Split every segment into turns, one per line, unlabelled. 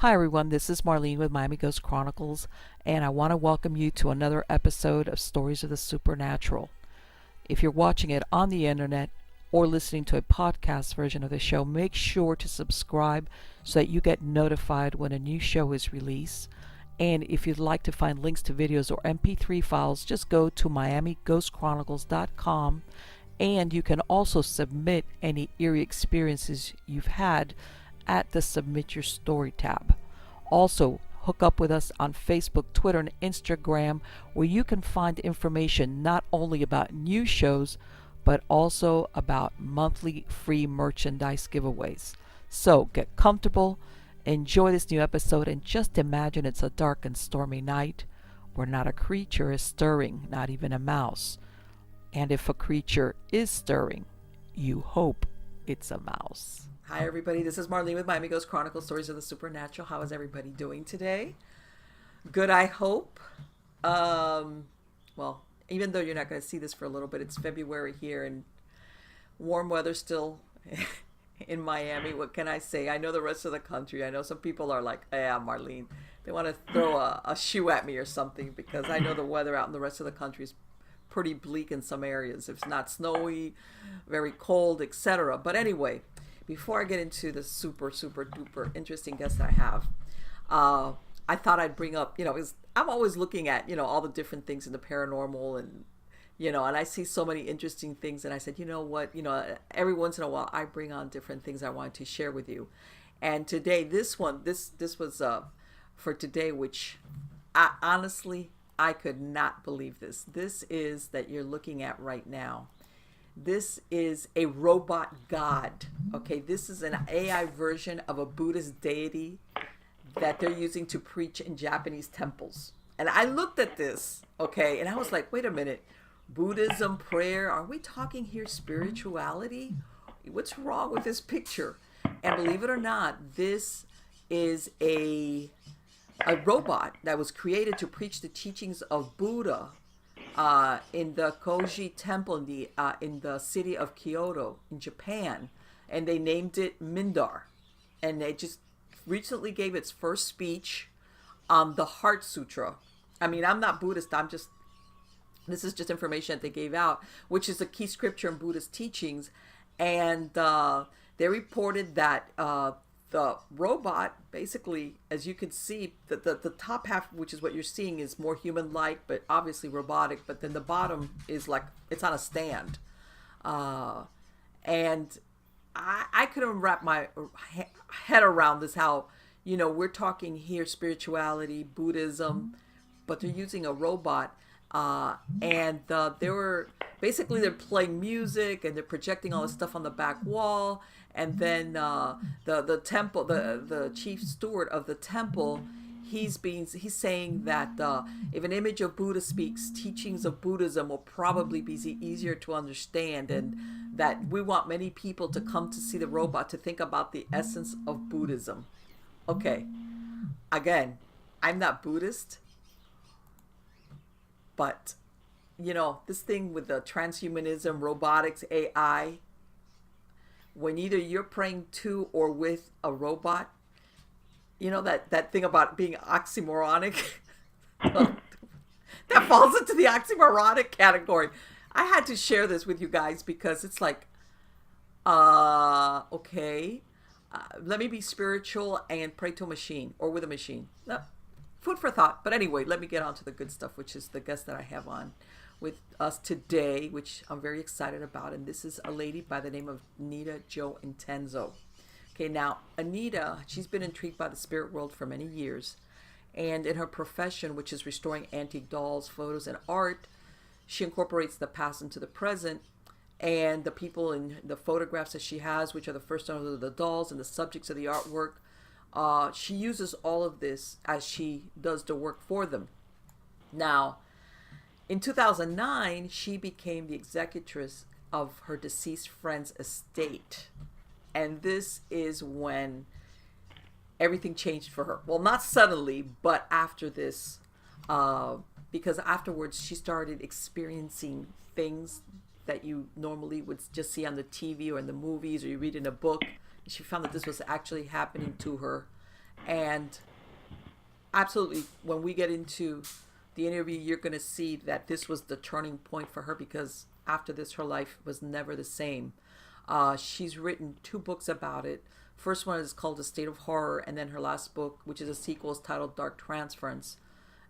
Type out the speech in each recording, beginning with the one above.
Hi everyone, this is Marlene with Miami Ghost Chronicles, and I want to welcome you to another episode of Stories of the Supernatural. If you're watching it on the internet or listening to a podcast version of the show, make sure to subscribe so that you get notified when a new show is released. And if you'd like to find links to videos or MP3 files, just go to miamighostchronicles.com, and you can also submit any eerie experiences you've had at the Submit Your Story tab. Also, hook up with us on Facebook, Twitter, and Instagram, where you can find information not only about new shows, but also about monthly free merchandise giveaways. So get comfortable, enjoy this new episode, and just imagine it's a dark and stormy night where not a creature is stirring, not even a mouse. And if a creature is stirring, you hope it's a mouse. Hi everybody, this is Marlene with Miami Ghost Chronicles, Stories of the Supernatural. How is everybody doing today? Good, I hope. Well, even though you're not going to see this for a little bit, it's February here and warm weather still in Miami. What can I say? I know the rest of the country. I know some people are like, yeah, Marlene. They want to throw a shoe at me or something because I know the weather out in the rest of the country is pretty bleak in some areas. It's not snowy, very cold, etc. But anyway, before I get into the super duper interesting guest that I have, I thought I'd bring up, I'm always looking at, all the different things in the paranormal and, and I see so many interesting things. And I said, you know what, every once in a while I bring on different things I wanted to share with you. And today, this was for today, which honestly, I could not believe this. This is that you're looking at right now. This is a robot god. Okay, this is an AI version of a Buddhist deity that they're using to preach in Japanese temples. And I looked at this, okay, and I was like, wait a minute. Buddhism, prayer, are we talking here spirituality? What's wrong with this picture? And believe it or not, this is a robot that was created to preach the teachings of Buddha in the Koji Temple in the city of Kyoto in Japan, and they named it Mindar, and they just recently gave its first speech on the Heart Sutra. I mean, I'm not Buddhist. This is just information that they gave out, which is a key scripture in Buddhist teachings, and they reported that the robot, basically, as you can see, the top half, which is what you're seeing, is more human-like, but obviously robotic. But then the bottom is like, it's on a stand. And I couldn't wrap my head around this, how, we're talking here spirituality, Buddhism, but they're using a robot. And they're playing music and they're projecting all this stuff on the back wall. And then the temple, the chief steward of the temple, he's saying that if an image of Buddha speaks, teachings of Buddhism will probably be easier to understand, and that we want many people to come to see the robot to think about the essence of Buddhism. Okay, again, I'm not Buddhist, but this thing with the transhumanism, robotics, AI, when either you're praying to or with a robot, that thing about being oxymoronic, that falls into the oxymoronic category. I had to share this with you guys because it's like, okay, let me be spiritual and pray to a machine or with a machine. Food for thought. But anyway, let me get on to the good stuff, which is the guest that I have on with us today, which I'm very excited about. And this is a lady by the name of Anita Jo Intenzo. Okay, now Anita, she's been intrigued by the spirit world for many years. And in her profession, which is restoring antique dolls, photos, and art, she incorporates the past into the present. And the people in the photographs that she has, which are the first owners of the dolls and the subjects of the artwork, she uses all of this as she does the work for them. Now, in 2009, she became the executrix of her deceased friend's estate. And this is when everything changed for her. Well, not suddenly, but after this, because afterwards she started experiencing things that you normally would just see on the TV or in the movies or you read in a book. She found that this was actually happening to her. And absolutely, when we get into the interview, you're going to see that this was the turning point for her, because after this, her life was never the same. She's written 2 books about it. First one is called A State of Horror, and then her last book, which is a sequel, is titled Dark Transference.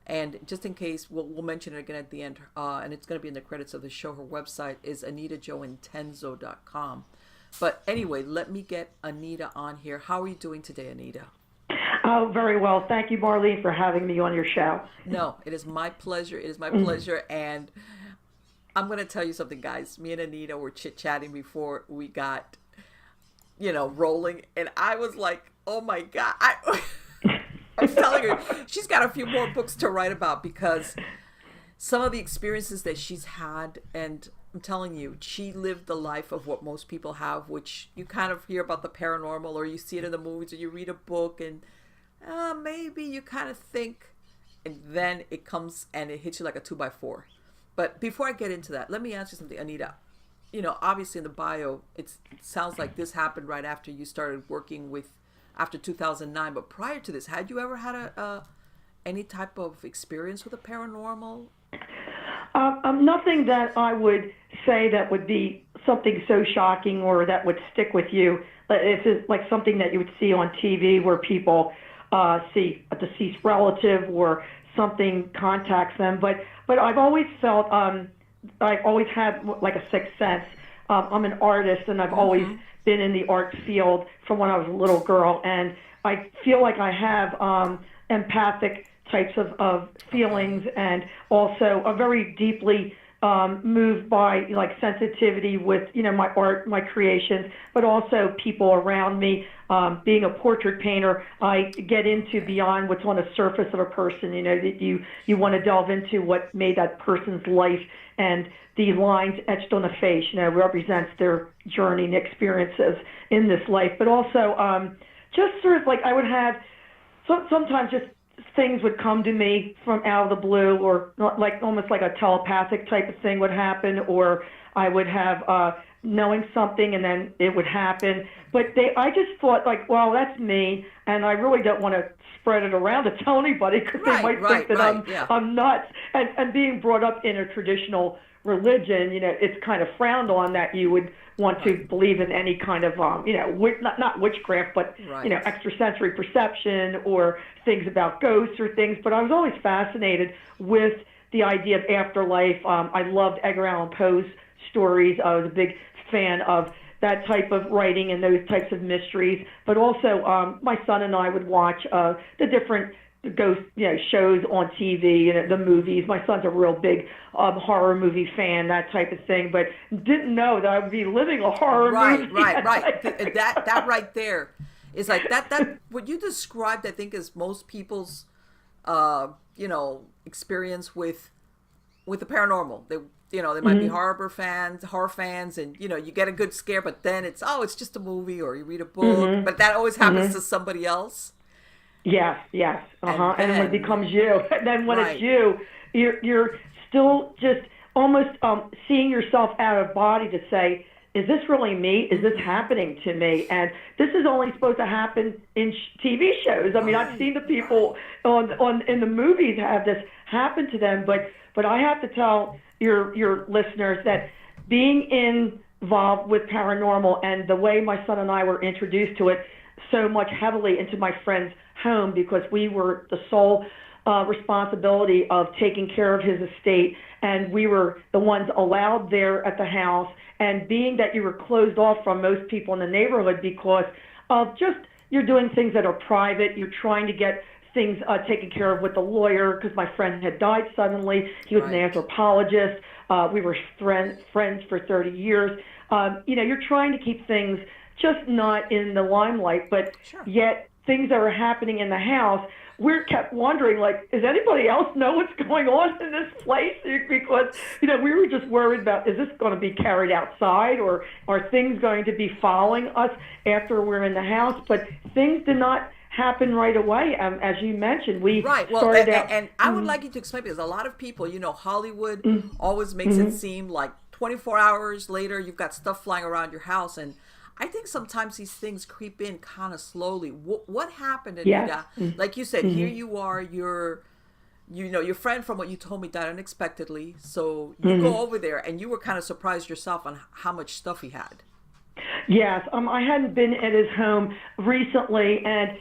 And just in case, we'll mention it again at the end, and it's going to be in the credits of the show. Her website is AnitaJoIntenzo.com. But anyway, let me get Anita on here. How are you doing today, Anita?
Oh, very well. Thank you, Marlene, for having me on your show.
No, it is my pleasure. It is my pleasure. And I'm going to tell you something, guys. Me and Anita were chit-chatting before we got, rolling. And I was like, oh, my God. I'm telling you, she's got a few more books to write about, because some of the experiences that she's had, and I'm telling you, she lived the life of what most people have, which you kind of hear about the paranormal, or you see it in the movies, or you read a book, and maybe you kind of think, and then it comes and it hits you like a 2x4. But before I get into that, let me ask you something, Anita. Obviously in the bio, it sounds like this happened right after you started working after 2009. But prior to this, had you ever had any type of experience with the paranormal?
Nothing that I would say that would be something so shocking or that would stick with you. It's like something that you would see on TV where people see a deceased relative or something contacts them. But I've always felt, I've always had like a sixth sense. I'm an artist, and I've always been in the art field from when I was a little girl. And I feel like I have empathic types of feelings, and also a very deeply moved by like sensitivity with my art, my creations, but also people around me. Being a portrait painter, I get into beyond what's on the surface of a person. That you want to delve into what made that person's life, and the lines etched on the face represents their journey and experiences in this life. But also just sort of like I would have sometimes just things would come to me from out of the blue, or like almost like a telepathic type of thing would happen, or I would have knowing something and then it would happen. But I just thought like, well, that's me, and I really don't want to spread it around to tell anybody, because they might think that I'm nuts. And being brought up in a traditional religion, it's kind of frowned on that you would want to believe in any kind of, not witchcraft, but, extrasensory perception or things about ghosts or things. But I was always fascinated with the idea of afterlife. I loved Edgar Allan Poe's stories. I was a big fan of that type of writing and those types of mysteries. But also my son and I would watch the different ghost shows on TV, the movies. My son's a real big horror movie fan, that type of thing, but didn't know that I would be living a horror movie.
Right. That right there is like that what you described, I think, is most people's experience with the paranormal. They might be horror fans, and you get a good scare, but then it's just a movie, or you read a book, but that always happens to somebody else.
Yes. And then when it becomes you, then when it's you, you're still just almost seeing yourself out of body to say, is this really me? Is this happening to me? And this is only supposed to happen in TV shows. I mean, I've seen the people in the movies have this happen to them, but I have to tell your listeners that being involved with paranormal, and the way my son and I were introduced to it so much heavily into my friend's home, because we were the sole responsibility of taking care of his estate, and we were the ones allowed there at the house. And being that you were closed off from most people in the neighborhood because of just you're doing things that are private, you're trying to get things taken care of with the lawyer, because my friend had died suddenly. He was an anthropologist. We were friends for 30 years. You're trying to keep things just not in the limelight, but yet things that are happening in the house, we kept wondering, like, does anybody else know what's going on in this place? Because, we were just worried about, is this going to be carried outside, or are things going to be following us after we're in the house? But things did not happen right away. As you mentioned, we started out.
And I would like you to explain, because a lot of people, Hollywood always makes it seem like 24 hours later, you've got stuff flying around your house. And I think sometimes these things creep in kind of slowly. What happened,
Yes.
Anita? Like you said, here you are, your friend from what you told me died unexpectedly. So you go over there and you were kind of surprised yourself on how much stuff he had.
Yes, I hadn't been at his home recently, and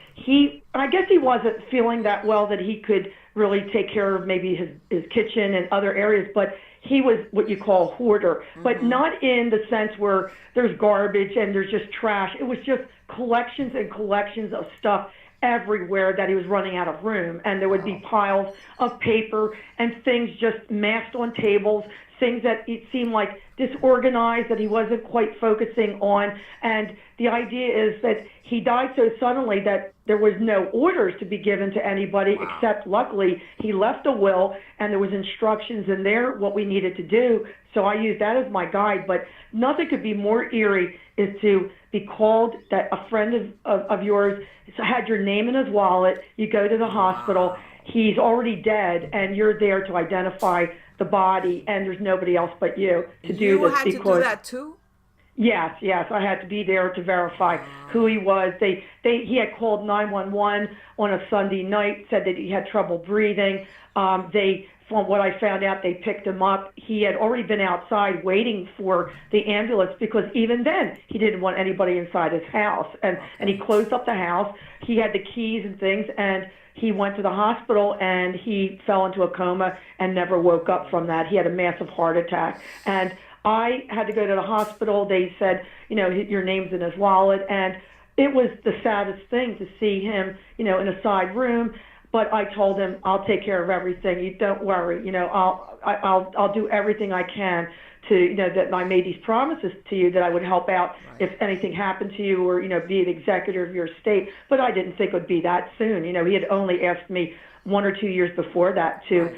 I guess he wasn't feeling that well that he could really take care of maybe his kitchen and other areas, but he was what you call a hoarder, but not in the sense where there's garbage and there's just trash. It was just collections and collections of stuff everywhere that he was running out of room, and there would be piles of paper and things just massed on tables, things that it seemed like disorganized that he wasn't quite focusing on. And the idea is that he died so suddenly that there was no orders to be given to anybody, except luckily he left a will and there was instructions in there what we needed to do. So I used that as my guide, but nothing could be more eerie is to be called that a friend of yours had your name in his wallet. You go to the hospital, he's already dead, and you're there to identify the body, and there's nobody else but you to do this.
You had to do that too?
Yes, I had to be there to verify who he was. He had called 911 on a Sunday night, said that he had trouble breathing. From what I found out, they picked him up. He had already been outside waiting for the ambulance because even then he didn't want anybody inside his house. And he closed up the house. He had the keys and things, and he went to the hospital and he fell into a coma and never woke up from that. He had a massive heart attack. And I had to go to the hospital. They said, your name's in his wallet. And it was the saddest thing to see him, in a side room. But I told him, I'll take care of everything. You don't worry. I'll do everything I can to, that I made these promises to you that I would help out if anything happened to you or, be an executor of your estate. But I didn't think it would be that soon. He had only asked me 1 or 2 years before that to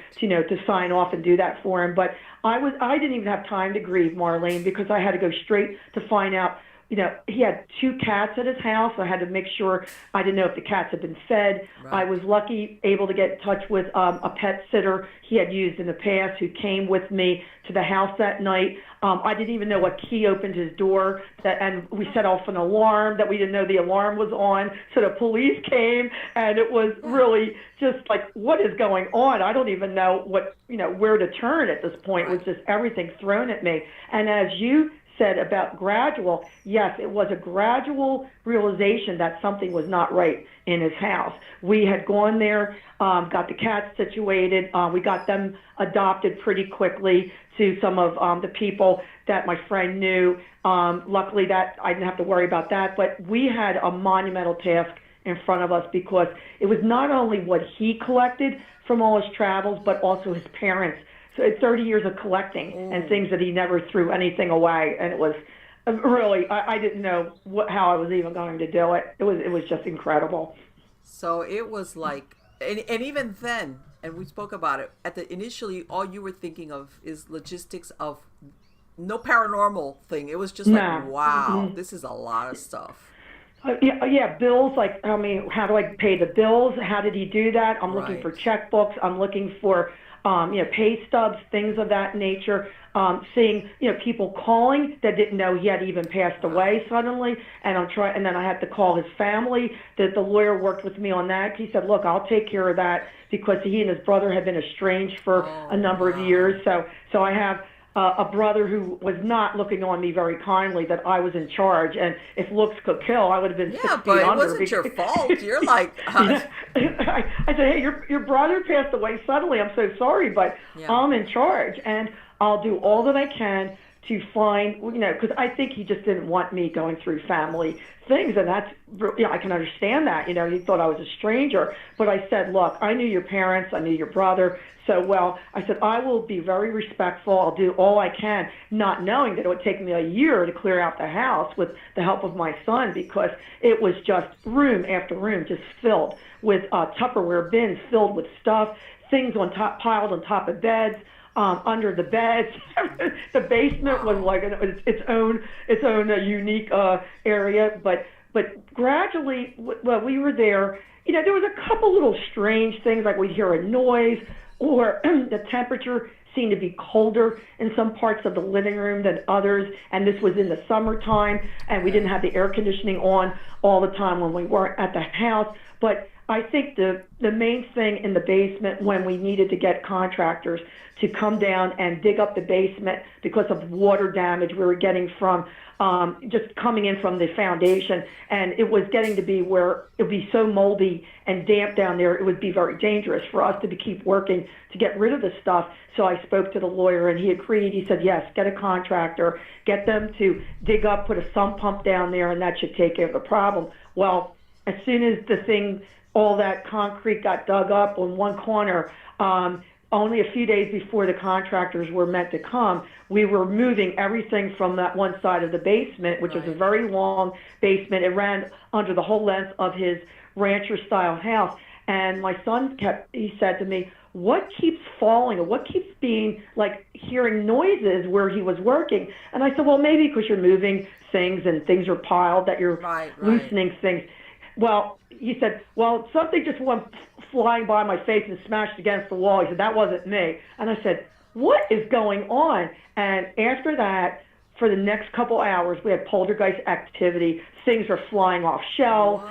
sign off and do that for him. But I didn't even have time to grieve, Marlene, because I had to go straight to find out. He had 2 cats at his house. I had to make sure. I didn't know if the cats had been fed. Right. I was lucky, able to get in touch with a pet sitter he had used in the past who came with me to the house that night. I didn't even know what key opened his door, and we set off an alarm that we didn't know the alarm was on. So the police came, and it was really just like, what is going on? I don't even know where to turn at this point. Right. It was just everything thrown at me. And as you said about gradual, yes, it was a gradual realization that something was not right in his house. We had gone there, got the cats situated. We got them adopted pretty quickly to some of the people that my friend knew. Luckily, that I didn't have to worry about that, but we had a monumental task in front of us because it was not only what he collected from all his travels, but also his parents. So it's 30 years of collecting and things that he never threw anything away, and it was really, I didn't know how I was even going to do it. It was just incredible.
So it was like, and even then, and we spoke about it initially, all you were thinking of is logistics of no paranormal thing. It was just like, wow, this is a lot of stuff.
Yeah, bills, like, how do I pay the bills? How did he do that? I'm looking for checkbooks. I'm looking for pay stubs, things of that nature, seeing, people calling that didn't know he had even passed away suddenly. And and then I had to call his family. The lawyer worked with me on that. He said, look, I'll take care of that because he and his brother had been estranged for a number of years. So I have a brother who was not looking on me very kindly that I was in charge, and if looks could kill, I would have been 6 feet under.
Yeah, but it wasn't your fault. You're like...
I said, hey, your brother passed away suddenly. I'm so sorry, but I'm in charge, and I'll do all that I can to find, because I think he just didn't want me going through family things, and that's, I can understand that. He thought I was a stranger, but I said, look, I knew your parents, I knew your brother so well. I said, I will be very respectful. I'll do all I can, not knowing that it would take me a year to clear out the house with the help of my son, because it was just room after room just filled with Tupperware bins filled with stuff, things piled on top of beds, under the beds. The basement was like its own unique area. But gradually, while we were there, there was a couple little strange things, like we'd hear a noise, or the temperature seemed to be colder in some parts of the living room than others. And this was in the summertime, and we didn't have the air conditioning on all the time when we weren't at the house. But I think the main thing in the basement, when we needed to get contractors to come down and dig up the basement because of water damage we were getting from just coming in from the foundation, and it was getting to be where it would be so moldy and damp down there, it would be very dangerous for us to keep working to get rid of the stuff. So I spoke to the lawyer, and he agreed. He said, yes, get a contractor, get them to dig up, put a sump pump down there, and that should take care of the problem. Well, as soon as all that concrete got dug up on one corner, only a few days before the contractors were meant to come, we were moving everything from that one side of the basement, which was a very long basement. It ran under the whole length of his rancher-style house. And my son he said to me, what keeps falling? What keeps being, like, hearing noises where he was working? And I said, well, maybe because you're moving things and things are piled, that you're loosening things. Well, he said, well, something just went flying by my face and smashed against the wall. He said, that wasn't me. And I said, what is going on? And after that, for the next couple hours, we had poltergeist activity. Things were flying off shelves.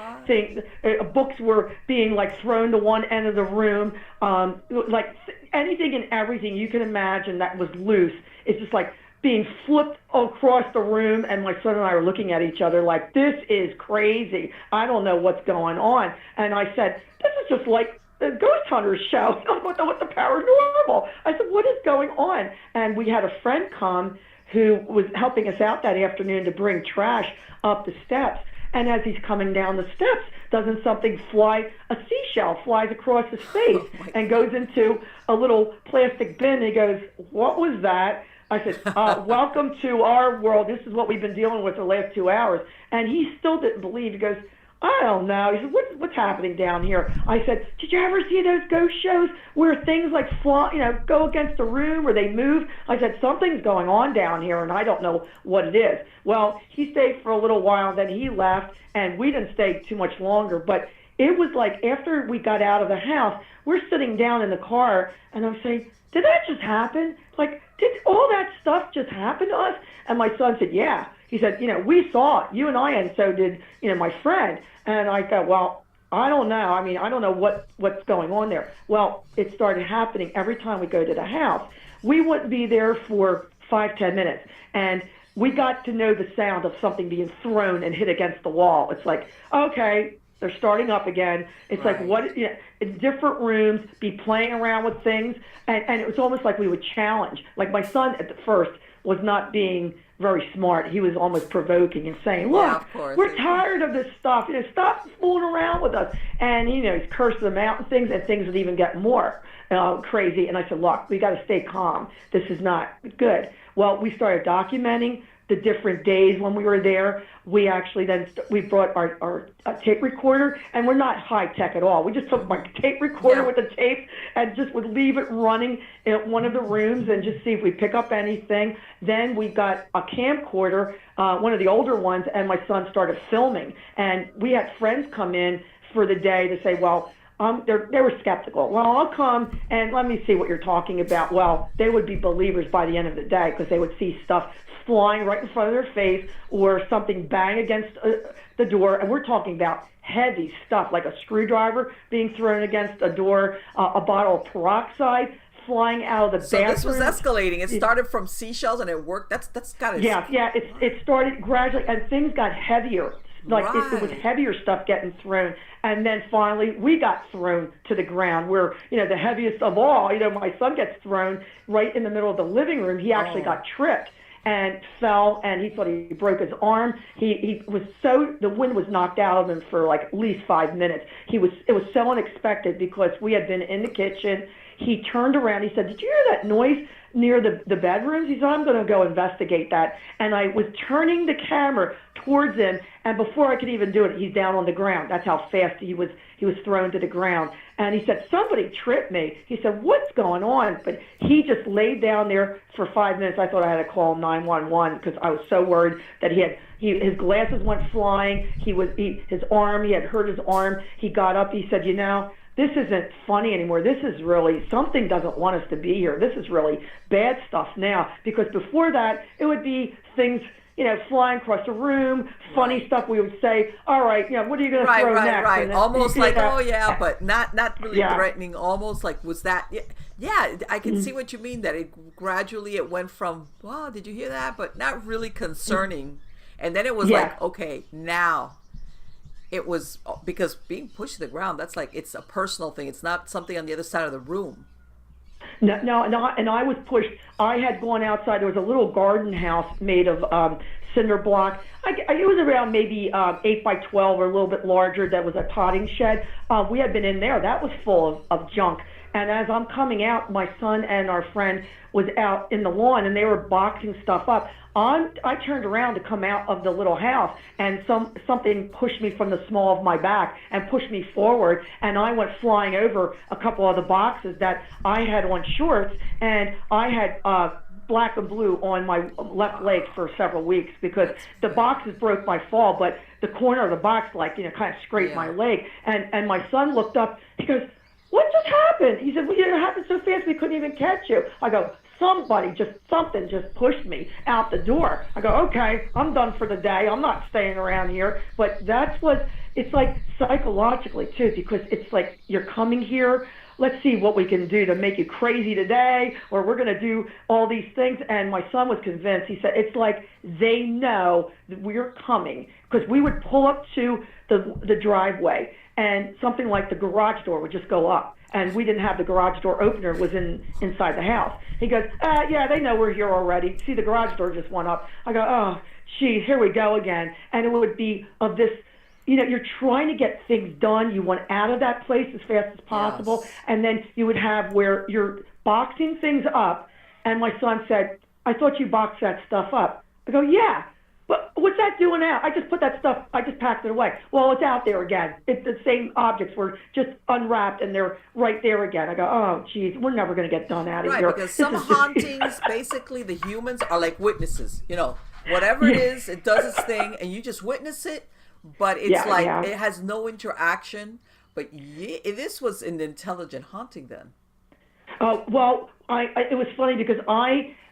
Books were being, like, thrown to one end of the room. Like, anything and everything you can imagine that was loose. It's just like being flipped across the room, and my son and I were looking at each other like, this is crazy. I don't know what's going on. And I said, this is just like the Ghost Hunters show. I don't know what the paranormal. I said, what is going on? And we had a friend come who was helping us out that afternoon to bring trash up the steps. And as he's coming down the steps, doesn't something fly? A seashell flies across his face and goes into a little plastic bin. He goes, what was that? I said, welcome to our world. This is what we've been dealing with the last 2 hours. And he still didn't believe. He goes, I don't know. He said, what's happening down here? I said, did you ever see those ghost shows where things like fly, go against the room or they move? I said, something's going on down here, and I don't know what it is. Well, he stayed for a little while, then he left, and we didn't stay too much longer. But it was like after we got out of the house, we're sitting down in the car, and I'm saying, did that just happen? Like, did all that stuff just happen to us? And my son said, yeah. He said, we saw it, you and I, and so did, my friend. And I thought, well, I don't know. I mean, I don't know what's going on there. Well, it started happening every time we go to the house. We wouldn't be there for 5-10 minutes. And we got to know the sound of something being thrown and hit against the wall. It's like, okay, they're starting up again. It's like, in different rooms, be playing around with things. And it was almost like we would challenge. Like my son at the first was not being very smart. He was almost provoking and saying, look, we're tired of this stuff. Stop fooling around with us. And, he's cursing them out and things would even get more crazy. And I said, look, we got to stay calm. This is not good. Well, we started documenting the different days when we were there. We actually we brought our tape recorder, and we're not high tech at all. We just took my tape recorder with the tape and just would leave it running in one of the rooms and just see if we pick up anything. Then we got a camcorder, one of the older ones, and my son started filming. And we had friends come in for the day to say, well, they were skeptical. Well, I'll come and let me see what you're talking about. Well, they would be believers by the end of the day because they would see stuff flying right in front of their face or something bang against the door. And we're talking about heavy stuff like a screwdriver being thrown against a door, a bottle of peroxide flying out of the bathroom.
So this was escalating. It started from seashells and it worked. That's got to...
Yeah. It started gradually and things got heavier. Like it was heavier stuff getting thrown. And then finally we got thrown to the ground where, the heaviest of all, my son gets thrown right in the middle of the living room. He actually got tripped and fell, and he thought he broke his arm. He was the wind was knocked out of him for like at least 5 minutes. It was so unexpected because we had been in the kitchen. He turned around. He said, did you hear that noise near the bedrooms? He said, I'm going to go investigate that. And I was turning the camera towards him, and before I could even do it, he's down on the ground. That's how fast he was thrown to the ground. And he said, somebody tripped me. He said, what's going on? But he just laid down there for 5 minutes. I thought I had to call 911 because I was so worried that his glasses went flying. He had hurt his arm. He got up. He said, this isn't funny anymore. This is really, something doesn't want us to be here. This is really bad stuff now. Because before that, it would be things, flying across the room, funny stuff. We would say, all right, what are you going to throw next?
Right. Almost like, oh yeah, but not really threatening. Almost like, was that? Yeah, I can see what you mean. That it gradually it went from, wow, did you hear that? But not really concerning. And then it was like, okay, now. It was because being pushed to the ground, that's like, it's a personal thing. It's not something on the other side of the room.
No, and I was pushed. I had gone outside. There was a little garden house made of cinder block. It was around maybe 8 by 12 or a little bit larger. That was a potting shed. We had been in there. That was full of junk. And as I'm coming out, my son and our friend was out in the lawn, and they were boxing stuff up. I turned around to come out of the little house, and something pushed me from the small of my back and pushed me forward, and I went flying over a couple of the boxes that I had on shorts, and I had black and blue on my left leg for several weeks because the boxes broke my fall, but the corner of the box, kind of scraped my leg. And my son looked up. He goes, "What just happened?" He said, "Well, it happened so fast we couldn't even catch you." I go, something just pushed me out the door. I go, okay, I'm done for the day. I'm not staying around here. But that's what it's like psychologically too, because it's like, you're coming here. Let's see what we can do to make you crazy today, or we're going to do all these things. And my son was convinced. He said, it's like they know that we're coming, because we would pull up to the driveway, and something like the garage door would just go up. And we didn't have the garage door opener. It was inside the house. He goes, yeah, they know we're here already. See, the garage door just went up. I go, oh, geez, here we go again. And it would be of this, you're trying to get things done. You want out of that place as fast as possible. Yes. And then you would have where you're boxing things up. And my son said, I thought you boxed that stuff up. I go, yeah. But what's that doing now? I just put that stuff, I just packed it away. Well, it's out there again. It's the same objects were just unwrapped, and they're right there again. I go, oh, geez, we're never going to get done out of here.
Right, because some hauntings, basically the humans are like witnesses. Whatever it is, it does its thing, and you just witness it, but it's it has no interaction. But this was an intelligent haunting then.
Well, it was funny because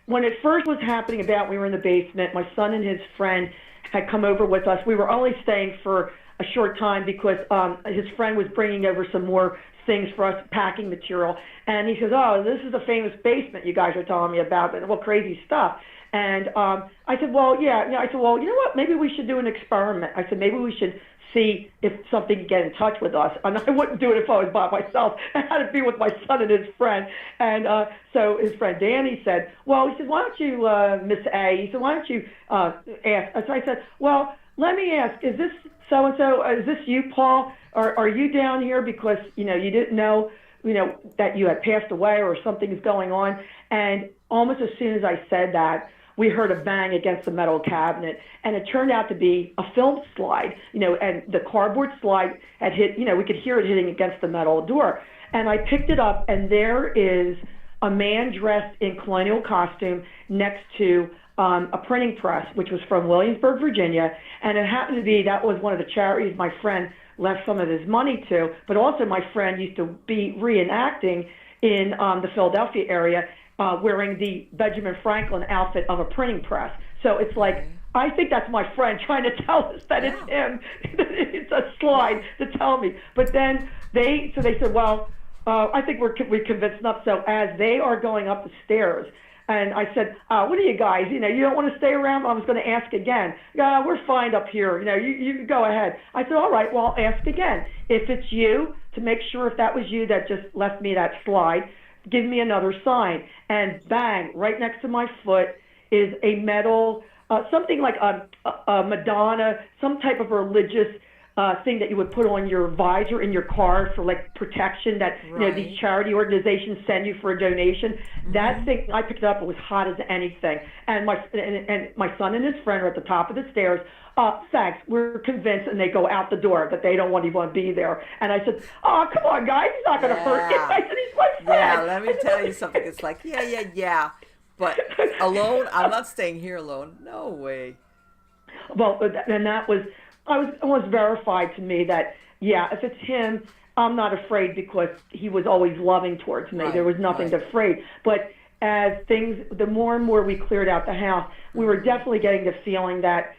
when it first was happening we were in the basement, my son and his friend had come over with us. We were only staying for a short time because his friend was bringing over some more things for us, packing material. And he says, oh, this is the famous basement you guys are telling me about, and crazy stuff. And I said, well, yeah. I said, well, you know what? Maybe we should do an experiment. I said, maybe we should see if something can get in touch with us. And I wouldn't do it if I was by myself. I had to be with my son and his friend. And so his friend Danny said, well, he said, why don't you, Miss A? He said, why don't you ask? So I said, well, let me ask, is this so-and-so, is this you, Paul? Or are you down here because, you didn't know, that you had passed away or something is going on? And almost as soon as I said that, we heard a bang against the metal cabinet, and it turned out to be a film slide, and the cardboard slide had hit, we could hear it hitting against the metal door. And I picked it up, and there is a man dressed in colonial costume next to a printing press, which was from Williamsburg, Virginia. And it happened to be, that was one of the charities my friend left some of his money to, but also my friend used to be reenacting in the Philadelphia area, wearing the Benjamin Franklin outfit of a printing press. So it's like, I think that's my friend trying to tell us that it's him. It's a slide to tell me. But then they said, well, I think we're convinced enough. So as they are going up the stairs, and I said, what are you guys, you don't want to stay around? I was going to ask again. Yeah, we're fine up here. You go ahead. I said, all right, well, I'll ask again. If it's you, to make sure if that was you that just left me that slide, give me another sign. And bang, right next to my foot is a metal, something like a Madonna, some type of religious thing that you would put on your visor in your car for protection that these charity organizations send you for a donation. Mm-hmm. That thing, I picked it up, it was hot as anything. And my son and his friend are at the top of the stairs. Thanks, we're convinced, and they go out the door that they don't want to be there. And I said, oh, come on, guys, he's not going to hurt you. I said, he's my friend.
Yeah, let me tell you something. It's like, yeah. But alone, I'm not staying here alone. No way.
Well, and that was, I was verified to me that, yeah, if it's him, I'm not afraid because he was always loving towards me.
Right,
There was nothing
right.
to afraid. But as the more and more we cleared out the house, we were definitely getting the feeling that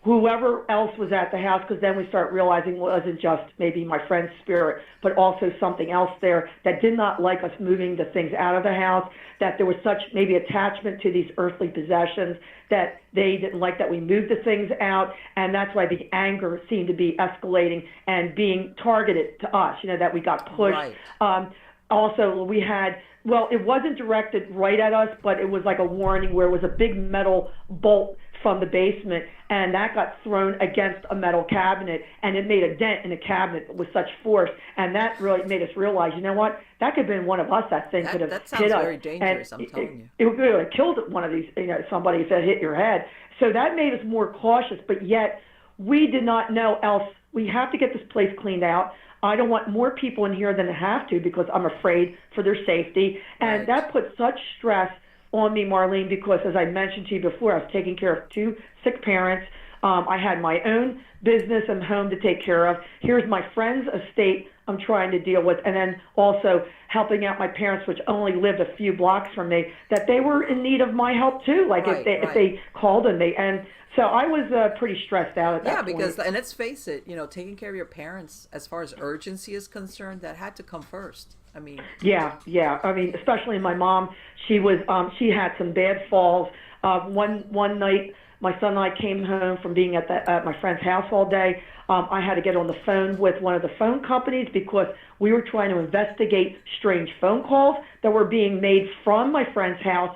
whoever else was at the house, because then we start realizing it wasn't just maybe my friend's spirit, but also something else there that did not like us moving the things out of the house, that there was such maybe attachment to these earthly possessions that they didn't like that we moved the things out, and that's why the anger seemed to be escalating and being targeted to us, that we got pushed.
Right.
Also, we had, well, it wasn't directed right at us, but it was like a warning where it was a big metal bolt from the basement, and that got thrown against a metal cabinet, and it made a dent in the cabinet with such force, and that really made us realize, you know what, that could have been one of us. That thing could have hit us.
That sounds very dangerous, I'm telling you.
It would have killed one of these, somebody if it hit your head. So that made us more cautious, but yet we did not know else. We have to get this place cleaned out. I don't want more people in here than I have to because I'm afraid for their safety, and
Right.
that put such stress on me, Marlene, because as I mentioned to you before, I was taking care of 2 sick parents. I had my own business and home to take care of. Here's my friend's estate I'm trying to deal with, and then also helping out my parents, which only lived a few blocks from me, that they were in need of my help too. Like
Right,
if they called and so I was pretty stressed out at that point.
Yeah, because, and let's face it, taking care of your parents, as far as urgency is concerned, that had to come first. I mean,
Yeah. I mean, especially my mom. She was she had some bad falls. One night, my son and I came home from being at my friend's house all day. I had to get on the phone with one of the phone companies because we were trying to investigate strange phone calls that were being made from my friend's house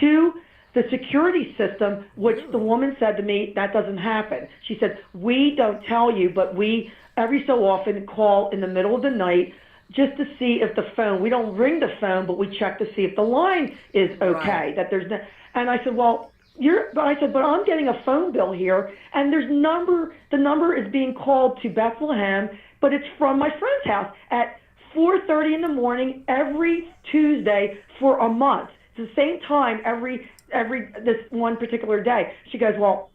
to the security system, which the woman said to me, that doesn't happen. She said, we don't tell you, but we every so often call in the middle of the night just to see if the phone, we don't ring the phone, but we check to see if the line is okay,
Right.
that there's no, and I said, well, but I'm getting a phone bill here, and the number is being called to Bethlehem, but it's from my friend's house at 4:30 in the morning every Tuesday for a month. It's the same time every this one particular day. She goes, well,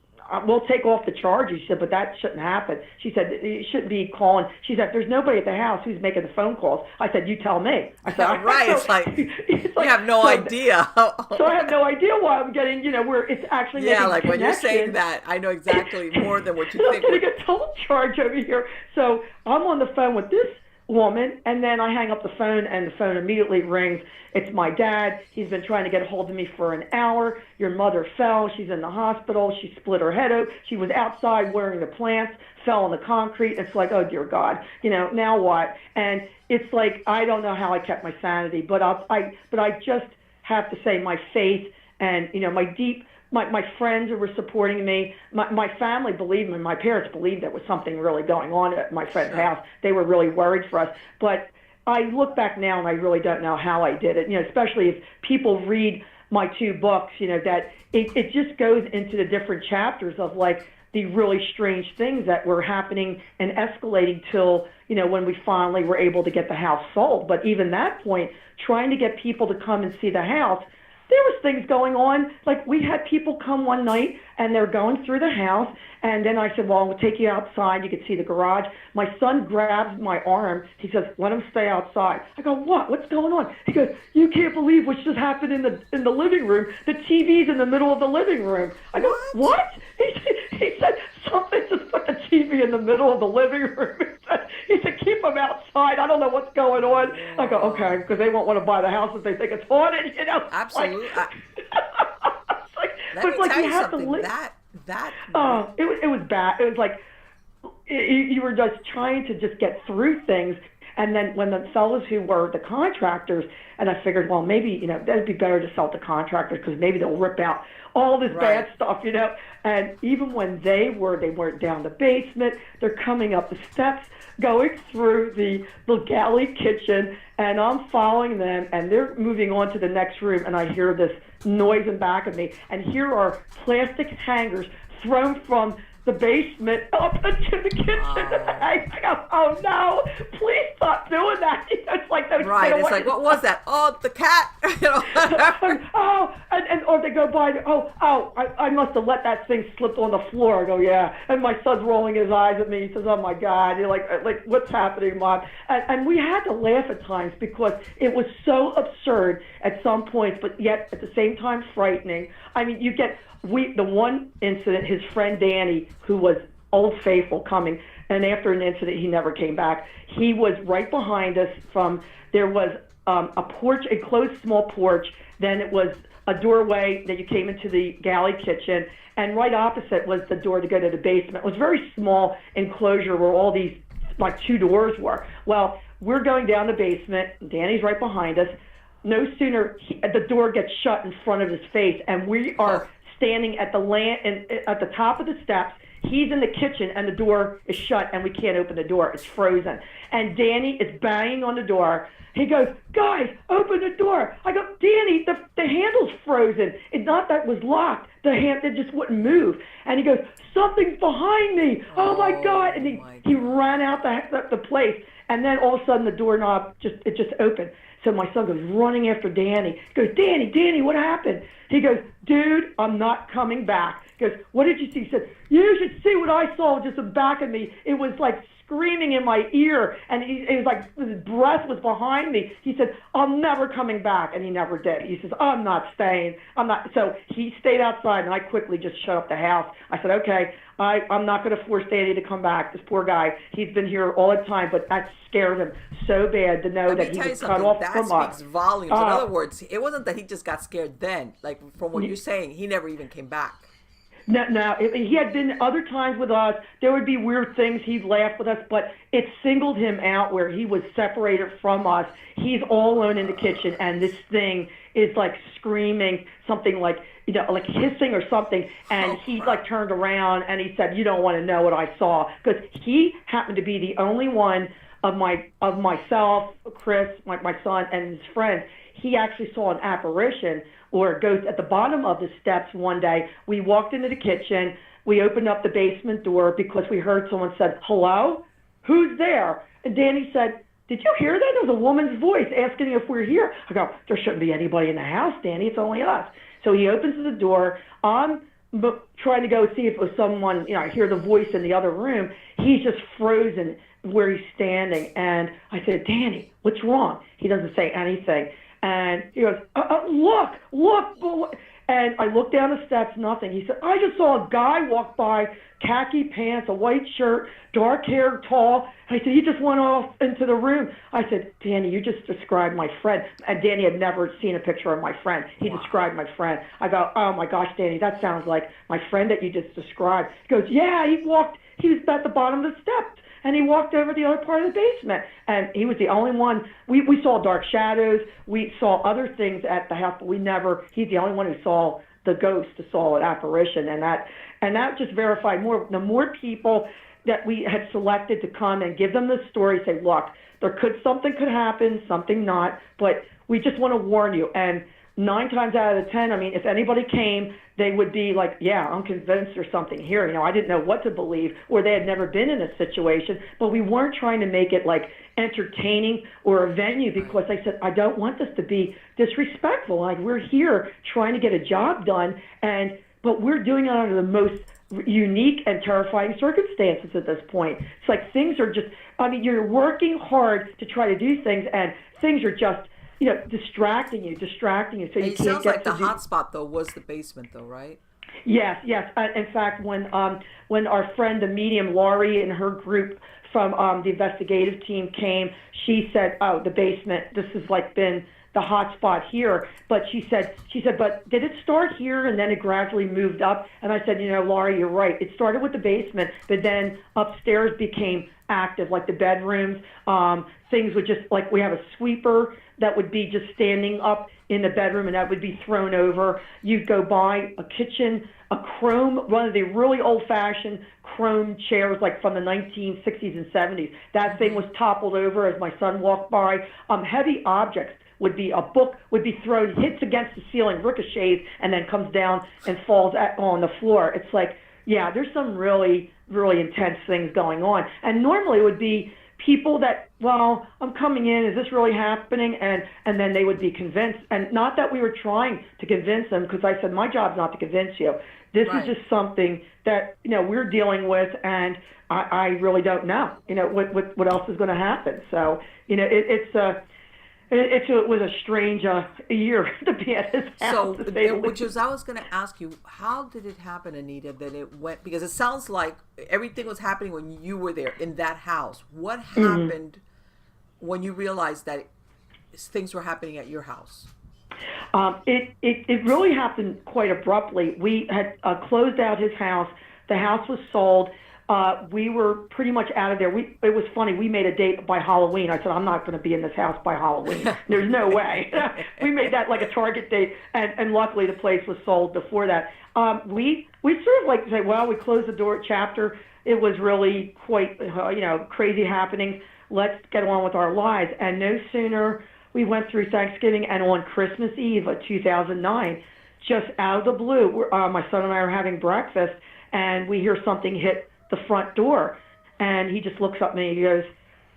we'll take off the charges. She said, but that shouldn't happen. She said, you shouldn't be calling. She said, there's nobody at the house who's making the phone calls. I said, you tell me. I said,
right. It's like you have no idea.
So I have no idea why I'm getting, where it's actually making
like when you're saying
connections.
that, I know exactly more than what you
And I'm
think.
getting a toll charge over here. So I'm on the phone with this woman, and then I hang up the phone, and the phone immediately rings. It's my dad. He's been trying to get a hold of me for an hour. Your mother fell. She's in the hospital. She split her head open. She was outside watering the plants, fell on the concrete. It's like, oh, dear God, now what? And it's like, I don't know how I kept my sanity, but I just have to say my faith and, my friends who were supporting me, my family believed me, my parents believed there was something really going on at my friend's house. They were really worried for us. But I look back now and I really don't know how I did it, especially if people read my 2 books, that it just goes into the different chapters of like the really strange things that were happening and escalating till, when we finally were able to get the house sold. But even that point, trying to get people to come and see the house, there was things going on. Like we had people come one night and they're going through the house, and then I said, well, we'll take you outside. You can see the garage. My son grabs my arm. He says, let him stay outside. I go, what? What's going on? He goes, you can't believe what just happened in the living room. The TV's in the middle of the living room. I go, what? He said, something just put the TV in the middle of the living room. He said, keep them outside. I don't know what's going on. I go, okay, because they won't want to buy the house if they think it's haunted,
Absolutely. Let me
like
tell
you
you
have to
something.
live.
That.
It was bad. It was like you were just trying to just get through things. And then when the fellows who were the contractors, and I figured, well, maybe, that'd be better to sell to contractors because maybe they'll rip out all this bad stuff, And even when they weren't down the basement, they're coming up the steps, going through the galley kitchen, and I'm following them, and they're moving on to the next room, and I hear this noise in back of me, and here are plastic hangers thrown from the basement up into the kitchen. I go, oh no, please stop doing that. it's like those.
Right. It's like, what was that? Oh, the cat.
Or they go by. I must have let that thing slip on the floor. I go, yeah. And my son's rolling his eyes at me. He says, oh my God. You're like what's happening, Mom? And we had to laugh at times because it was so absurd at some points, but yet at the same time frightening. I mean, the one incident, his friend Danny, who was Old Faithful coming, and after an incident, he never came back. He was right behind us there was a porch, a closed small porch, then it was a doorway that you came into the galley kitchen, and right opposite was the door to go to the basement. It was a very small enclosure where all these, like, 2 doors were. Well, we're going down the basement, Danny's right behind us. No sooner, the door gets shut in front of his face, and we are standing at the top of the steps. He's in the kitchen, and the door is shut, and we can't open the door. It's frozen. And Danny is banging on the door. He goes, guys, open the door. I go, Danny, the handle's frozen. It's not that it was locked. It just wouldn't move. And he goes, something's behind me. Oh my God. And he ran out the place. And then all of a sudden the doorknob just opened. So my son goes running after Danny. He goes, Danny, what happened? He goes, dude, I'm not coming back. He goes, what did you see? He said, you should see what I saw just in back of me. It was like screaming in my ear, and it was like his breath was behind me. He said, I'm never coming back, and he never did. He says, I'm not staying. I'm not. So he stayed outside, and I quickly just shut up the house. I said, okay, I'm not going to force Danny to come back. This poor guy, he's been here all the time, but that scared him so bad to know that he was cut off from us.
That speaks volumes. In other words, it wasn't that he just got scared then. Like, from what you're saying, he never even came back.
No, he had been other times with us. There would be weird things. He'd laugh with us, but it singled him out where he was separated from us. He's all alone in the kitchen, and this thing is like screaming something like, like hissing or something. And he like turned around and he said, you don't want to know what I saw. Because he happened to be the only one of myself, Chris, my son, and his friends. He actually saw an apparition or a ghost at the bottom of the steps one day. We walked into the kitchen. We opened up the basement door because we heard someone said, hello? Who's there? And Danny said, did you hear that? There was a woman's voice asking if we're here. I go, there shouldn't be anybody in the house, Danny. It's only us. So he opens the door. I'm trying to go see if it was someone, I hear the voice in the other room. He's just frozen where he's standing. And I said, Danny, what's wrong? He doesn't say anything. And he goes, look. And I looked down the steps, nothing. He said, I just saw a guy walk by, khaki pants, a white shirt, dark hair, tall. And I said, he just went off into the room. I said, Danny, you just described my friend. And Danny had never seen a picture of my friend. He described my friend. I go, oh my gosh, Danny, that sounds like my friend that you just described. He goes, yeah, he was at the bottom of the steps. And he walked over the other part of the basement. And he was the only one. We saw dark shadows. We saw other things at the house, but he's the only one who saw the ghost, saw an apparition. And that just verified more. The more people that we had selected to come and give them the story, say, look, something could happen, something not, but we just want to warn you. And 9 times out of 10, I mean, if anybody came, they would be like, yeah, I'm convinced there's something here. I didn't know what to believe, or they had never been in a situation, but we weren't trying to make it like entertaining or a venue because I said, I don't want this to be disrespectful. Like, we're here trying to get a job done, but we're doing it under the most unique and terrifying circumstances at this point. It's like things are just, you're working hard to try to do things, and things are just, distracting you. So you can't get. It sounds
like the hot spot though was the basement, though, right?
Yes. In fact, when our friend, the medium Laurie, and her group from the investigative team came, she said, "Oh, the basement. This has like been the hot spot here." But she said, "But did it start here and then it gradually moved up?" And I said, Laurie, you're right. It started with the basement, but then upstairs became active, like the bedrooms. Things would just, like, we have a sweeper that would be just standing up in the bedroom, and that would be thrown over. You'd go by a kitchen, one of the really old-fashioned chrome chairs, like from the 1960s and 70s. That thing was toppled over as my son walked by. Heavy objects would be, a book would be thrown, hits against the ceiling, ricochets, and then comes down and falls on the floor. It's like, yeah, there's some really, really intense things going on. And normally it would be people that, well, I'm coming in, is this really happening? And then they would be convinced. And not that we were trying to convince them, because I said, my job's not to convince you. This is just something that, we're dealing with, and I really don't know, what else is going to happen. So, it was a strange year to be at his house.
So, which is, I was going to ask you, how did it happen, Anita, that it went, because it sounds like everything was happening when you were there in that house. What happened when you realized that things were happening at your house?
It really happened quite abruptly. We had closed out his house. The house was sold. We were pretty much out of there. It was funny. We made a date by Halloween. I said, I'm not going to be in this house by Halloween. There's no way. We made that like a target date, and luckily the place was sold before that. We sort of like to say, well, we closed the door at Chapter. It was really quite, crazy happenings. Let's get on with our lives. And no sooner we went through Thanksgiving, and on Christmas Eve of 2009, just out of the blue, my son and I are having breakfast, and we hear something hit the front door, and he just looks up at me and he goes,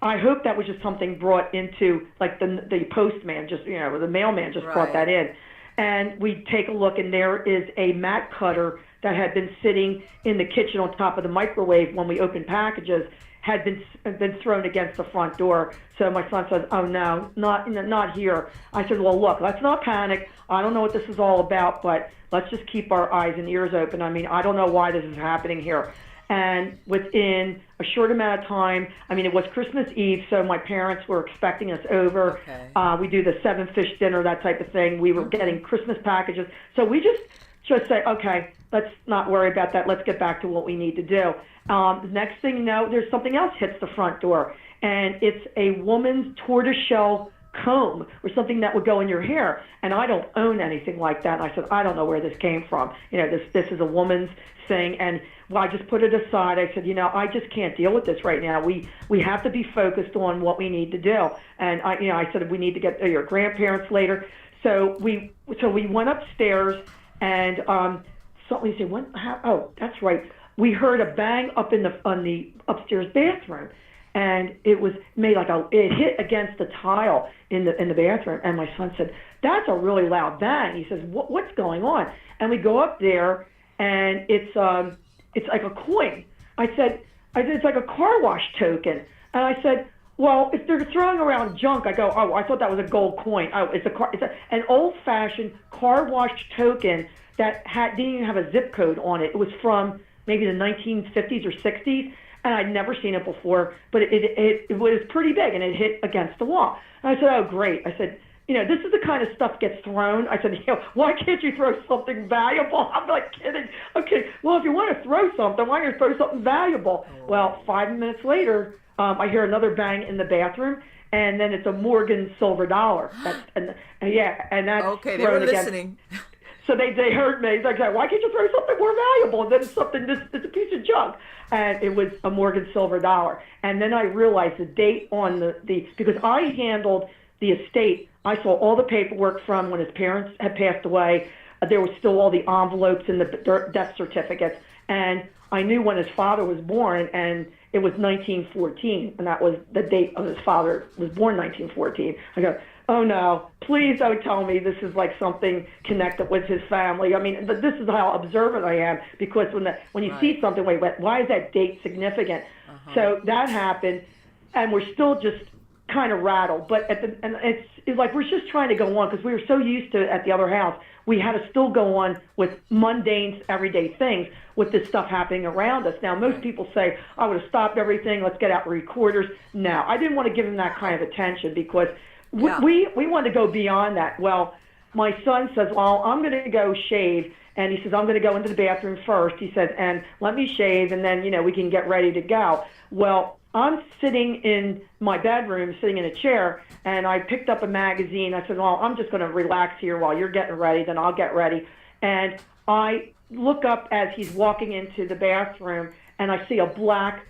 I hope that was just something brought into, like the postman, just, the mailman just brought that in. And we take a look, and there is a mat cutter that had been sitting in the kitchen on top of the microwave when we opened packages, had been thrown against the front door. So my son says, oh no, not here. I said, well, look, let's not panic. I don't know what this is all about, but let's just keep our eyes and ears open. I mean, I don't know why this is happening here. And within a short amount of time, it was Christmas Eve, so my parents were expecting us over. Okay. We do the 7-fish dinner, that type of thing. We were getting Christmas packages. So we just say, okay, let's not worry about that. Let's get back to what we need to do. The next thing you know, there's something else hits the front door, and it's a woman's tortoiseshell comb or something that would go in your hair. And I don't own anything like that. And I said, I don't know where this came from. This is a woman's thing. And I just put it aside. I said, I just can't deal with this right now. We have to be focused on what we need to do. And I said, we need to get your grandparents later. So we went upstairs, and somebody said, oh, that's right. We heard a bang up on the upstairs bathroom, and it was made it hit against the tile in the bathroom. And my son said, that's a really loud bang. He says, what's going on? And we go up there, and it's like a coin. I said, it's like a car wash token. And I said, well, if they're throwing around junk, I go, oh, I thought that was a gold coin. Oh, it's an old-fashioned car wash token that didn't even have a zip code on it. It was from maybe the 1950s or 60s, and I'd never seen it before, but it was pretty big, and it hit against the wall. And I said, oh, great. I said, this is the kind of stuff gets thrown. I said, why can't you throw something valuable? I'm not kidding. Okay, well, if you want to throw something, why don't you throw something valuable? Well, 5 minutes later, I hear another bang in the bathroom, and then it's a Morgan silver dollar. And that's
okay, they were listening.
So they heard me. He's like, why can't you throw something more valuable? And then it's it's a piece of junk. And it was a Morgan silver dollar. And then I realized the date on because I handled the estate. I saw all the paperwork from when his parents had passed away. There was still all the envelopes and the death certificates. And I knew when his father was born, and it was 1914. And that was the date of his father was born, 1914. I go, oh no, please don't tell me this is like something connected with his family. But this is how observant I am, because when you see something, wait, why is that date significant? Uh-huh. So that happened, and we're still just kind of rattled. But it's like we're just trying to go on, because we were so used to at the other house. We had to still go on with mundane, everyday things with this stuff happening around us. Now, most people say, I would have stopped everything, let's get out recorders. No, I didn't want to give him that kind of attention, because we want to go beyond that. Well, my son says, well, I'm going to go shave. And he says, I'm going to go into the bathroom first. He says, and let me shave, and then, we can get ready to go. Well, I'm sitting in my bedroom, sitting in a chair, and I picked up a magazine. I said, well, I'm just going to relax here while you're getting ready, then I'll get ready. And I look up as he's walking into the bathroom, and I see a black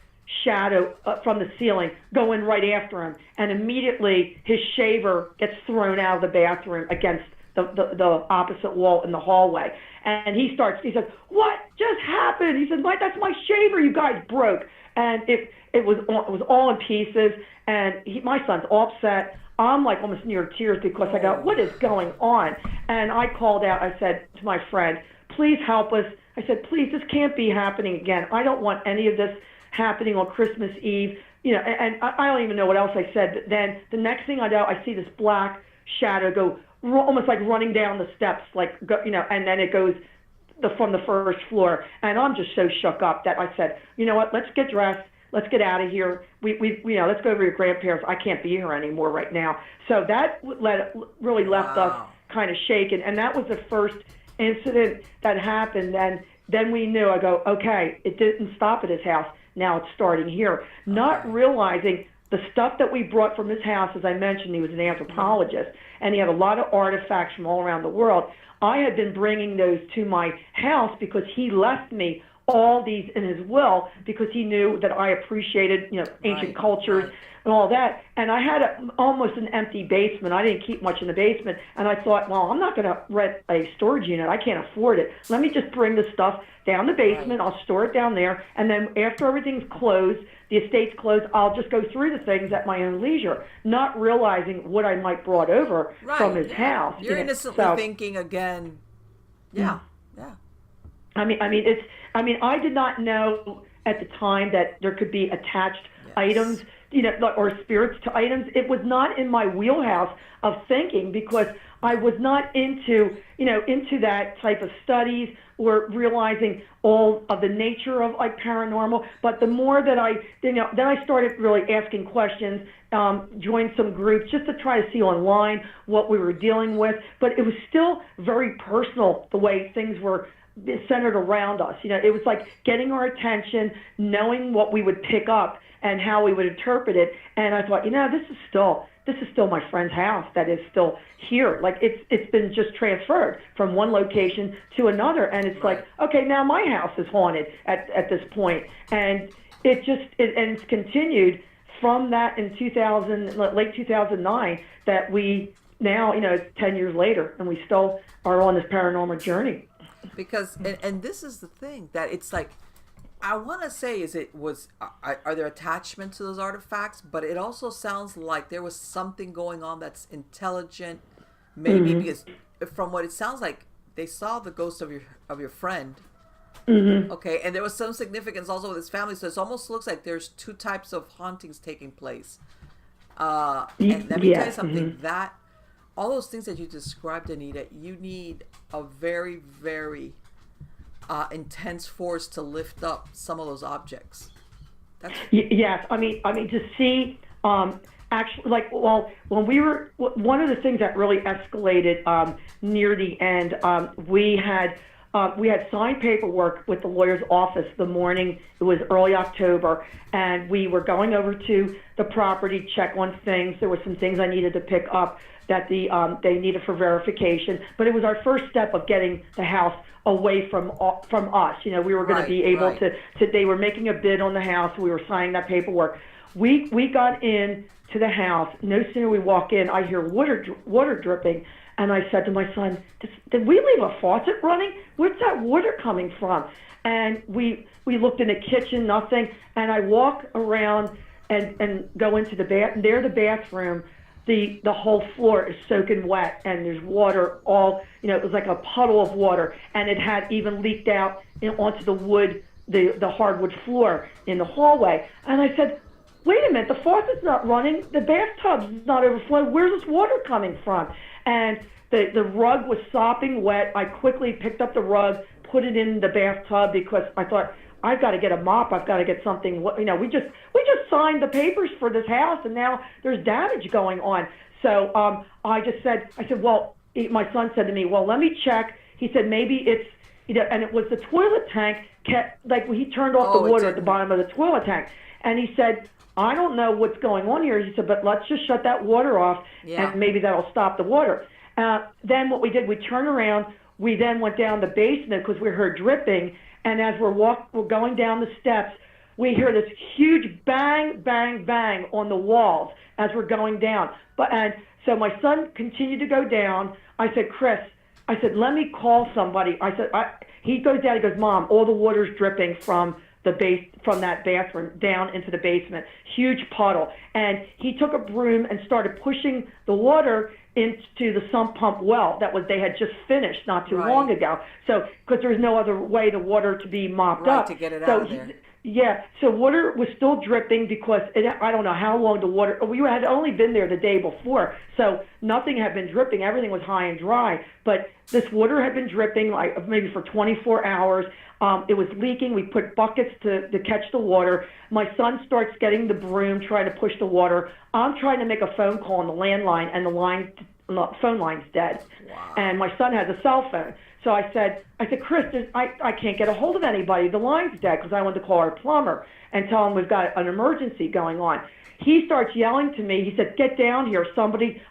shadow from the ceiling going right after him, and immediately his shaver gets thrown out of the bathroom against the opposite wall in the hallway. And he says, what just happened? He said, that's my shaver you guys broke. And it it was all in pieces, and my son's all upset. I'm like almost near tears because I go, what is going on? And I called out. I said to my friend, please help us. I said, please, this can't be happening again. I don't want any of this happening on Christmas Eve. And I don't even know what else I said. But then the next thing I know, I see this black shadow go almost like running down the steps, and then it goes from the first floor. And I'm just so shook up that I said, you know what, let's get dressed. Let's get out of here. Let's go over to your grandparents. I can't be here anymore right now. So that really left us kind of shaken. And that was the first incident that happened. And then we knew, I go, okay, it didn't stop at his house. Now it's starting here. Not realizing the stuff that we brought from his house, as I mentioned, he was an anthropologist, and he had a lot of artifacts from all around the world. I had been bringing those to my house because he left me all these in his will because he knew that I appreciated, ancient cultures and all that. And I had almost an empty basement. I didn't keep much in the basement. And I thought, well, I'm not going to rent a storage unit. I can't afford it. Let me just bring the stuff down the basement. I'll store it down there. And then after everything's closed, the estate's closed, I'll just go through the things at my own leisure, not realizing what I might brought over from his house.
You're innocently thinking again. Yeah.
I mean, I did not know at the time that there could be attached items, or spirits to items. It was not in my wheelhouse of thinking because I was not into that type of studies or realizing all of the nature of like paranormal. But the more that then I started really asking questions, joined some groups just to try to see online what we were dealing with. But it was still very personal the way things were centered around us. It was like getting our attention, knowing what we would pick up and how we would interpret it. And I thought, this is still my friend's house that is still here. Like it's been just transferred from one location to another. And it's like, okay, now my house is haunted at this point. And it's continued from that in late 2009 that we now, 10 years later, and we still are on this paranormal journey.
Because, and this is the thing, that it's like, I want to say, are there attachments to those artifacts? But it also sounds like there was something going on that's intelligent, maybe because from what it sounds like, they saw the ghost of your friend. Okay, and there was some significance also with his family, so it almost looks like there's two types of hauntings taking place. And let me tell you something, that all those things that you described, Anita, you need a very, very intense force to lift up some of those objects.
Yes, I mean to see actually, when we were, one of the things that really escalated near the end, we had signed paperwork with the lawyer's office the morning. It was early October, and we were going over to the property, check on things. There were some things I needed to pick up that they needed for verification. But it was our first step of getting the house away from us. We were going to be able to. They were making a bid on the house. We were signing that paperwork. We got in to the house. No sooner we walk in, I hear water dripping. And I said to my son, did we leave a faucet running? Where's that water coming from? And we looked in the kitchen, nothing. And I walk around and go into the bath. There, the bathroom, the whole floor is soaking wet, and there's water all, it was like a puddle of water. And it had even leaked out onto the wood, the hardwood floor in the hallway. And I said, wait a minute, the faucet's not running. The bathtub's not overflowing. Where's this water coming from? And the rug was sopping wet. I quickly picked up the rug, put it in the bathtub because I thought, I've got to get a mop. I've got to get something. We just signed the papers for this house, and now there's damage going on. So I said, well, my son said to me, well, let me check. He said, maybe it's, and it was the toilet tank. He turned off the water at the bottom of the toilet tank. And he said, I don't know what's going on here. He said, but let's just shut that water off, and maybe that'll stop the water. Then what we did, we turned around. We then went down the basement because we heard dripping. And as we're going down the steps, we hear this huge bang, bang, bang on the walls as we're going down. And so my son continued to go down. I said, Chris, let me call somebody. I said, he goes down, he goes, Mom, all the water's dripping from from that bathroom down into the basement, huge puddle. And he took a broom and started pushing the water into the sump pump well they had just finished not too long ago. So, because there was no other way the water to be mopped up.
To get it out of there.
Yeah, so water was still dripping because I don't know how long the water, we had only been there the day before, so nothing had been dripping. Everything was high and dry, but this water had been dripping like maybe for 24 hours. It was leaking. We put buckets to catch the water. My son starts getting the broom, trying to push the water. I'm trying to make a phone call on the landline, and the phone line's dead.
Wow.
And my son has a cell phone. So I said, Chris, I can't get a hold of anybody. The line's dead, because I wanted to call our plumber and tell him we've got an emergency going on. He starts yelling to me. He said, get down here.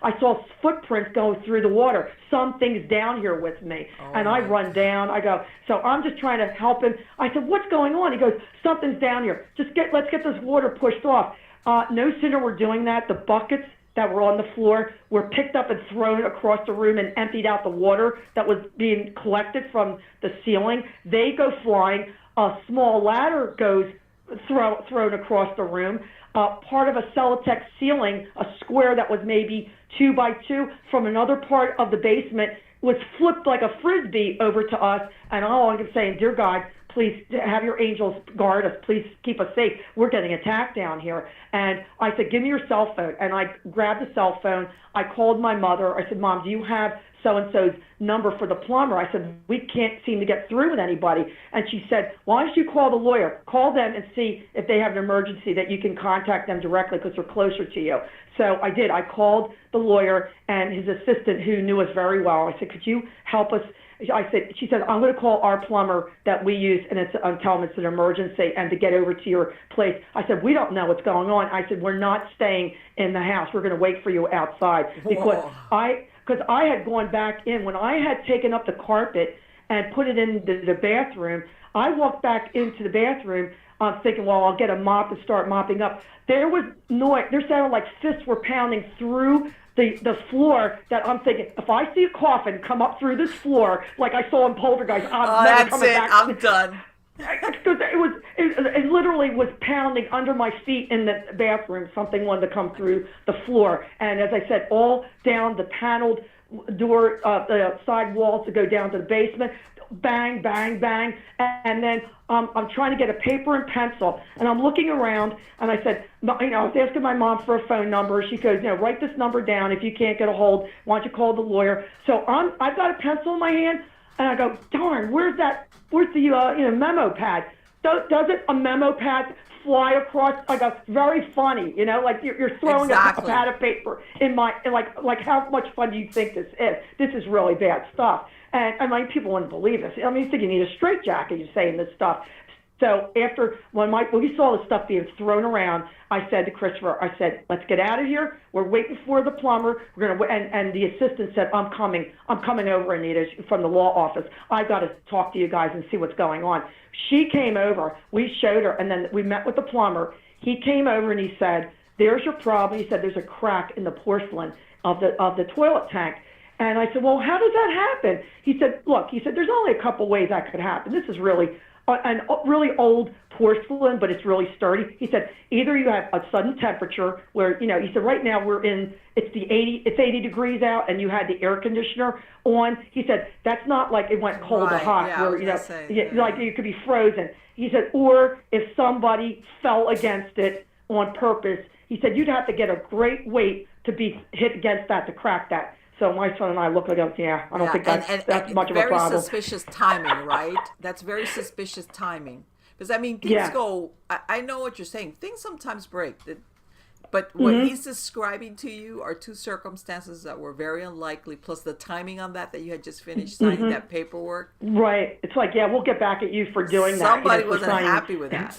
I saw footprints going through the water. Something's down here with me. And I run down. I go, so I'm just trying to help him. I said, what's going on? He goes, something's down here. Let's get this water pushed off. No sooner we're doing that, the buckets that were on the floor were picked up and thrown across the room and emptied out the water that was being collected from the ceiling. They go flying. A small ladder goes thrown across the room. Part of a Celotex ceiling, a square that was maybe 2 by 2 from another part of the basement, was flipped like a frisbee over to us. And all I'm saying, dear God, please have your angels guard us. Please keep us safe. We're getting attacked down here. And I said, give me your cell phone. And I grabbed the cell phone. I called my mother. I said, Mom, do you have so-and-so's number for the plumber? I said, we can't seem to get through with anybody. And she said, why don't you call the lawyer? Call them and see if they have an emergency that you can contact them directly because they're closer to you. So I did. I called the lawyer and his assistant, who knew us very well. I said, could you help us? She said, I'm going to call our plumber that we use and tell him it's an emergency and to get over to your place. I said, we don't know what's going on. I said, we're not staying in the house. We're going to wait for you outside. Because I had gone back in. When I had taken up the carpet and put it in the bathroom, I walked back into the bathroom thinking, well, I'll get a mop and start mopping up. There was noise. There sounded like fists were pounding through the floor, that I'm thinking, if I see a coffin come up through this floor like I saw in Poltergeist, I'm never coming back.
I'm done.
It literally was pounding under my feet in the bathroom. Something wanted to come through the floor. And as I said, all down the paneled door, the side walls to go down to the basement. Bang, bang, bang. And then I'm trying to get a paper and pencil, and I'm looking around, and I said, I was asking my mom for a phone number. She goes, write this number down. If you can't get a hold, why don't you call the lawyer? So I've got a pencil in my hand, and I go, darn, where's the memo pad? Doesn't a memo pad fly across? I go, very funny, like you're throwing a pad of paper in my, like how much fun do you think this is? This is really bad stuff. And people wouldn't believe this. I mean, you think you need a straitjacket, you're saying this stuff. So when we saw the stuff being thrown around, I said to Christopher, let's get out of here. We're waiting for the plumber. We're gonna and the assistant said, I'm coming over, Anita, from the law office. I got to talk to you guys and see what's going on. She came over. We showed her, and then we met with the plumber. He came over and he said, there's your problem. He said, there's a crack in the porcelain of the toilet tank. And I said, well, how does that happen? He said, look, there's only a couple ways that could happen. This is really an really old porcelain, but it's really sturdy. He said, either you have a sudden temperature where, he said, right now it's 80 degrees out and you had the air conditioner on. He said, that's not like it went cold to hot, like you could be frozen. He said, or if somebody fell against it on purpose, he said, you'd have to get a great weight to be hit against that to crack that. So my son and I look at him, I don't think that's much of a problem.
Very suspicious timing, right? That's very suspicious timing. Because, things go, I know what you're saying. Things sometimes break. But what he's describing to you are two circumstances that were very unlikely, plus the timing on that you had just finished signing that paperwork.
Right. It's like, we'll get back at you for doing that.
Somebody wasn't happy with that.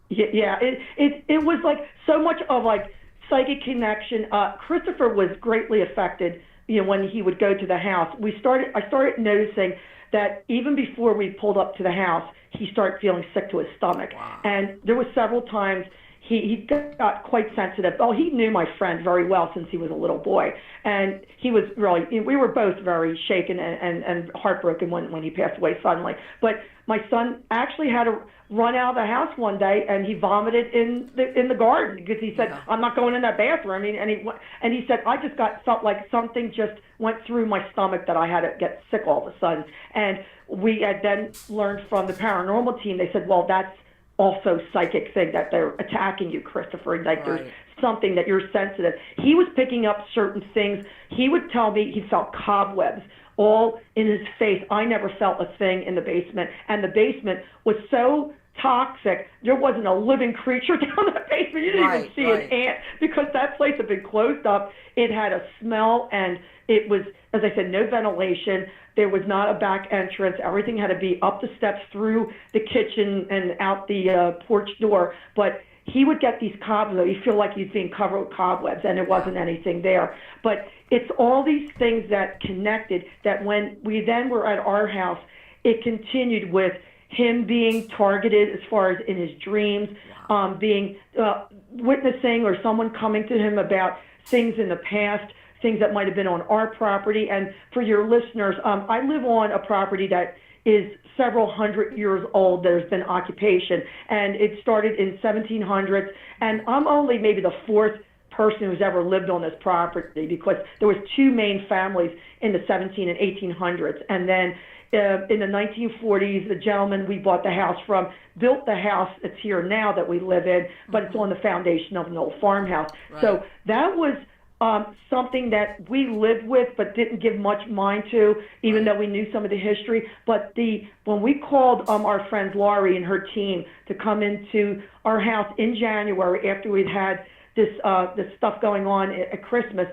Yeah. It was like so much of like psychic connection. Christopher was greatly affected when he would go to the house. I started noticing that even before we pulled up to the house, he started feeling sick to his stomach. Wow. And there was several times he got quite sensitive. Oh, he knew my friend very well since he was a little boy, and he was really, we were both very shaken and heartbroken when he passed away suddenly. But my son actually had to run out of the house one day, and he vomited in the garden because he said, I'm not going in that bathroom. And he said, I just felt like something just went through my stomach that I had to get sick all of a sudden. And we had then learned from the paranormal team, they said, well, that's also psychic thing, that they're attacking you, Christopher. Like there's something that you're sensitive. He was picking up certain things. He would tell me he felt cobwebs all in his face. I never felt a thing in the basement. And the basement was so toxic, there wasn't a living creature down in the basement. You didn't even see an ant because that place had been closed up. It had a smell, and it was, as I said, no ventilation. There was not a back entrance. Everything had to be up the steps, through the kitchen, and out the porch door. But he would get these cobwebs. You feel like he's being covered with cobwebs, and there wasn't anything there. But it's all these things that connected, that when we then were at our house, it continued with him being targeted as far as in his dreams, being witnessing, or someone coming to him about things in the past, things that might have been on our property. And for your listeners, I live on a property that is several hundred years old. There's been occupation, and it started in 1700s, and I'm only maybe the fourth person who's ever lived on this property, because there was two main families in the 17 and 1800s, and then in the 1940s, the gentleman we bought the house from built the house that's here now that we live in, but it's on the foundation of an old farmhouse. So that was something that we lived with but didn't give much mind to, even though we knew some of the history. But when we called our friend Laurie and her team to come into our house in January after we'd had this stuff going on at Christmas,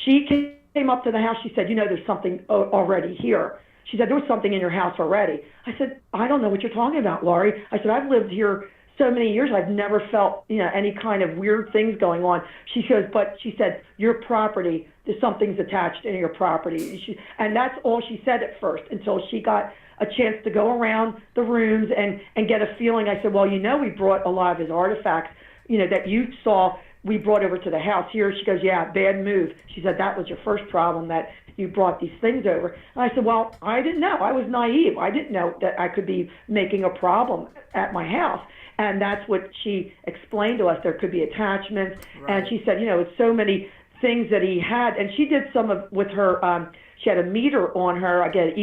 she came up to the house. She said, there's something already here. She said, there was something in your house already. I said, I don't know what you're talking about, Laurie. I said, I've lived here so many years, I've never felt, any kind of weird things going on. She goes, but she said, your property, there's something's attached in your property. And that's all she said at first, until she got a chance to go around the rooms and get a feeling. I said, well, we brought a lot of his artifacts, that you saw, we brought over to the house here. She goes, yeah, bad move. She said, that was your first problem, that you brought these things over. And I said, well, I didn't know. I was naive. I didn't know that I could be making a problem at my house. And that's what she explained to us. There could be attachments. And she said, it's so many things that he had. And she did some of, with her, she had a meter on her, again,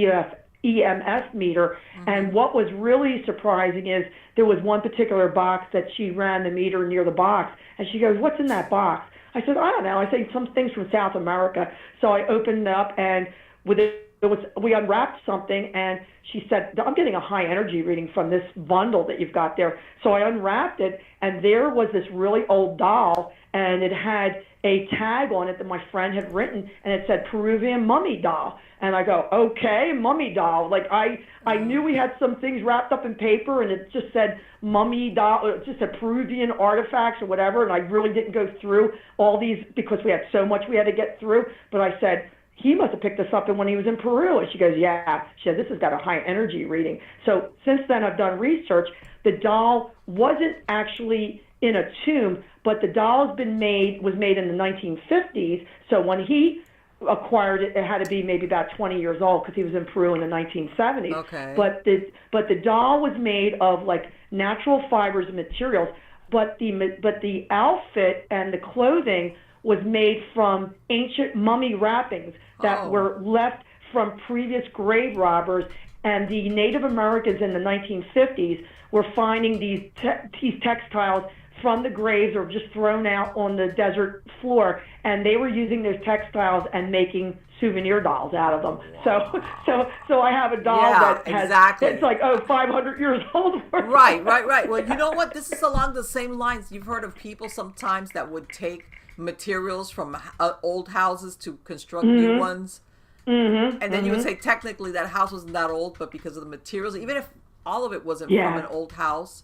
EMF meter. And what was really surprising is there was one particular box that she ran the meter near the box. And she goes, what's in that box? I said, I don't know. I said, some things from South America. So I opened it up, and we unwrapped something, and she said, I'm getting a high energy reading from this bundle that you've got there. So I unwrapped it, and there was this really old doll, and it had a tag on it that my friend had written, and it said Peruvian mummy doll. And I go, okay, mummy doll. Like I knew we had some things wrapped up in paper, and it just said mummy doll, it just said Peruvian artifacts or whatever, and I really didn't go through all these because we had so much we had to get through. But I said, he must have picked this up when he was in Peru. And she goes, yeah. She said, this has got a high energy reading. So since then I've done research. The doll wasn't actually in a tomb, but the doll was made in the 1950s. So when he acquired it, it had to be maybe about 20 years old because he was in Peru in the 1970s.
Okay.
But the doll was made of like natural fibers and materials, but the outfit and the clothing was made from ancient mummy wrappings that were left from previous grave robbers. And the Native Americans in the 1950s were finding these textiles from the graves or just thrown out on the desert floor, and they were using those textiles and making souvenir dolls out of them. Wow. So I have a doll that has, it's like 500 years old.
Right. Well, you know what? This is along the same lines. You've heard of people sometimes that would take materials from old houses to construct new ones. And then you would say technically that house wasn't that old, but because of the materials, even if all of it wasn't from an old house,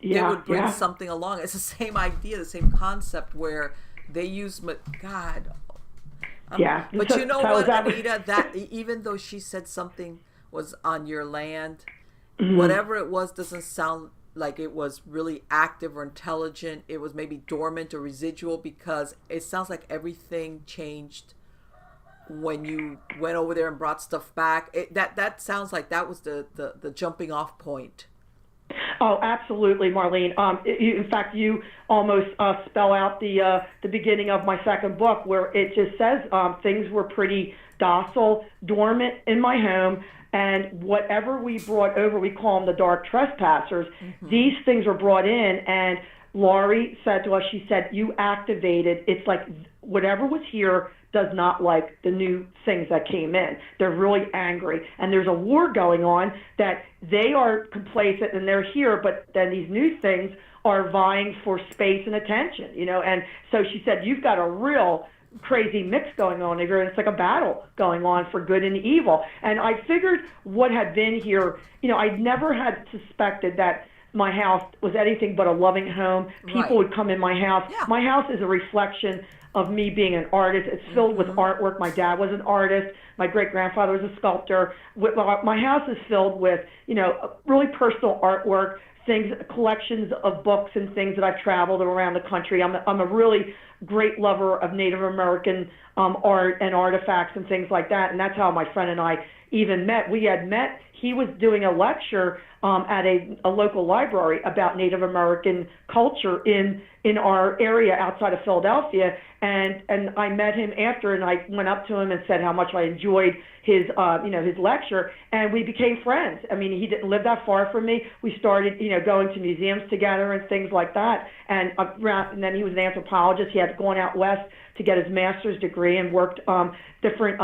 they would bring something along. It's the same idea, the same concept where they use God. But you know what, Anita? That even though she said something was on your land, whatever it was doesn't sound like it was really active or intelligent. It was maybe dormant or residual, because it sounds like everything changed when you went over there and brought stuff back. That sounds like that was the jumping off point.
Oh, absolutely, Marlene. In fact, you almost spell out the beginning of my second book, where it just says things were pretty docile, dormant in my home, and whatever we brought over, we call them the dark trespassers. Mm-hmm. These things were brought in, and Laurie said to us, she said, you activated, it's like whatever was here does not like the new things that came in. They're really angry. And there's a war going on that they are complacent and they're here, but then these new things are vying for space and attention, you know. And so she said, you've got a real crazy mix going on here, and it's like a battle going on for good and evil. And I figured what had been here, you know, I never had suspected that my house was anything but a loving home. People would come in my house. Yeah. My house is a reflection of me being an artist. It's filled with artwork. My dad was an artist. My great-grandfather was a sculptor. My house is filled with, you know, really personal artwork, things, collections of books and things that I've traveled around the country. I'm a really great lover of Native American art and artifacts and things like that, and that's how my friend and I even met. We had met. He was doing a lecture at a local library about Native American culture in our area outside of Philadelphia, and I met him after, and I went up to him and said how much I enjoyed his his lecture, and we became friends. I mean, he didn't live that far from me. We started going to museums together and things like that, and then he was an anthropologist. He had gone out west to get his master's degree and worked different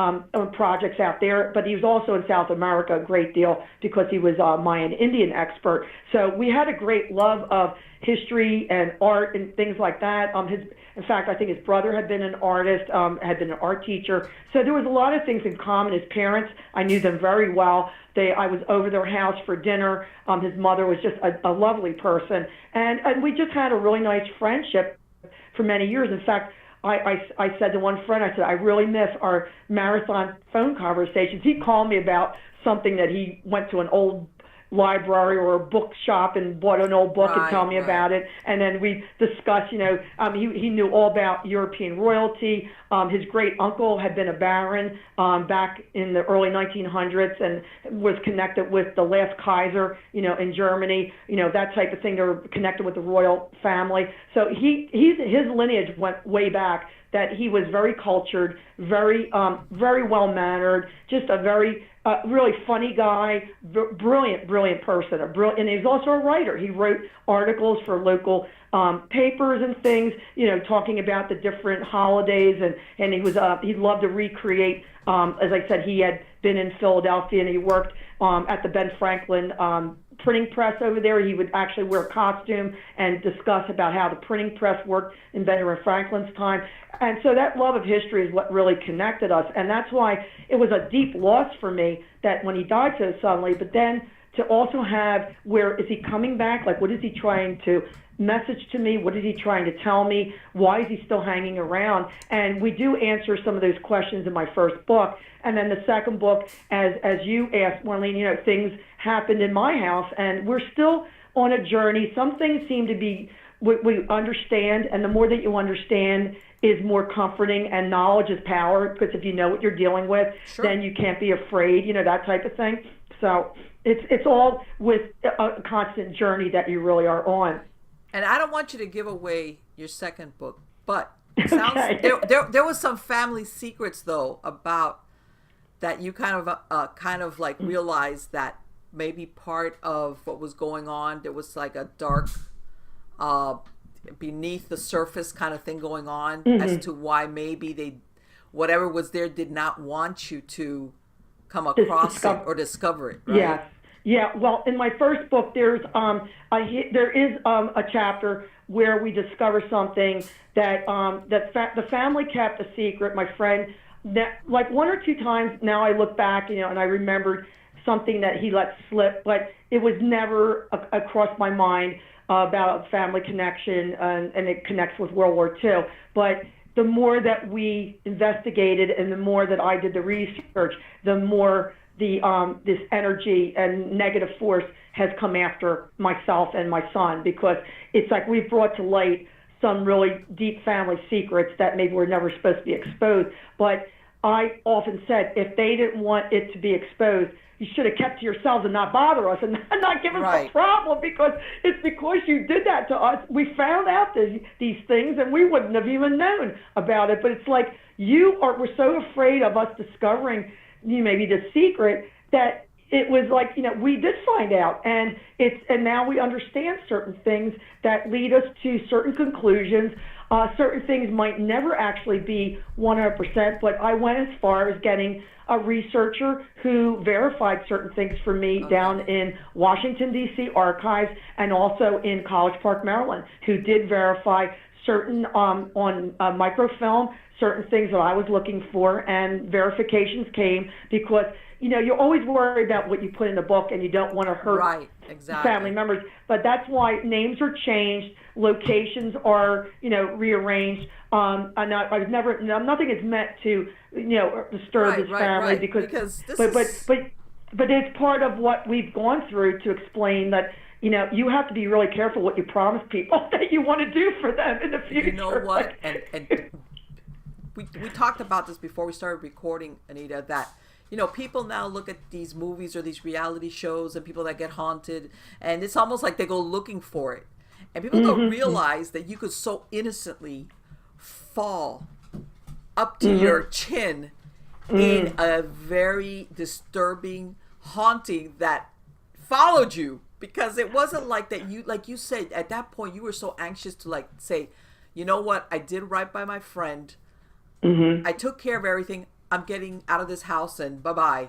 projects out there, but he was also in South America a great deal because he was a Mayan Indian expert. So we had a great love of history and art and things like that. In fact, I think his brother had been an artist, had been an art teacher. So there was a lot of things in common. His parents, I knew them very well. I was over their house for dinner. His mother was just a lovely person. And we just had a really nice friendship for many years. In fact, I said to one friend, I said, I really miss our marathon phone conversations. He'd call me about something that he went to an old library or a bookshop and bought an old book and tell me about it. And then we discussed, he knew all about European royalty. His great uncle had been a baron back in the early 1900s and was connected with the last Kaiser, in Germany, that type of thing. They were connected with the royal family. So his lineage went way back, that he was very cultured, very well mannered, just a very really funny guy, brilliant person, and he was also a writer. He wrote articles for local papers and things, talking about the different holidays, and he loved to recreate. As I said, he had been in Philadelphia and he worked at the Ben Franklin printing press over there. He would actually wear a costume and discuss about how the printing press worked in Benjamin Franklin's time. And so that love of history is what really connected us. And that's why it was a deep loss for me that when he died so suddenly, but then to also have, where is he coming back? Like, what is he trying to message to me? What is he trying to tell me? Why is he still hanging around? And we do answer some of those questions in my first book. And then the second book, as you asked, Marlene, things happened in my house, and we're still on a journey. Some things seem to be, we understand, and the more that you understand is more comforting, and knowledge is power, because if you know what you're dealing with, then you can't be afraid, that type of thing. So it's all with a constant journey that you really are on.
And I don't want you to give away your second book, but it sounds, there was some family secrets though about that you kind of like realized that maybe part of what was going on, there was like a dark beneath the surface kind of thing going on, as to why maybe whatever was there did not want you to come across it or discover it, right?
Yeah. Well, in my first book, there is a chapter where we discover something that the family kept a secret. My friend, that like one or two times now I look back, and I remembered something that he let slip, but it was never across my mind about a family connection, and it connects with World War II. But the more that we investigated and the more that I did the research, the more this energy and negative force has come after myself and my son, because it's like we've brought to light some really deep family secrets that maybe were never supposed to be exposed. But I often said, if they didn't want it to be exposed, you should have kept to yourselves and not bother us and not give us a problem, because it's because you did that to us. We found out these things and we wouldn't have even known about it. But it's like we're so afraid of us discovering maybe the secret that it was like, we did find out, and now we understand certain things that lead us to certain conclusions. Certain things might never actually be 100%, but I went as far as getting a researcher who verified certain things for me down in Washington, D.C. archives, and also in College Park, Maryland, who did verify certain on microfilm, certain things that I was looking for, and verifications came because you're always worried about what you put in the book, and you don't want to hurt family members. But that's why names are changed, locations are rearranged. Nothing is meant to disturb this family because but it's part of what we've gone through to explain that. You have to be really careful what you promise people that you want to do for them in the future.
You know what? And we talked about this before we started recording, Anita, that people now look at these movies or these reality shows and people that get haunted, and it's almost like they go looking for it. And people don't realize that you could so innocently fall up to your chin in a very disturbing haunting that followed you. Because it wasn't like that like you said, at that point you were so anxious to say, you know what, I did right by my friend. I took care of everything. I'm getting out of this house and bye-bye.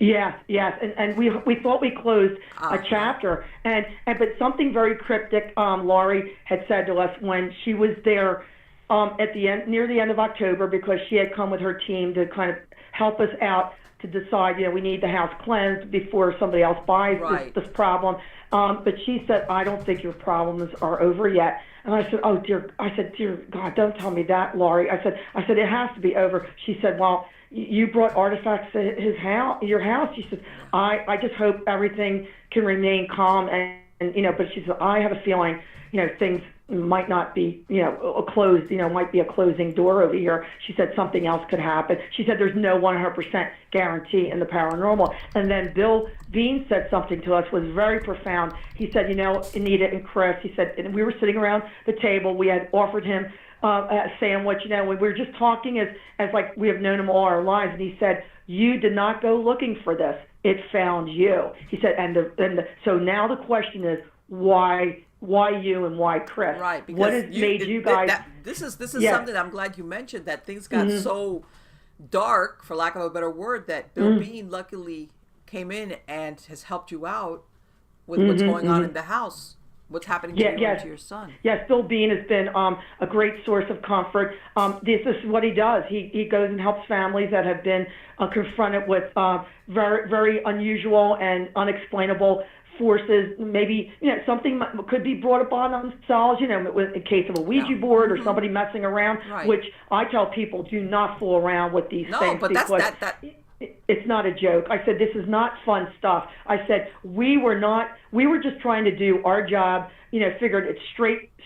Yes. And we thought we closed a chapter. But something very cryptic, Laurie had said to us when she was there at the end, near the end of October, because she had come with her team to kind of help us out to decide, we need the house cleansed before somebody else buys this problem. But she said, I don't think your problems are over yet. And I said, oh, dear God, don't tell me that, Laurie. I said, it has to be over. She said, well, you brought artifacts to your house. She said, I just hope everything can remain calm. And but she said, I have a feeling, things might not be, closed, might be a closing door over here. She said something else could happen. She said there's no 100% guarantee in the paranormal. And then Bill Bean said something to us was very profound. He said, Anita and Chris, he said, and we were sitting around the table. We had offered him a sandwich, we were just talking as like we have known him all our lives. And he said, you did not go looking for this. It found you. He said, so now the question is, why you and why Chris?
Right. Because
what has made you guys?
This is something I'm glad you mentioned, that things got so dark, for lack of a better word, that Bill Bean luckily came in and has helped you out with what's going on in the house. What's happening to you and to your son? Yes,
Bill Bean has been a great source of comfort. This is what he does. He goes and helps families that have been confronted with very, very unusual and unexplainable forces. Maybe something could be brought upon themselves, in case of a Ouija board or somebody messing around, which I tell people, do not fool around with these things,
but
because it's not a joke. I said, this is not fun stuff. I said, we were just trying to do our job, figured it's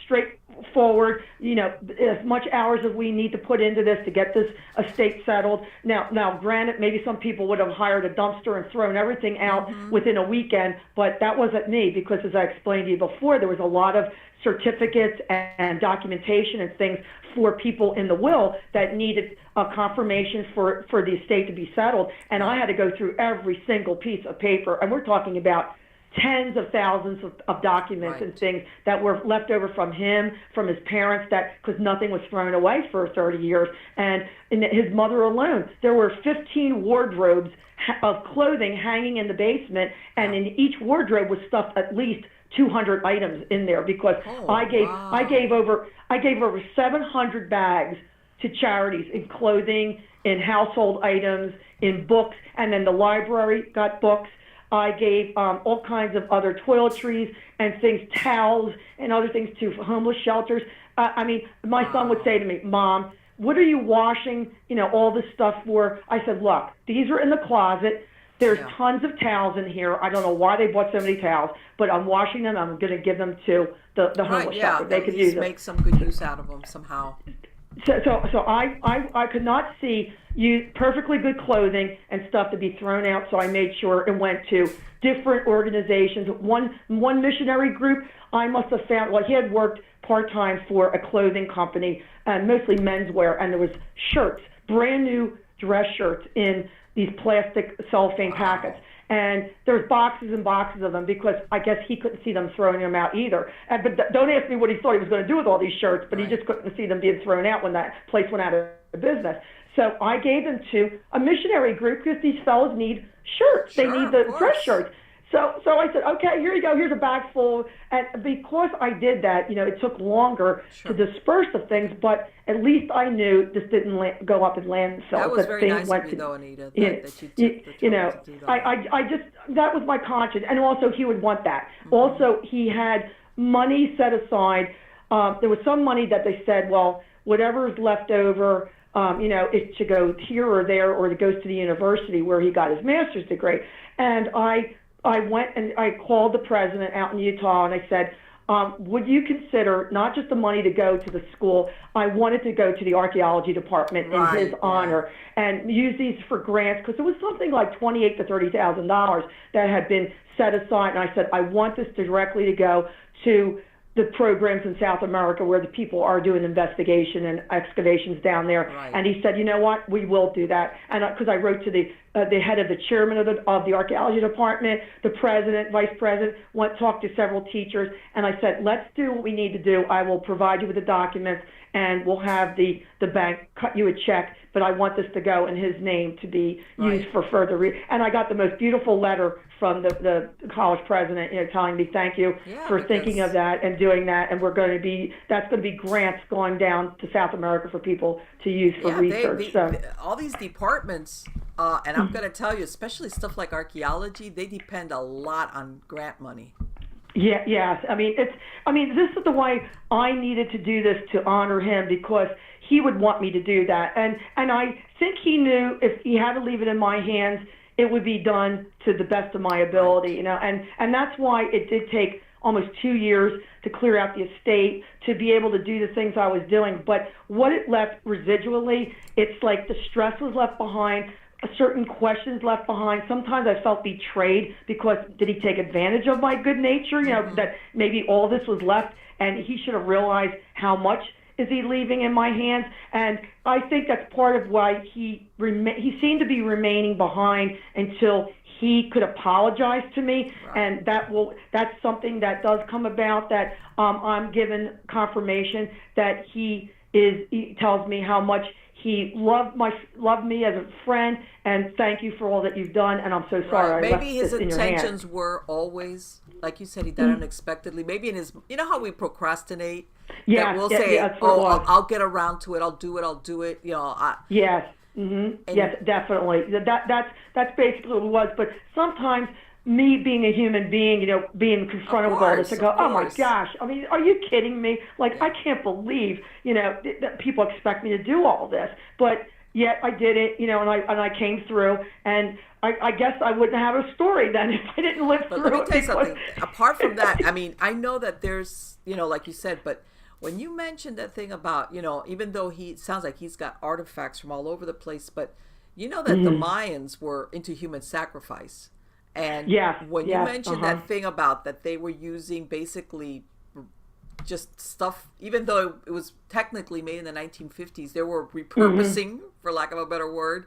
straightforward, as much hours as we need to put into this to get this estate settled. Now, granted, maybe some people would have hired a dumpster and thrown everything out within a weekend, but that wasn't me, because as I explained to you before, there was a lot of certificates and documentation and things for people in the will that needed a confirmation for the estate to be settled. And I had to go through every single piece of paper, and we're talking about tens of thousands of documents and things that were left over from him, from his parents, because nothing was thrown away for 30 years. And in his mother alone, there were 15 wardrobes of clothing hanging in the basement, and in each wardrobe was stuffed at least 200 items in there, because I gave over 700 bags to charities, in clothing, in household items, in books, and then the library got books. I gave all kinds of other toiletries and things, towels and other things to homeless shelters. My son would say to me, Mom, what are you washing, all this stuff for? I said, look, these are in the closet. There's
Yeah.
tons of towels in here. I don't know why they bought so many towels, but I'm washing them. I'm going to give them to the
Right.
homeless
Yeah.
shelter. They
At
could
least
use them.
make some good use out of them somehow.
So I could not see you perfectly good clothing and stuff to be thrown out. So I made sure it went to different organizations. One missionary group I must have found. Well, he had worked part-time for a clothing company, and mostly menswear, and there was shirts, brand new dress shirts in these plastic cellophane packets. And there's boxes and boxes of them because I guess he couldn't see them throwing them out either. But don't ask me what he thought he was going to do with all these shirts, but
Right.
he just couldn't see them being thrown out when that place went out of business. So I gave them to a missionary group because these fellows need shirts.
Sure,
they need the
of
dress
course.
shirts. So I said, okay, here you go. Here's a bag full. And because I did that, it took longer
Sure.
to disperse the things, but at least I knew this didn't go up in landfills.
That was very
things
nice
went
of you,
to,
though, Anita, that,
you,
that you took the trouble to do that.
I just, that was my conscience. And also he would want that. Also, he had money set aside. There was some money that they said, well, whatever is left over, it should go here or there, or it goes to the university where he got his master's degree. And I went and I called the president out in Utah and I said, would you consider not just the money to go to the school, I wanted to go to the archaeology department in his honor and use these for grants, because it was something like $28,000 to $30,000 that had been set aside. And I said, I want this directly to go to the programs in South America where the people are doing investigation and excavations down there.
Right.
And he said, you know what, we will do that. And because I wrote to the head of the chairman of the archaeology department, the president, vice president, talked to several teachers, and I said, let's do what we need to do. I will provide you with the documents, and we'll have the bank cut you a check, but I want this to go in his name to be used for further and I got the most beautiful letter from the college president, telling me thank you for thinking of that and doing that, and that's going to be grants going down to South America for people to use for research.
All these departments, and I'm going to tell you, especially stuff like archaeology, they depend a lot on grant money.
Yeah, yes. This is the way I needed to do this to honor him, because he would want me to do that. And I think he knew if he had to leave it in my hands, it would be done to the best of my ability, and that's why it did take almost 2 years to clear out the estate, to be able to do the things I was doing. But what it left residually, it's like the stress was left behind, certain questions left behind. Sometimes I felt betrayed because did he take advantage of my good nature? That maybe all this was left, and he should have realized how much is he leaving in my hands. And I think that's part of why he seemed to be remaining behind until he could apologize to me. Right. And that's something that does come about, that I'm given confirmation that he tells me how much he loved me as a friend, and thank you for all that you've done, and I'm so sorry.
Right.
I
Maybe his intentions were always, like you said, he died unexpectedly. Maybe in his, how we procrastinate?
Yeah,
we'll say,
I'll
get around to it. I'll do it.
Yes. Mm-hmm. Yes, definitely. That's basically what it was. But sometimes me being a human being, being confronted with all this, I go, oh my gosh, are you kidding me? I can't believe, that people expect me to do all this. But yet I did it, and I came through, and I guess I wouldn't have a story then if I didn't live through it.
Let me tell you something. Apart from that, I know that there's, like you said, but when you mentioned that thing about, even though it sounds like he's got artifacts from all over the place, but that the Mayans were into human sacrifice. And when you mentioned that thing about that they were using basically just stuff, even though it was technically made in the 1950s, they were repurposing, for lack of a better word.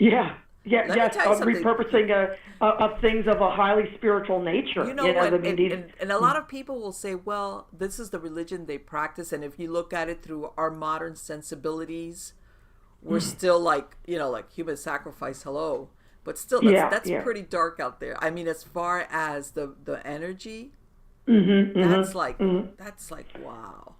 Repurposing of things of a highly spiritual nature.
And a lot of people will say, well, this is the religion they practice, and if you look at it through our modern sensibilities, we're still like human sacrifice, hello. But still, that's pretty dark out there. As far as the energy, that's like wow.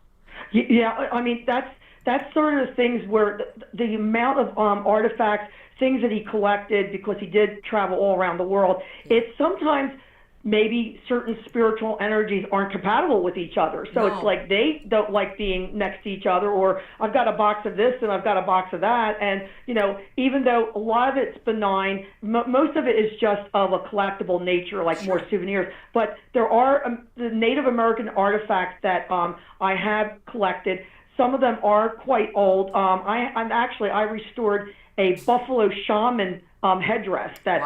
That's sort of the things where the amount of artifacts, things that he collected, because he did travel all around the world. It's sometimes
maybe certain spiritual energies aren't compatible with each other. So it's like they don't like being next to each other, or I've got a box of this and I've got a box of that. And, even though a lot of it's benign, most of it is just of a collectible nature, like more souvenirs. But there are the Native American artifacts that I have collected. Some of them are quite old. I restored a buffalo shaman headdress that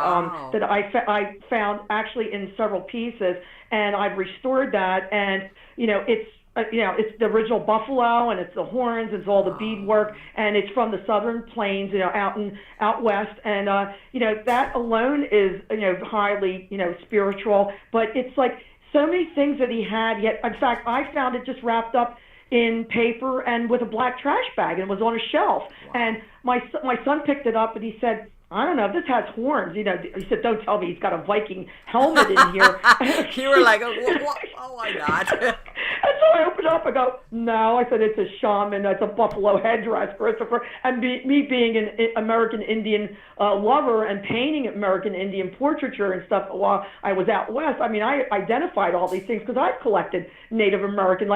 that I found actually in several pieces, and I've restored that. And it's the original buffalo, and it's the horns, it's all the beadwork, and it's from the southern plains, out west. And that alone is highly spiritual. But it's like so many things that he had. Yet, in fact, I found it just wrapped up in paper and with a black trash bag, and it was on a shelf. And my son picked it up, and he said, I don't know if this has horns. He said, don't tell me he's got a Viking helmet in here.
You were like, oh, why not?
And so I opened up, I go, no. I said, it's a shaman, it's a buffalo headdress, Christopher. And me being an American Indian lover and painting American Indian portraiture and stuff while I was out west, I identified all these things because I've collected Native American,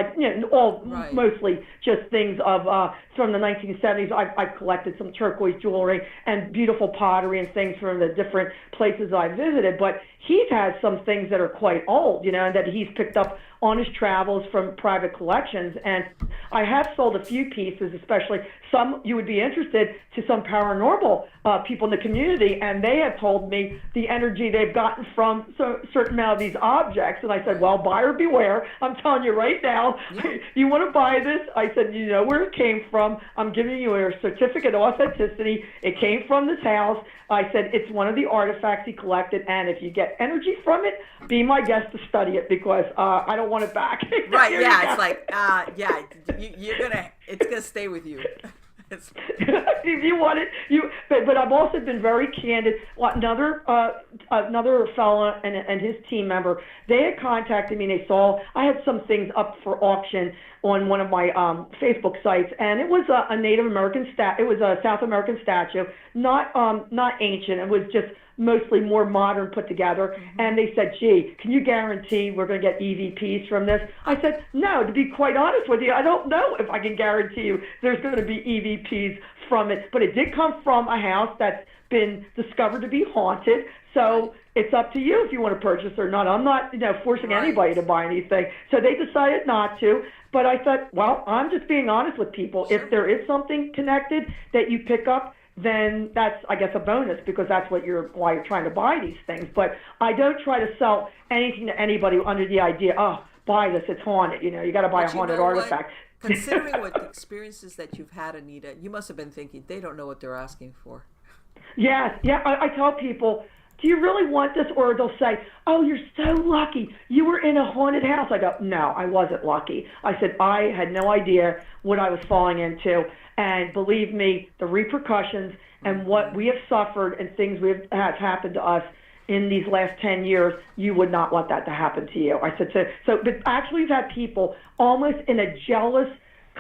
mostly just things of from the 1970s. I've collected some turquoise jewelry and beautiful pottery and things from the different places I visited. But he's had some things that are quite old, and that he's picked up on his travels from private collections. And I have sold a few pieces, especially some you would be interested, to some paranormal people in the community, and they have told me the energy they've gotten from a certain amount of these objects. And I said, well, buyer beware. I'm telling you right now, you want to buy this? I said, you know where it came from. I'm giving you a certificate of authenticity. It came from this house. I said, it's one of the artifacts he collected, and if you get energy from it, be my guest to study it, because I don't want it back.
Right, it's like, it's going to stay with you.
If you want it, but I've also been very candid. Another fella and his team member, they had contacted me, and they saw I had some things up for auction on one of my Facebook sites, and it was a Native American it was a South American statue, not ancient. It was just mostly more modern put together. Mm-hmm. And they said, gee, can you guarantee we're going to get EVPs from this? I said, no, to be quite honest with you, I don't know if I can guarantee you there's going to be EVPs from it. But it did come from a house that's been discovered to be haunted. So it's up to you if you want to purchase or not. I'm not forcing anybody to buy anything. So they decided not to. But I thought, well, I'm just being honest with people. Sure. If there is something connected that you pick up, then that's, I guess, a bonus, because that's why you're trying to buy these things. But I don't try to sell anything to anybody under the idea, oh, buy this, it's haunted. You got to buy a haunted artifact.
Considering what the experiences that you've had, Anita, you must have been thinking, they don't know what they're asking for.
Yes. Yeah. I tell people, do you really want this? Or they'll say, oh, you're so lucky. You were in a haunted house. I go, no, I wasn't lucky. I said, I had no idea what I was falling into. And believe me, the repercussions and what we have suffered and things have happened to us in these last 10 years, you would not want that to happen to you. I said, but actually we've had people almost in a jealous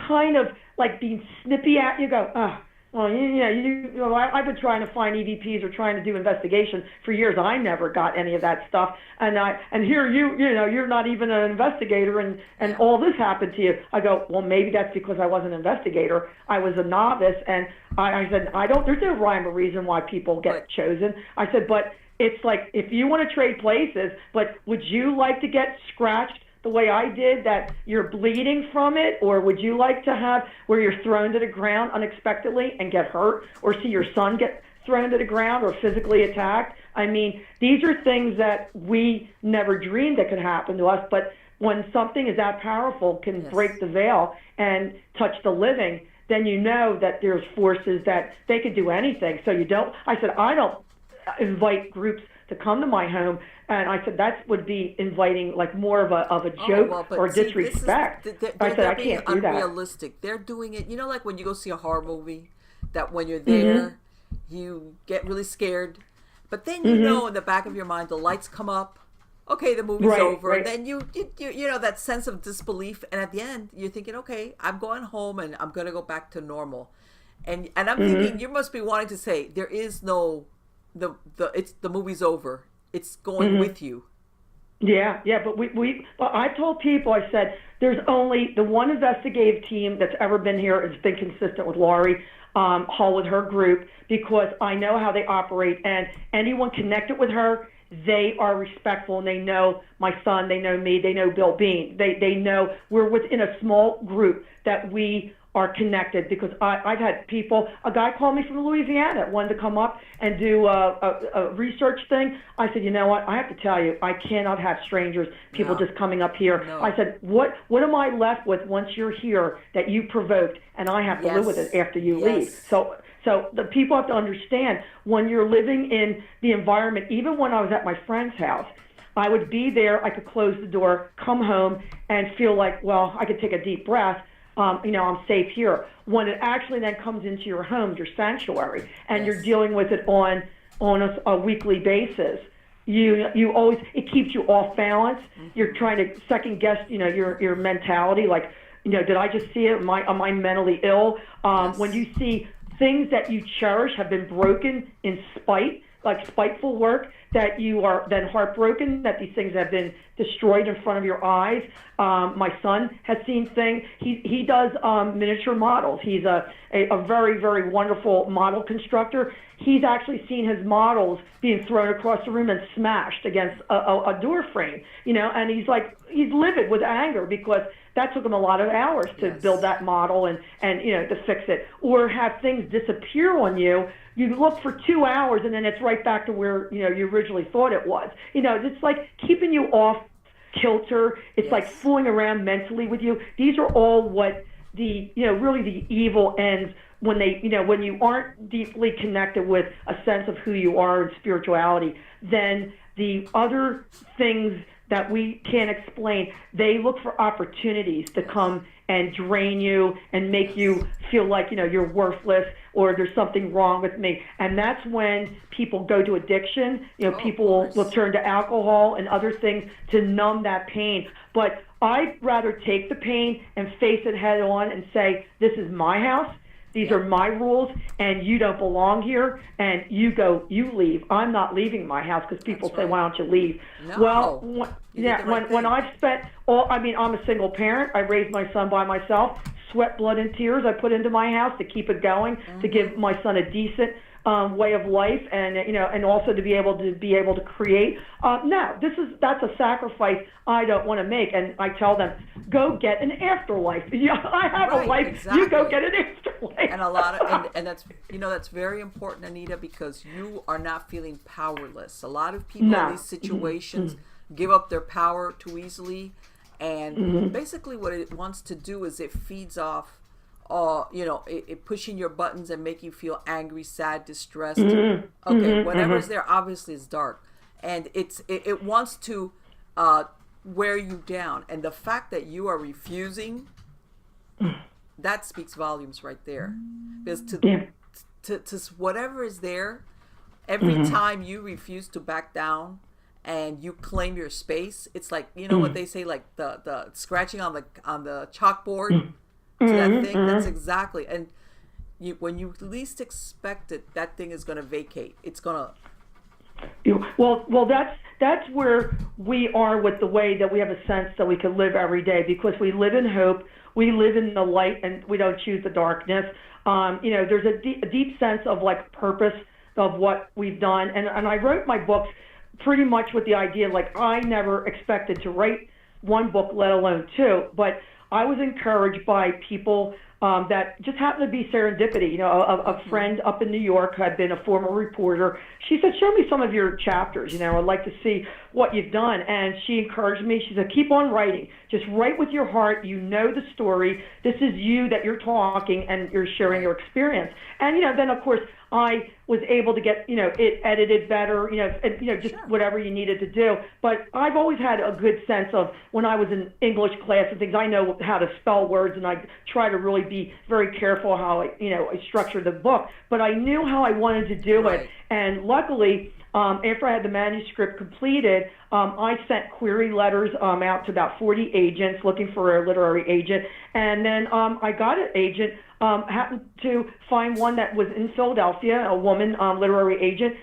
kind of like being snippy at you, go, oh, well, I've been trying to find EVPs or trying to do investigation for years. I never got any of that stuff. And here you're not even an investigator, and all this happened to you. I go, well, maybe that's because I wasn't an investigator. I was a novice, and I said, there's no rhyme or reason why people get chosen. I said, but it's like, if you want to trade places, but would you like to get scratched the way I did, that you're bleeding from it? Or would you like to have where you're thrown to the ground unexpectedly and get hurt, or see your son get thrown to the ground or physically attacked? I mean, these are things that we never dreamed that could happen to us, but when something is that powerful can break the veil and touch the living, then you know that there's forces that they could do anything. So I said, I don't invite groups to come to my home. And I said, that would be inviting like more of a joke or disrespect. I said, I can't do that.
Unrealistic. They're doing it, like when you go see a horror movie, that when you're there, you get really scared. But then you know in the back of your mind, the lights come up. Okay, the movie's over. Right. And then you that sense of disbelief. And at the end, you're thinking, okay, I'm going home and I'm going to go back to normal. And I'm thinking, you must be wanting to say, there is no, the movie's over. It's going with you.
Yeah, but I told people, I said, there's only the one investigative team that's ever been here has been consistent with Laurie Hall with her group, because I know how they operate, and anyone connected with her, they are respectful, and they know my son, they know me, they know Bill Bean, they know we're within a small group that we are connected, because I've had people, a guy called me from Louisiana, wanted to come up and do a research thing. I said, you know what, I have to tell you, I cannot have strangers, people just coming up here.
No.
I said, what am I left with once you're here that you provoked, and I have to live with it after you leave? So the people have to understand, when you're living in the environment, even when I was at my friend's house, I would be there, I could close the door, come home, and feel like, well, I could take a deep breath. I'm safe here. When it actually then comes into your home, your sanctuary, and you're dealing with it on a weekly basis, you always, it keeps you off balance. You're trying to second guess, your mentality. Like, did I just see it? Am I mentally ill? When you see things that you cherish have been broken in spite, like spiteful work, that you are then heartbroken that these things have been destroyed in front of your eyes. My son has seen things. He does miniature models. He's a very, very wonderful model constructor. He's actually seen his models being thrown across the room and smashed against a door frame, and he's livid with anger, because that took him a lot of hours to build that model and to fix it. Or have things disappear on you. You look for 2 hours and then it's right back to where you originally thought it was. It's like keeping you off kilter. It's like fooling around mentally with you. These are all what the really the evil ends when they when you aren't deeply connected with a sense of who you are and spirituality. Then the other things that we can't explain, they look for opportunities to come and drain you and make you feel like you're worthless, or there's something wrong with me. And that's when people go to addiction. People will turn to alcohol and other things to numb that pain. But I'd rather take the pain and face it head on and say, this is my house, these are my rules, and you don't belong here, and you leave. I'm not leaving my house, because people say, why don't you leave?
No.
Well, when I've spent I'm a single parent. I raised my son by myself. Sweat, blood, and tears I put into my house to keep it going, to give my son a decent way of life, and and also to be able to create. No, that's a sacrifice I don't want to make, and I tell them, go get an afterlife. I have a life. Exactly. You go get an afterlife.
And a lot of and that's that's very important, Anita, because you are not feeling powerless. A lot of people in these situations give up their power too easily, and basically what it wants to do is it feeds off it pushing your buttons and make you feel angry, sad, distressed. Whatever's there obviously is dark, and it wants to wear you down. And the fact that you are refusing, that speaks volumes right there. Because to whatever is there, every time you refuse to back down and you claim your space, it's like what they say, like the scratching on the chalkboard. To that thing, that's exactly, and when you least expect it, that thing is going to vacate. It's going
to. Well, that's where we are with the way that we have a sense that we can live every day, because we live in hope, we live in the light, and we don't choose the darkness. There's a deep sense of like purpose of what we've done, and I wrote my books pretty much with the idea, like, I never expected to write one book, let alone two, but I was encouraged by people that just happened to be serendipity. A friend up in New York had been a former reporter. She said, show me some of your chapters. I'd like to see what you've done. And she encouraged me. She said, keep on writing. Just write with your heart. The story. This is you that you're talking, and you're sharing your experience. And, then, of course, I was able to get, it edited better, just whatever you needed to do. But I've always had a good sense of, when I was in English class and things, I know how to spell words, and I try to really be very careful how I structure the book. But I knew how I wanted to do it. And luckily, after I had the manuscript completed, I sent query letters out to about 40 agents looking for a literary agent. And then I got an agent, happened to find one that was in Philadelphia, a woman literary agent,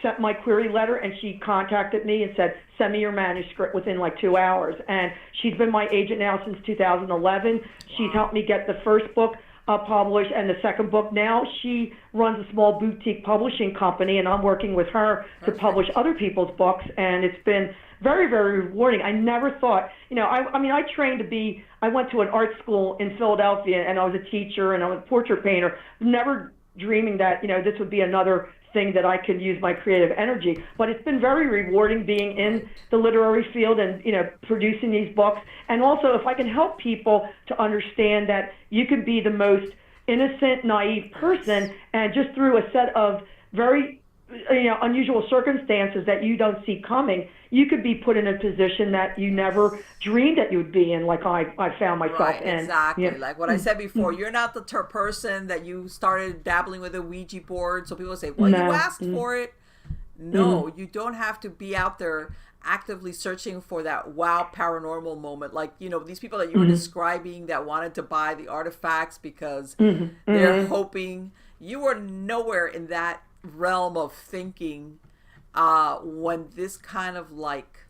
sent my query letter, and she contacted me and said, send me your manuscript within like 2 hours. And she's been my agent now since 2011. She's helped me get the first book published and the second book. Now she runs a small boutique publishing company, and I'm working with her to publish other people's books, and it's been very, very rewarding. I never thought, I mean, I trained to be, I went to an art school in Philadelphia, and I was a teacher, and I was a portrait painter, never dreaming that, this would be another thing that I could use my creative energy. But it's been very rewarding being in the literary field and, producing these books. And also, if I can help people to understand that you can be the most innocent, naive person, and just through a set of very, unusual circumstances that you don't see coming, you could be put in a position that you never dreamed that you would be in, like I found myself in.
Exactly. Like what I said before, you're not the person that you started dabbling with a Ouija board. So people say, well, you asked for it. No, you don't have to be out there actively searching for that wow paranormal moment. Like, these people that you were describing that wanted to buy the artifacts because they're hoping. You were nowhere in that realm of thinking when this kind of like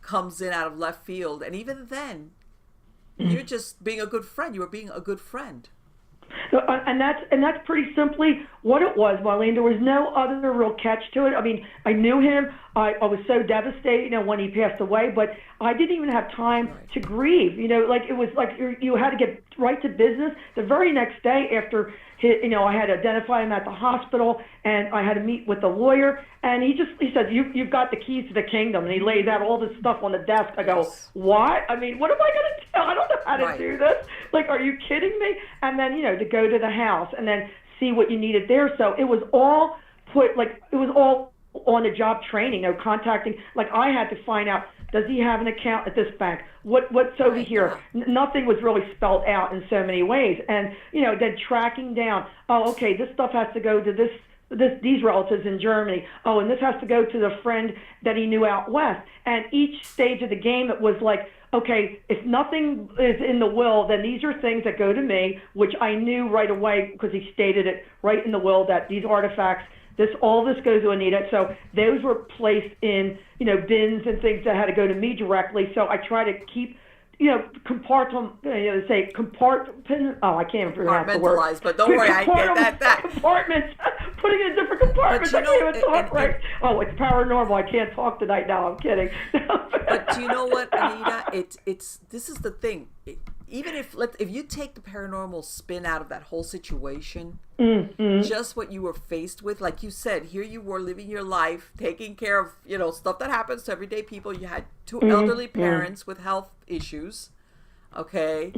comes in out of left field. And even then, you're just being a good friend. You were being a good friend.
So, and that's pretty simply what it was, Marlene. There was no other real catch to it. I mean, I knew him. I was so devastated, when he passed away, but I didn't even have time to grieve. Like it was like you had to get right to business. The very next day after, I had to identify him at the hospital, and I had to meet with the lawyer, and he said, you've got the keys to the kingdom, and he laid out all this stuff on the desk. I go, what? I mean, what am I going to do? I don't know how to do this. Like, are you kidding me? And then, to go to the house and then see what you needed there. So it was all on the job training, contacting, like I had to find out, does he have an account at this bank? What's over here? Nothing was really spelled out in so many ways. And, then tracking down, this stuff has to go to these relatives in Germany. Oh, and this has to go to the friend that he knew out west. And each stage of the game, it was like, okay, if nothing is in the will, then these are things that go to me, which I knew right away because he stated it right in the will that these artifacts, all this goes to Anita. So those were placed in, bins and things that had to go to me directly. So I try to keep, compartment. Oh, I can't even pronounce the word.
Compartmentalize, but don't worry, I get that.
Compartments, putting in different compartments. I can't even talk right. Oh, it's paranormal. I can't talk tonight. No, I'm kidding.
But do you know what, Anita? This is the thing. Even if you take the paranormal spin out of that whole situation, just what you were faced with, like you said, here you were living your life, taking care of, stuff that happens to everyday people. You had two elderly parents with health issues, okay?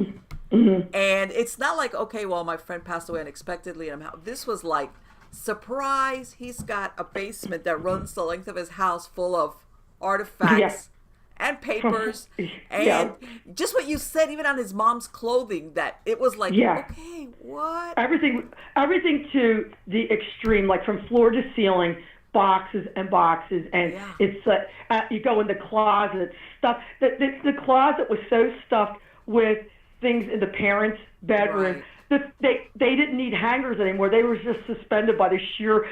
And it's not like, okay, well, my friend passed away unexpectedly, and this was like, surprise, he's got a basement that runs the length of his house full of artifacts and papers, and just what you said, even on his mom's clothing, that it was like, okay, what?
Everything to the extreme, like from floor to ceiling, boxes and boxes, and it's you go in the closet, stuff. The closet was so stuffed with things in the parents' bedroom. Right. They didn't need hangers anymore. They were just suspended by the sheer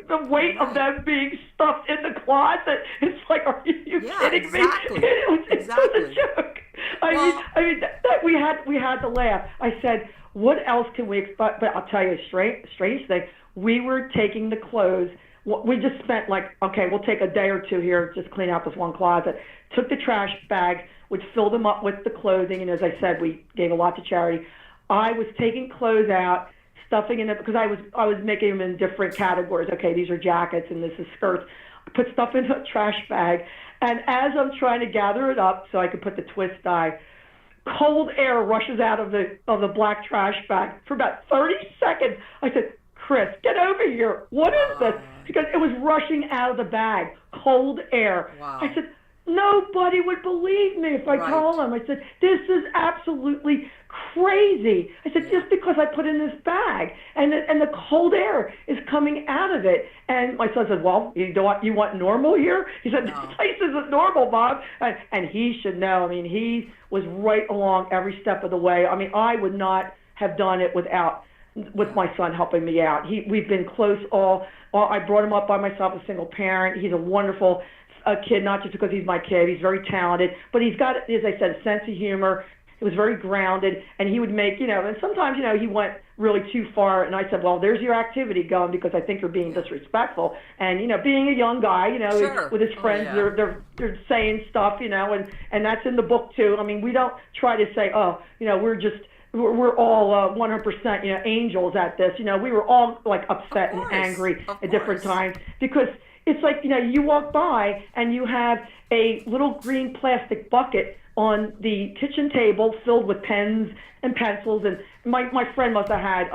the weight of them being stuffed in the closet. It's like, are you kidding me? It was a joke. I mean, we had to laugh. I said, what else can we expect? But I'll tell you a strange thing. We were taking the clothes. We just spent like, okay, we'll take a day or two here, just clean out this one closet. Took the trash bags, would fill them up with the clothing, and as I said, we gave a lot to charity. I was taking clothes out, stuffing in it, because I was making them in different categories. Okay, these are jackets and this is skirts. I put stuff in a trash bag, and as I'm trying to gather it up so I could put the twist dye, cold air rushes out of the black trash bag for about 30 seconds. I said, Chris, get over here. What is this? Because it was rushing out of the bag, cold air.
Wow.
I said, Nobody would believe me if I told them. I said, this is absolutely crazy. I said, just because I put in this bag and the cold air is coming out of it. And my son said, well, you want normal here? He said, this place isn't normal, Bob. And he should know. I mean, he was right along every step of the way. I mean, I would not have done it with my son helping me out. We've been close I brought him up by myself, a single parent. He's a wonderful kid, not just because he's my kid. He's very talented, but he's got, as I said, a sense of humor. He was very grounded, and he would make, and sometimes, he went really too far, and I said, well, there's your activity going because I think you're being disrespectful. And, being a young guy, with his friends, they're saying stuff, and that's in the book too. I mean, we don't try to say, we're all 100%, angels at this. We were all like upset and angry at different times because it's like, you walk by and you have a little green plastic bucket on the kitchen table filled with pens and pencils, and my friend must have had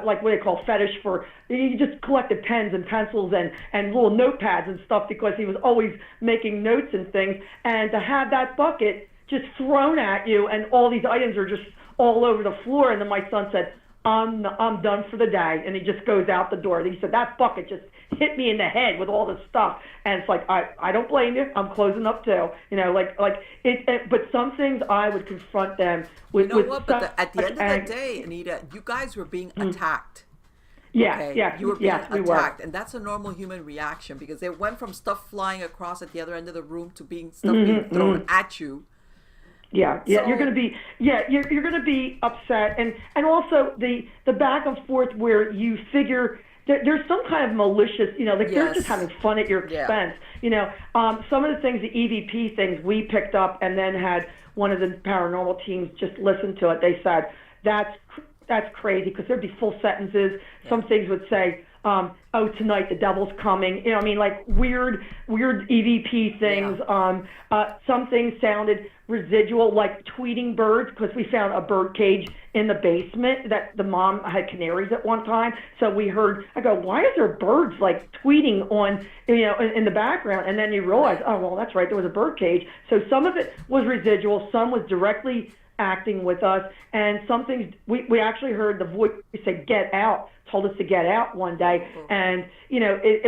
like what they call fetish for, he just collected pens and pencils and little notepads and stuff because he was always making notes and things, and to have that bucket just thrown at you and all these items are just all over the floor, and then my son said, I'm done for the day, and he just goes out the door. He said, that bucket just hit me in the head with all this stuff, and it's like, I don't blame you, I'm closing up too, but some things I would confront them with.
But at the end of the day, Anita, you guys were being attacked. You were being attacked, and that's a normal human reaction because it went from stuff flying across at the other end of the room to being thrown at you. So, you're going to be upset, and also the back and forth where you figure there's some kind of malicious, they're just having fun at your expense. Some of the things, the EVP things we picked up, and then had one of the paranormal teams just listen to it. They said that's crazy because there'd be full sentences. Some things would say, oh, tonight the devil's coming. Like weird EVP things. Some things sounded residual, like tweeting birds, because we found a bird cage in the basement that the mom had canaries at one time. So we heard, I go, why is there birds like tweeting on, in the background? And then you realize, oh, well, that's right, there was a bird cage. So some of it was residual, some was directly acting with us, and some things we actually heard the voice say get out, told us to get out one day. And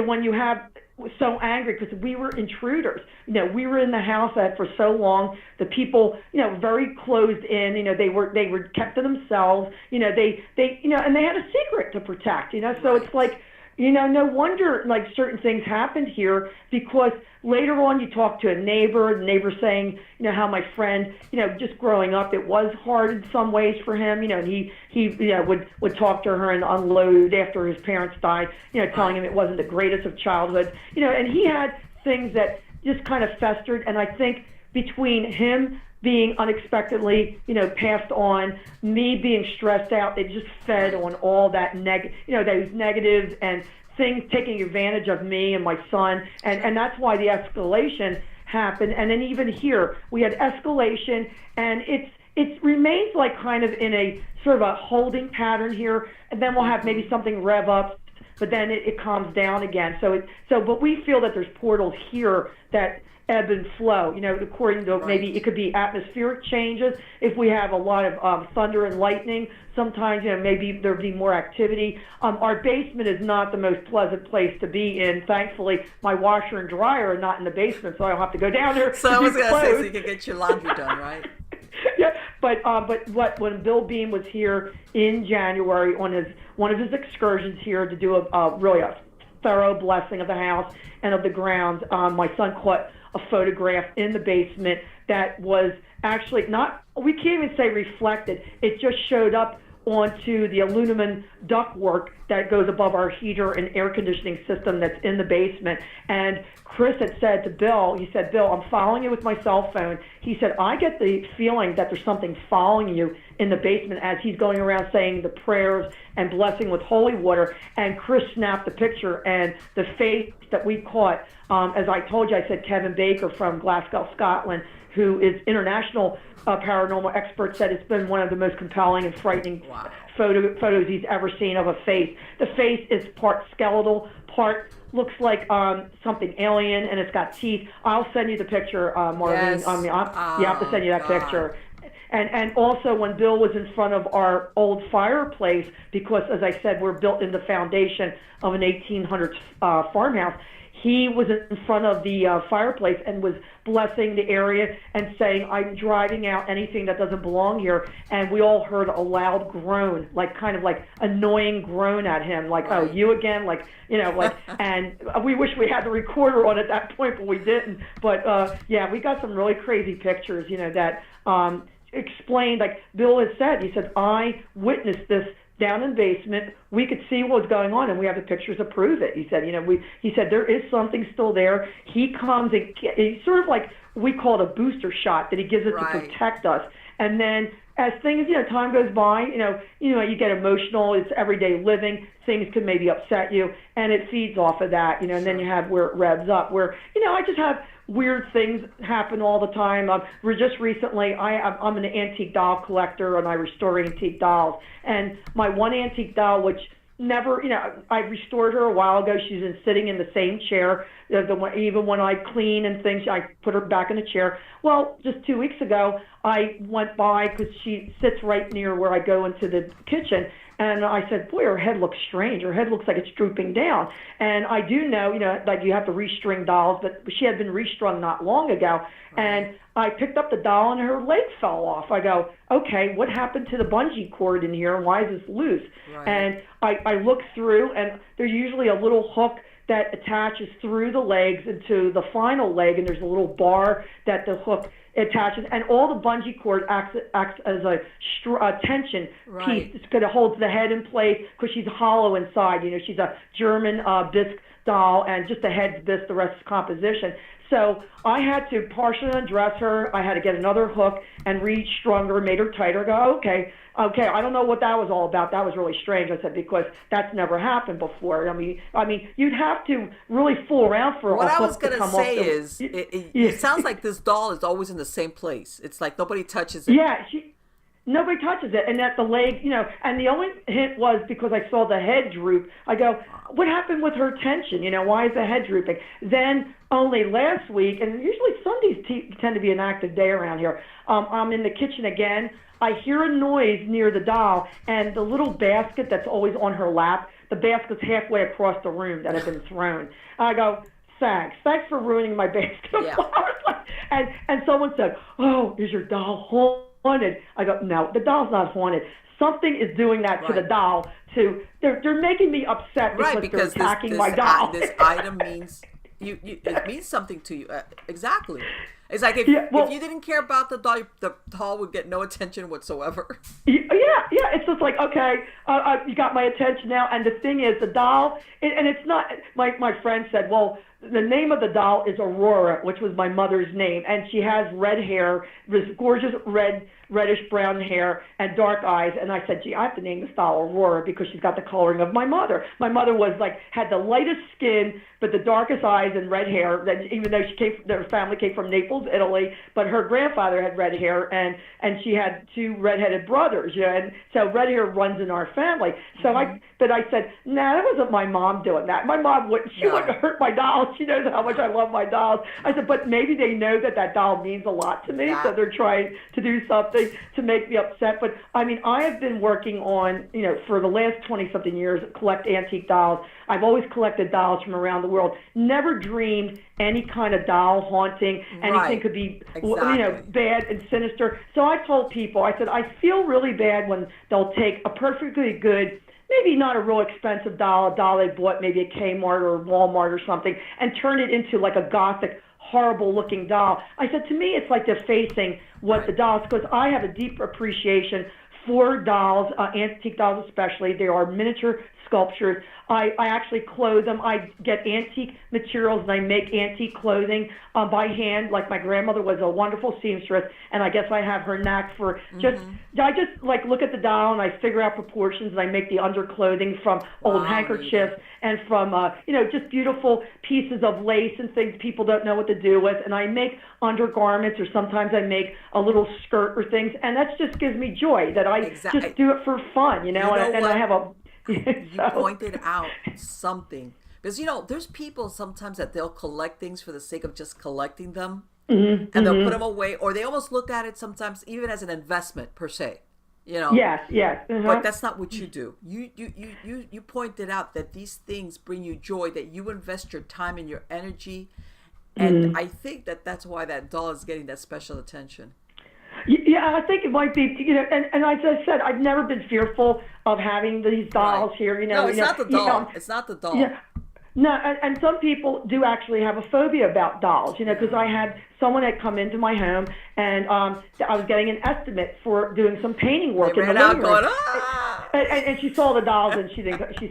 when you have so angry because we were intruders, we were in the house for so long, the people very closed in, they were kept to themselves, they and they had a secret to protect, so it's like, no wonder like certain things happened here, because later on you talk to a neighbor, the neighbor saying, how my friend, just growing up, it was hard in some ways for him, and he would talk to her and unload after his parents died, telling him it wasn't the greatest of childhood, and he had things that just kind of festered, and I think between him being unexpectedly, passed on, me being stressed out, it just fed on all that those negatives and things taking advantage of me and my son, and that's why the escalation happened. And then even here, we had escalation, and it remains like kind of in a sort of a holding pattern here, and then we'll have maybe something rev up, but then it calms down again. But we feel that there's portals here that ebb and flow, according to maybe it could be atmospheric changes. If we have a lot of thunder and lightning, sometimes, maybe there'd be more activity. Our basement is not the most pleasant place to be in. Thankfully, my washer and dryer are not in the basement, so I don't have to go down there. So I was going to say, so you can get your laundry done, right?
But when Bill Beam was here in January on one of his excursions here to do a thorough blessing of the house and of the grounds, my son caught a photograph in the basement that was actually we can't even say reflected. It just showed up onto the aluminum ductwork that goes above our heater and air conditioning system that's in the basement. And Chris had said to Bill, he said, Bill, I'm following you with my cell phone. He said, I get the feeling that there's something following you in the basement, as he's going around saying the prayers and blessing with holy water. And Chris snapped the picture, and the face that we caught, as I told you, I said Kevin Baker from Glasgow, Scotland, who is international paranormal expert, said it's been one of the most compelling and frightening photos he's ever seen of a face. The face is part skeletal, part looks like something alien, and it's got teeth. I'll send you the picture, Marlene.
Yes.
I have to send you that picture. And also when Bill was in front of our old fireplace, because as I said, we're built in the foundation of an 1800s farmhouse, he was in front of the fireplace and was blessing the area and saying, I'm driving out anything that doesn't belong here. And we all heard a loud groan, like kind of like annoying groan at him, like, oh, you again? Like, you know, like, and we wish we had the recorder on at that point, but we didn't. But yeah, we got some really crazy pictures, you know, that explained, like Bill has said, he said, I witnessed this down in the basement. We could see what was going on, and we have the pictures to prove it. He said, you know, he said there is something still there. He comes and he's sort of like, we call it a booster shot that he gives it to protect us. And then as things, you know, time goes by, you know, you get emotional. It's everyday living. Things can maybe upset you, and it feeds off of that, you know. And then you have where it revs up. Where, you know, I just have weird things happen all the time. We're just recently, I'm an antique doll collector, and I restore antique dolls. And my one antique doll, which never, you know, I restored her a while ago. She's been sitting in the same chair. Even when I clean and things, I put her back in the chair. Well, just 2 weeks ago, I went by because she sits right near where I go into the kitchen. And I said, boy, her head looks strange. Her head looks like it's drooping down. And I do know, you know, like you have to restring dolls, but she had been restrung not long ago. And I picked up the doll and her leg fell off. I go, okay, what happened to the bungee cord in here and why is this loose? And I look through, and there's usually a little hook that attaches through the legs into the final leg, and there's a little bar that the hook attaches, and all the bungee cord acts as a tension piece. It's going to hold the head in place because she's hollow inside. You know, she's a German bisque doll, and just the head's bisque, the rest is composition. So I had to partially undress her. I had to get another hook and restrung her, made her tighter. Go, okay, I don't know what that was all about. That was really strange. I said, because that's never happened before. I mean, you'd have to really fool around for
what
a
I
hook
was going
to
to say is, it sounds like this doll is always in the same place. It's like nobody touches it.
Yeah, nobody touches it, and that the leg, you know, and the only hint was because I saw the head droop. I go, what happened with her tension? You know, why is the head drooping? Then only last week, and usually Sundays tend to be an active day around here, I'm in the kitchen again. I hear a noise near the doll, and the little basket that's always on her lap, the basket's halfway across the room that had been thrown. I go, thanks for ruining my basket of flowers. And someone said, oh, is your doll haunted? I go, no, the doll's not haunted. Something is doing that to the doll. They're making me upset because they're attacking my doll.
This item means it means something to you. Exactly. It's like if you didn't care about the doll would get no attention whatsoever.
Yeah. It's just like, okay, you got my attention now. And the thing is, the doll, and it's not. My friend said, well, the name of the doll is Aurora, which was my mother's name, and she has red hair, this gorgeous reddish brown hair, and dark eyes. And I said, gee, I have to name this doll Aurora because she's got the coloring of my mother. My mother had the lightest skin, but the darkest eyes and red hair. That even though their family came from Naples, Italy, but her grandfather had red hair, and she had two redheaded brothers. You know, and so red hair runs in our family. So I said, nah, that wasn't my mom doing that. My mom wouldn't hurt my doll. She knows how much I love my dolls. I said, but maybe they know that doll means a lot to me, so they're trying to do something to make me upset. But I mean, I have been working on, you know, for the last 20-something years, collect antique dolls. I've always collected dolls from around the world. Never dreamed any kind of doll haunting, anything could be, you know, bad and sinister. So I told people, I said, I feel really bad when they'll take a perfectly good, maybe not a real expensive doll, a doll they bought maybe at Kmart or Walmart or something, and turn it into like a gothic, horrible-looking doll. I said, to me, it's like they're facing what the dolls, because I have a deep appreciation for dolls, antique dolls especially. They are miniature sculptures. I actually clothe them. I get antique materials and I make antique clothing by hand. Like my grandmother was a wonderful seamstress, and I guess I have her knack for I just like look at the doll and I figure out proportions and I make the underclothing from old handkerchiefs and from just beautiful pieces of lace and things people don't know what to do with. And I make undergarments, or sometimes I make a little skirt or things, and that just gives me joy that I just do it for fun, and I have a.
You pointed out something, because there's people sometimes that they'll collect things for the sake of just collecting them, and they'll put them away, or they almost look at it sometimes even as an investment per se.
Yes.
But that's not what you do. You pointed out that these things bring you joy, that you invest your time and your energy, and I think that's why that doll is getting that special attention.
Yeah, I think it might be, and as I said, I've never been fearful of having these dolls here.
No, it's not the doll. It's not the doll.
Yeah. No, and some people do actually have a phobia about dolls, because I had someone had come into my home, and I was getting an estimate for doing some painting work in the living room. And she saw the dolls, and she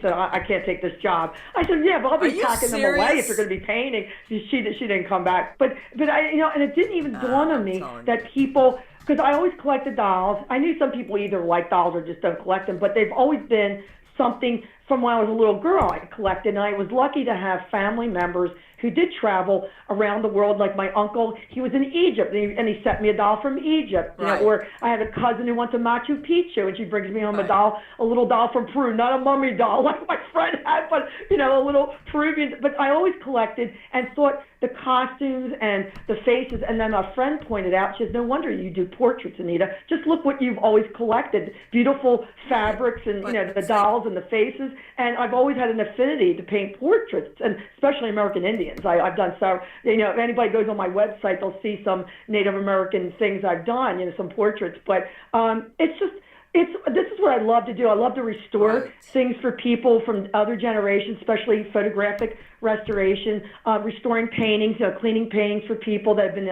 said, I can't take this job. I said, yeah, but I'll be packing them away if you're going to be painting. She didn't come back. But I, and it didn't even dawn on me that people, because I always collected dolls. I knew some people either like dolls or just don't collect them, but they've always been something from when I was a little girl I collected, and I was lucky to have family members who did travel around the world. Like my uncle, he was in Egypt, and he sent me a doll from Egypt. Or I had a cousin who went to Machu Picchu, and she brings me home a little doll from Peru, not a mummy doll like my friend had, but a little Peruvian. But I always collected and thought the costumes and the faces. And then a friend pointed out, she says, no wonder you do portraits, Anita. Just look what you've always collected: beautiful fabrics and the dolls and the faces. And I've always had an affinity to paint portraits, and especially American Indians. I've done so. If anybody goes on my website, they'll see some Native American things I've done. Some portraits. But this is what I love to do. I love to restore things for people from other generations, especially photographic restoration, restoring paintings, cleaning paintings for people that have been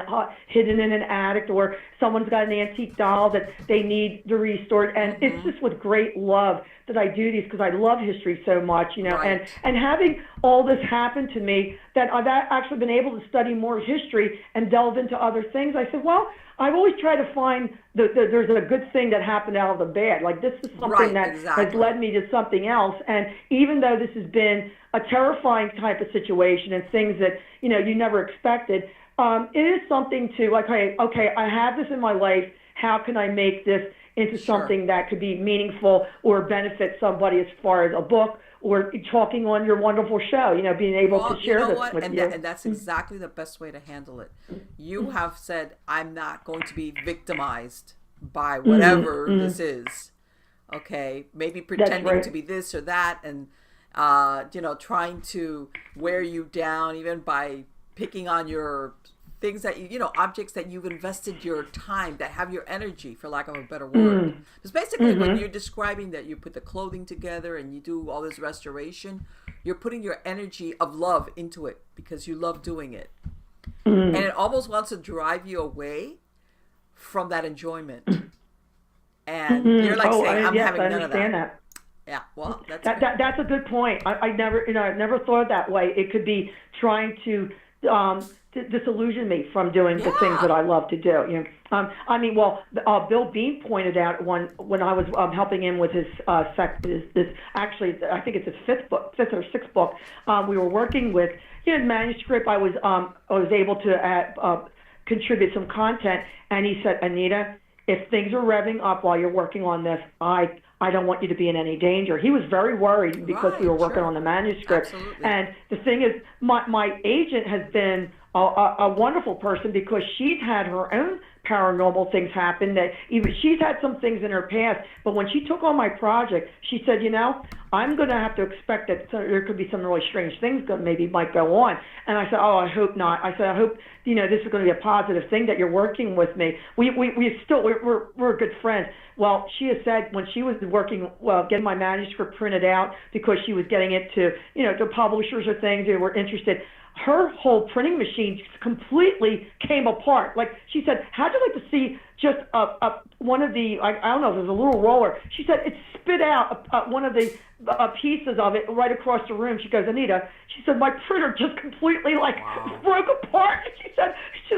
hidden in an attic, or someone's got an antique doll that they need to restore. And it's just with great love that I do these, because I love history so much, and having all this happen to me, that I've actually been able to study more history and delve into other things. I said, well, I've always tried to find there's a good thing that happened out of the bad. Like, this is something that has led me to something else. And even though this has been a terrifying type of situation and things that, you never expected, it is something to, like, okay, I have this in my life. How can I make this into something that could be meaningful or benefit somebody, as far as a book or talking on your wonderful show, being able to share this with you.
And that's exactly the best way to handle it. You have said, I'm not going to be victimized by whatever this is. Okay, maybe pretending to be this or that, and trying to wear you down, even by picking on your things that objects that you've invested your time, that have your energy, for lack of a better word. Because basically when you're describing that you put the clothing together and you do all this restoration, you're putting your energy of love into it because you love doing it. And it almost wants to drive you away from that enjoyment. And you're like saying, I'm having none of that. Yeah, well,
that's a good point. I never thought of that way. It could be trying to disillusion me from doing the things that I love to do. Bill Bean pointed out when I was helping him with his actually, I think it's his fifth or sixth book. We were working with manuscript. I was able to contribute some content, and he said, Anita, if things are revving up while you're working on this, I don't want you to be in any danger. He was very worried because we were working on the manuscript.
Absolutely.
And the thing is, my agent has been a wonderful person, because she's had her own paranormal things happen, that even she's had some things in her past, but when she took on my project, she said, I'm going to have to expect that there could be some really strange things that maybe might go on. And I said, oh, I hope not. I said, I hope this is going to be a positive thing, that you're working with me. We're good friends. Well, she has said when she was working, getting my manuscript printed out, because she was getting it to to publishers or things who were interested, her whole printing machine completely came apart. Like, she said, how'd you like to see just one of the, I don't know, if it was a little roller. She said it spit out one of the pieces of it right across the room. She goes, Anita, she said, my printer just completely broke apart. And she said,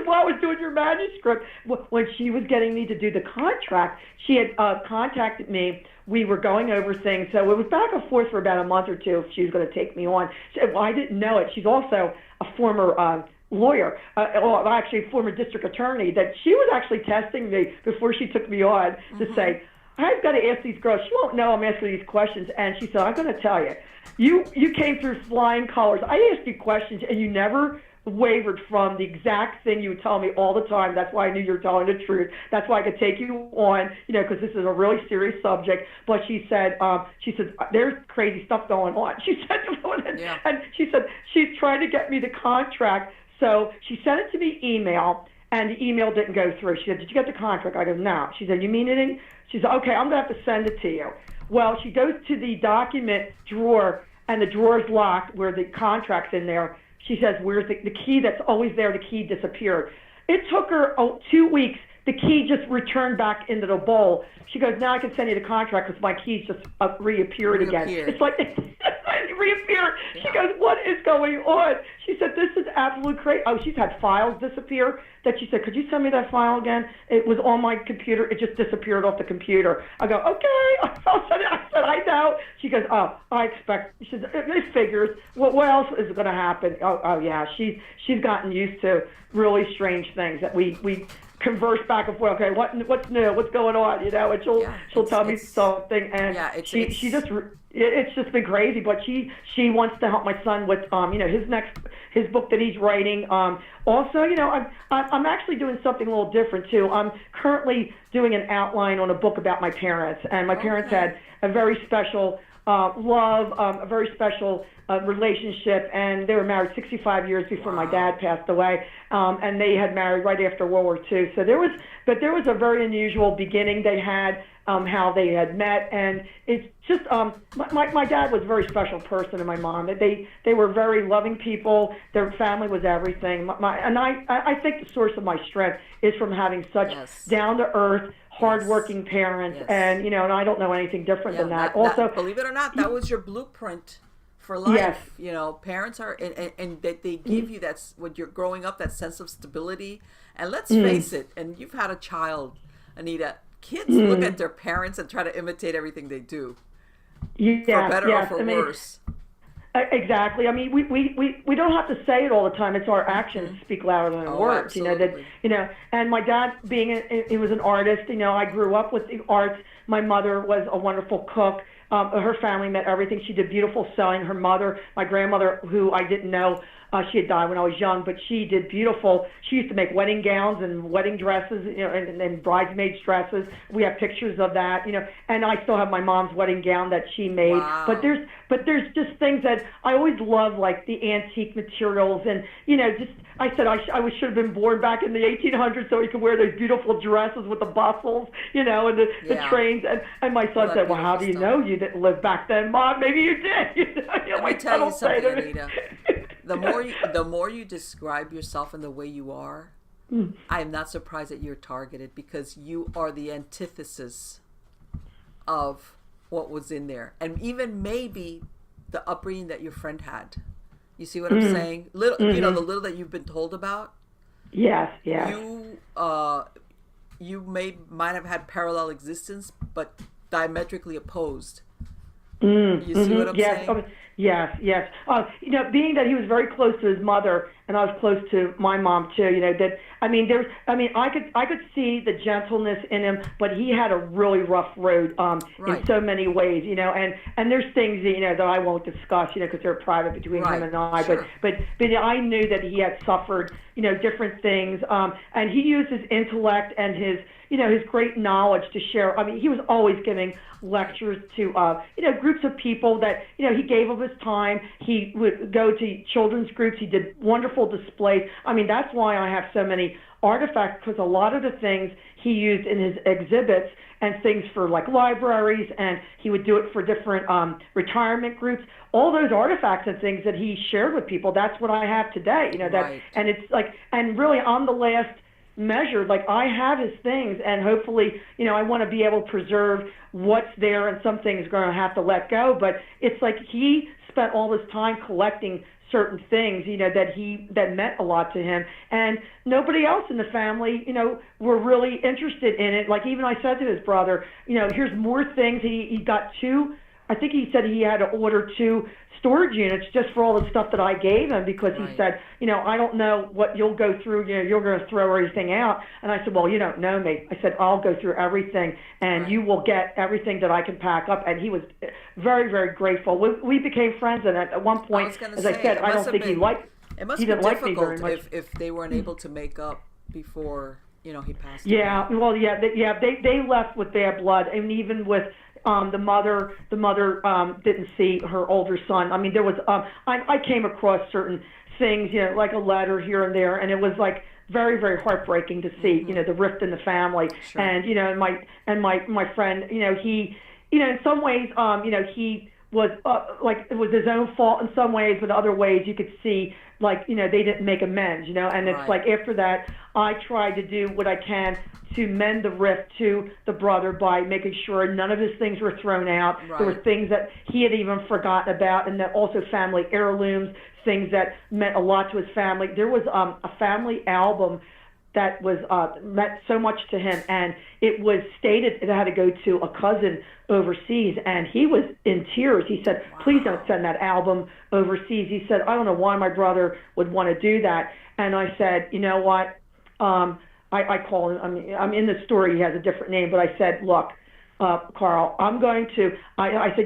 while I was doing your manuscript, when she was getting me to do the contract, she had contacted me. We were going over things. So it was back and forth for about a month or two if she was going to take me on. She said, well, I didn't know it. She's also a former lawyer, or actually a former district attorney, that she was actually testing me before she took me on to say, I've got to ask these girls. She won't know I'm asking these questions. And she said, I'm going to tell you, you came through flying colors. I asked you questions, and you never wavered from the exact thing you would tell me all the time. That's why I knew you were telling the truth. That's why I could take you on, because this is a really serious subject. But she said, there's crazy stuff going on. She said, and she said she's trying to get me the contract. So she sent it to me email, and the email didn't go through. She said, did you get the contract? I go, no. She said, you mean it? She said, okay, I'm going to have to send it to you. Well, she goes to the document drawer, and the drawer's locked where the contract's in there. She says, where's the key that's always there? The key disappeared. It took her 2 weeks. The key just returned back into the bowl. She goes, now I can send you the contract because my keys just reappeared again. It's like it reappeared. Yeah. She goes, what is going on? She said, this is absolutely crazy. Oh, she's had files disappear that she said, could you send me that file again? It was on my computer. It just disappeared off the computer. I go, okay. I said, I know. She goes, oh, I expect. She says, it figures. What else is going to happen? Oh, yeah. She's gotten used to really strange things that we converse back and forth. Okay, what's new? What's going on? And she'll tell me something, and it's just been crazy. But she wants to help my son with his book that he's writing. Also, I'm actually doing something a little different too. I'm currently doing an outline on a book about my parents, and my parents had a very special love, a very special relationship, and they were married 65 years before my dad passed away, and they had married right after World War II. So there was a very unusual beginning they had, how they had met, and it's just my dad was a very special person, and my mom. They were very loving people. Their family was everything. I think the source of my strength is from having such down to earth, hardworking parents, and and I don't know anything different than that. Also,
believe it or not, that was your blueprint for life. Parents are, and that they give you when you're growing up, that sense of stability. And let's face it, and you've had a child, Anita. Kids look at their parents and try to imitate everything they do, for better or for worse.
Exactly. I mean, we don't have to say it all the time. It's our actions speak louder than words.
Absolutely.
And my dad, he was an artist. I grew up with the arts. My mother was a wonderful cook. Her family met everything. She did beautiful sewing. Her mother, my grandmother, who I didn't know, she had died when I was young, but she did beautiful. She used to make wedding gowns and wedding dresses, and bridesmaids dresses. We have pictures of that, and I still have my mom's wedding gown that she made.
Wow.
But there's just things that I always love, like the antique materials, and I said I should have been born back in the 1800s so he could wear those beautiful dresses with the bustles, and the trains. And my son said, well, how do you know you didn't live back then, Mom? Maybe you did.
Let me tell you something, Anita. The more you describe yourself and the way you are, I am not surprised that you're targeted, because you are the antithesis of what was in there, and even maybe the upbringing that your friend had. You see what I'm saying? The little that you've been told about. Yes. You might have had parallel existence, but diametrically opposed. You see what I'm saying?
Yes. Being that he was very close to his mother, and I was close to my mom too. I could see the gentleness in him, but he had a really rough road in so many ways. And there's things that I won't discuss, because they're private between him and I.
Sure.
But I knew that he had suffered, different things, and he used his intellect and his great knowledge to share. I mean, he was always giving lectures to, groups of people that, he gave of his time. He would go to children's groups. He did wonderful displays. I mean, that's why I have so many artifacts, because a lot of the things he used in his exhibits and things for like libraries, and he would do it for different retirement groups. All those artifacts and things that he shared with people, that's what I have today. And it's like, and really I'm the last measured. Like, I have his things, and hopefully, I want to be able to preserve what's there, and some things are going to have to let go. But it's like he spent all this time collecting certain things, that meant a lot to him, and nobody else in the family, were really interested in it. Like, even I said to his brother, here's more things. He got I think he said he had to order 2 storage units just for all the stuff that I gave him, because he said, I don't know what you'll go through, you're going to throw everything out. And I said, well, you don't know me. I said, I'll go through everything, and you will get everything that I can pack up. And he was very, very grateful. We became friends, and at one point, as I said, I don't think he didn't like me very much.
If they weren't able to make up before, he passed
away. Well, they left with bad blood, and even with the mother didn't see her older son. I mean, there was I came across certain things, like a letter here and there, and it was like very, very heartbreaking to see, the rift in the family. Sure. And my friend, he, in some ways, he was like, it was his own fault in some ways, but other ways you could see, like, they didn't make amends, and it's like, after that, I tried to do what I can to mend the rift to the brother by making sure none of his things were thrown out. Right. There were things that he had even forgotten about, and that also family heirlooms, things that meant a lot to his family. There was a family album that was meant so much to him, and it was stated it had to go to a cousin overseas, and he was in tears. He said, please don't send that album overseas. He said, I don't know why my brother would want to do that. And I said, you know what, I call him, I'm in the story, he has a different name, but I said, look, Carl, I'm going to, I said,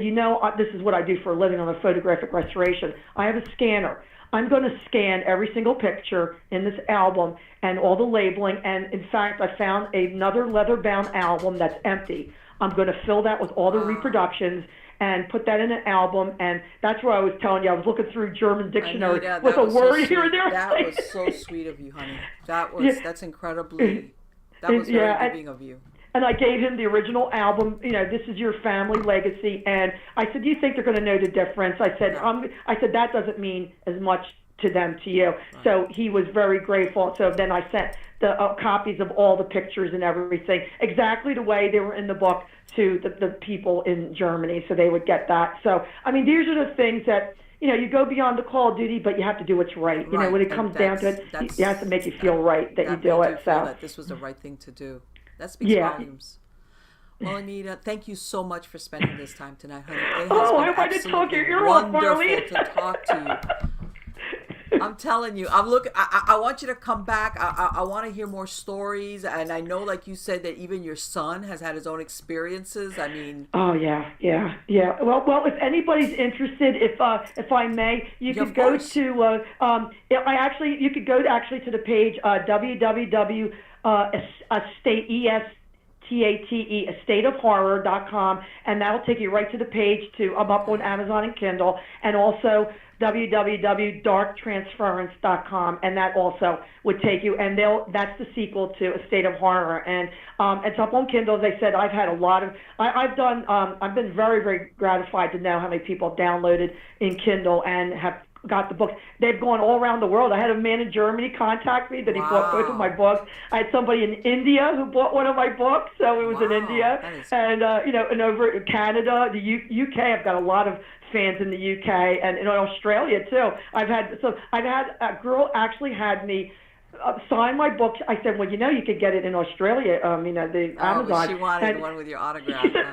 this is what I do for a living on a photographic restoration. I have a scanner. I'm going to scan every single picture in this album and all the labeling. And in fact, I found another leather-bound album that's empty. I'm going to fill that with all the reproductions and put that in an album. And that's where I was telling you, I was looking through German dictionary with a word here and there.
That was so sweet of you, honey. That's incredibly, that was very giving of you.
And I gave him the original album, this is your family legacy. And I said, do you think they're going to know the difference? I said, that doesn't mean as much to them, to you. Right. So he was very grateful. So then I sent the copies of all the pictures and everything, exactly the way they were in the book, to the people in Germany, so they would get that. So, I mean, these are the things that, you go beyond the call of duty, but you have to do what's right. When it comes down to it, you have to make you feel right that you do it. So
that this was the right thing to do. That speaks volumes. Well, Anita, thank you so much for spending this time tonight, honey.
I want to talk your ear off, Marlene.
To talk to you. I'm telling you, I want you to come back. I want to hear more stories, and I know, like you said, that even your son has had his own experiences. I mean.
Oh yeah. Well, if anybody's interested, if I may, you could go to. You could go to the page www. estateofhorror.com, and that'll take you right to the page I'm up on Amazon and Kindle, and also www.darktransference.com, and that also would take you, and that's the sequel to A State of Horror, and it's up on Kindle. As I said, I've had a lot of, I've been very, very gratified to know how many people have downloaded in Kindle and have got the books. They've gone all around the world. I had a man in Germany contact me that he bought both of my books. I had somebody in India who bought one of my books, so it was in India. And and over in Canada, the UK, I've got a lot of fans in the UK, and in Australia too. I've had a girl actually had me sign my book. I said, well, you could get it in Australia, the Amazon.
She wanted one with your autograph.
She said,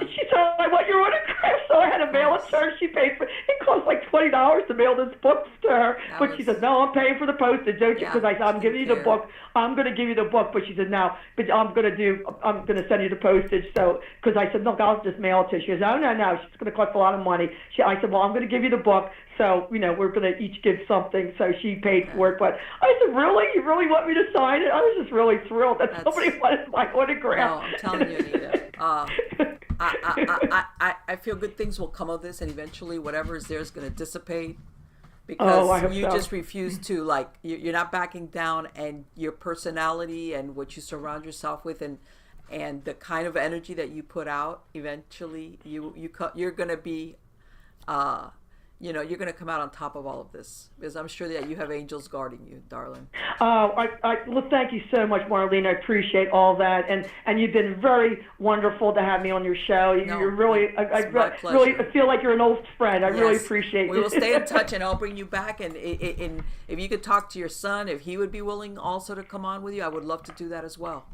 I want your autograph, so I had to mail it to her. She paid for it. It cost like $20 to mail this book to her. She said, no, I'm paying for the postage, don't you? Because I said, I'm giving you the book. I'm going to give you the book. But she said, no, but I'm going to send you the postage. So, because I said, look, I'll just mail it to her. She goes, no, it's going to cost a lot of money. I said, well, I'm going to give you the book. So, we're going to each give something. So she paid for it. But I said, really? You really want me to sign it? I was just really thrilled that somebody wanted my autograph.
No, I'm telling you, Anita. I feel good things will come of this, and eventually whatever is there is going to dissipate. Because just refuse to, you're not backing down, and your personality and what you surround yourself with, and the kind of energy that you put out, eventually you're going to be you're going to come out on top of all of this, because I'm sure that you have angels guarding you, darling.
Well, thank you so much, Marlene. I appreciate all that, and you've been very wonderful to have me on your show. You're really, I really feel like you're an old friend. I really appreciate it.
We will stay in touch, and I'll bring you back. And if you could talk to your son, if he would be willing also to come on with you, I would love to do that as well.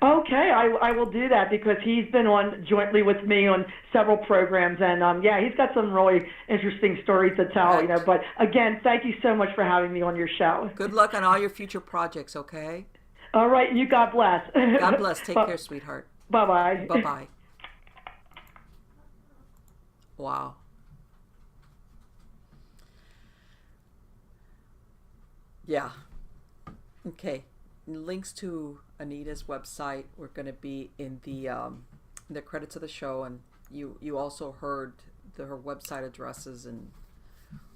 Okay, I will do that, because he's been on jointly with me on several programs, and he's got some really interesting stories to tell.
Right.
But again, thank you so much for having me on your show.
Good luck on all your future projects. Okay.
All right, you God bless.
God bless. Take care, sweetheart.
Bye-bye.
Bye-bye. Wow. Yeah. Okay. Links to Anita's website were going to be in the credits of the show, and you also heard her website addresses and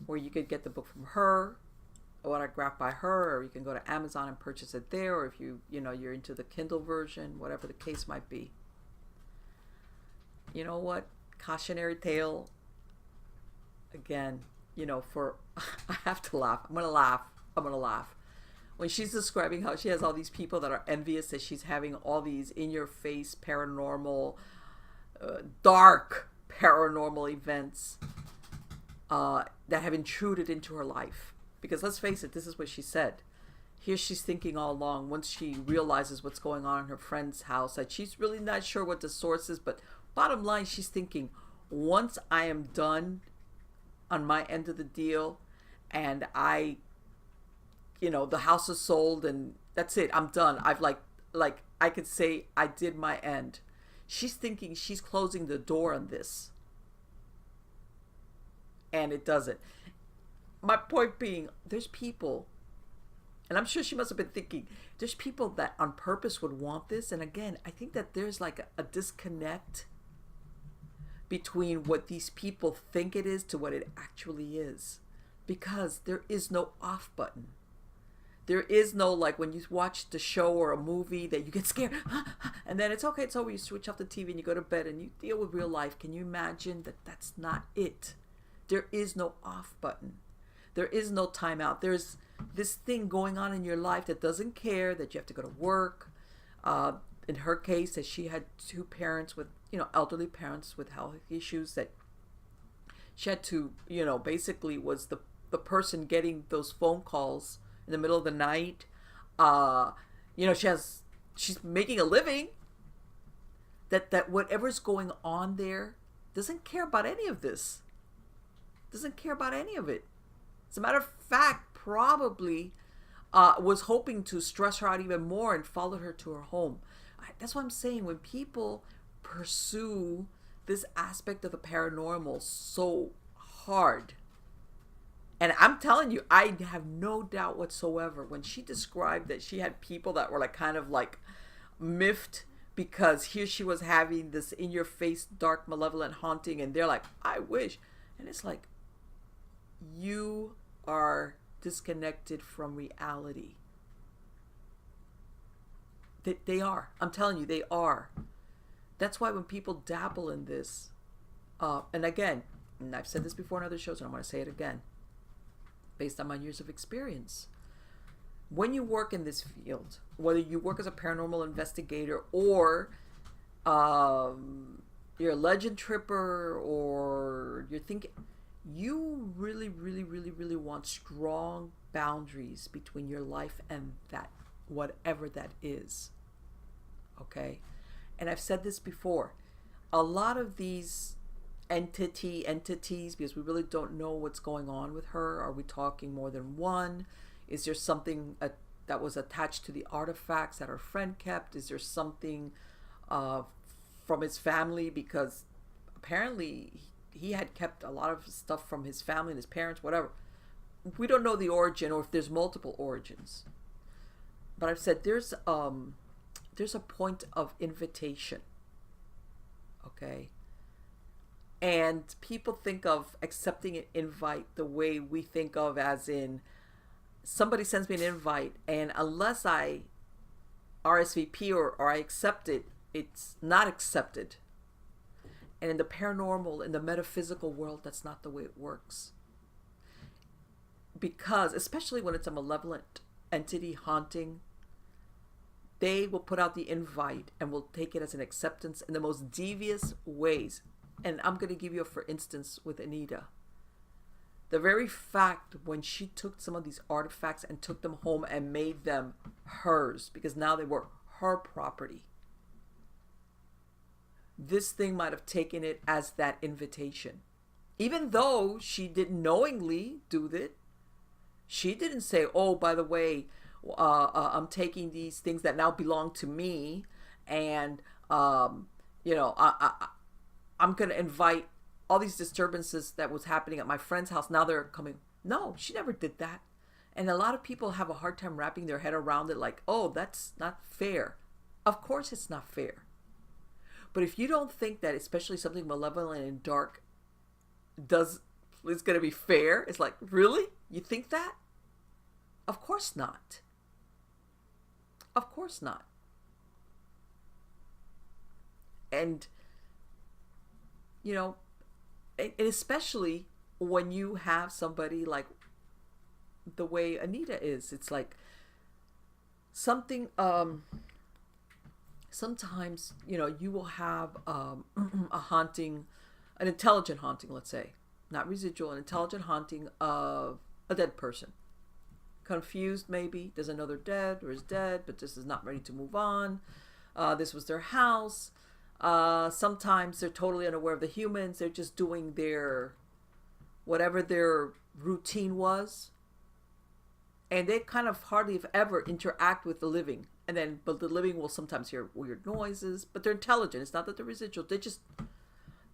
where you could get the book from her, autographed by her, or you can go to Amazon and purchase it there, or if you're into the Kindle version, whatever the case might be. You know what? Cautionary tale. Again, for I have to laugh. I'm gonna laugh. When she's describing how she has all these people that are envious that she's having all these in-your-face paranormal, dark paranormal events that have intruded into her life. Because let's face it, this is what she said. Here she's thinking all along, once she realizes what's going on in her friend's house, that she's really not sure what the source is, but bottom line, she's thinking, once I am done on my end of the deal, and the house is sold and that's it, I'm done. I've like I could say I did my end. She's thinking she's closing the door on this. And it doesn't. My point being, there's people, and I'm sure she must have been thinking, there's people that on purpose would want this. And again, I think that there's like a disconnect between what these people think it is to what it actually is. Because there is no off button. There is no, like, when you watch the show or a movie that you get scared, and then it's okay, it's over, you switch off the TV and you go to bed and you deal with real life. Can you imagine that that's not it? There is no off button. There is no timeout. There's this thing going on in your life that doesn't care that you have to go to work. In her case, that she had two parents with, elderly parents with health issues, that she had to, basically was the person getting those phone calls in the middle of the night. She's making a living. That whatever's going on there doesn't care about any of this. Doesn't care about any of it. As a matter of fact, probably was hoping to stress her out even more and followed her to her home. That's what I'm saying. When people pursue this aspect of the paranormal so hard, and I'm telling you, I have no doubt whatsoever, when she described that she had people that were kind of miffed because here she was having this in-your-face, dark, malevolent haunting, and they're like, I wish. And it's like, you are disconnected from reality. They are. I'm telling you, they are. That's why when people dabble in this, and again, and I've said this before in other shows, and I'm going to say it again, based on my years of experience. When you work in this field, whether you work as a paranormal investigator or you're a legend tripper or you're thinking, you really, really, really, really want strong boundaries between your life and that, whatever that is. Okay? And I've said this before. A lot of these entities, because we really don't know what's going on with her. Are we talking more than one? Is there something that was attached to the artifacts that her friend kept? Is there something from his family? Because apparently he had kept a lot of stuff from his family and his parents, whatever. We don't know the origin, or if there's multiple origins. But I've said there's a point of invitation. Okay? And people think of accepting an invite the way we think of, as in somebody sends me an invite, and unless I RSVP or I accept it, it's not accepted. And in the paranormal, in the metaphysical world, that's not the way it works. because especially when it's a malevolent entity haunting, they will put out the invite and will take it as an acceptance in the most devious ways. And I'm going to give you a for instance with Anita. The very fact when she took some of these artifacts and took them home and made them hers, because now they were her property, this thing might have taken it as that invitation. Even though she didn't knowingly do it, she didn't say, oh, by the way, I'm taking these things that now belong to me, and I'm going to invite all these disturbances that was happening at my friend's house. Now they're coming. No, she never did that. And a lot of people have a hard time wrapping their head around it, like, oh, that's not fair. Of course it's not fair. But if you don't think that, especially something malevolent and dark is going to be fair, it's like, really? You think that? Of course not. Of course not. And, and especially when you have somebody like the way Anita is, it's like something, sometimes, you will have a haunting, an intelligent haunting, let's say, not residual, an intelligent haunting of a dead person. Confused, maybe, doesn't know they're dead or is dead, but just is not ready to move on. This was their house. Sometimes they're totally unaware of the humans. They're just doing whatever their routine was. And they kind of hardly if ever interact with the living. But the living will sometimes hear weird noises, but they're intelligent. It's not that they're residual.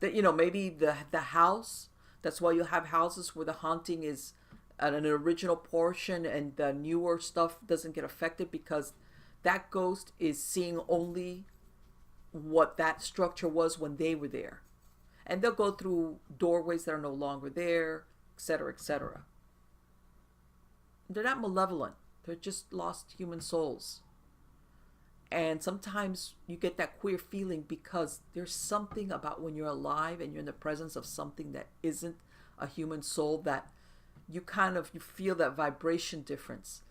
Maybe the house, that's why you have houses where the haunting is at an original portion and the newer stuff doesn't get affected, because that ghost is seeing only what that structure was when they were there. And they'll go through doorways that are no longer there, etc., etc. They're not malevolent. They're just lost human souls. And sometimes you get that queer feeling because there's something about when you're alive and you're in the presence of something that isn't a human soul, that you feel that vibration difference.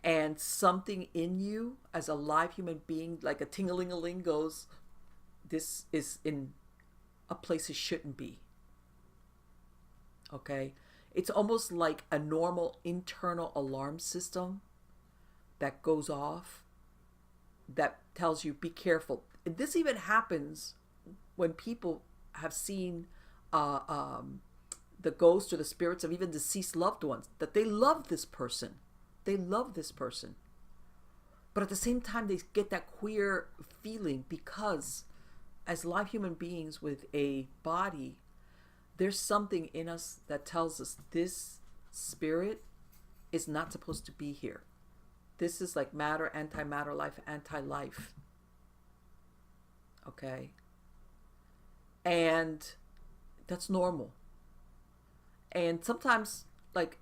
And something in you as a live human being, like a ting-a-ling-a-ling, goes, this is in a place it shouldn't be. Okay? It's almost like a normal internal alarm system that goes off that tells you, be careful. And this even happens when people have seen the ghosts or the spirits of even deceased loved ones, that they love this person. They love this person. But at the same time, they get that queer feeling because as live human beings with a body, there's something in us that tells us this spirit is not supposed to be here. This is like matter, antimatter, life, anti-life. Okay? And that's normal. And sometimes, like,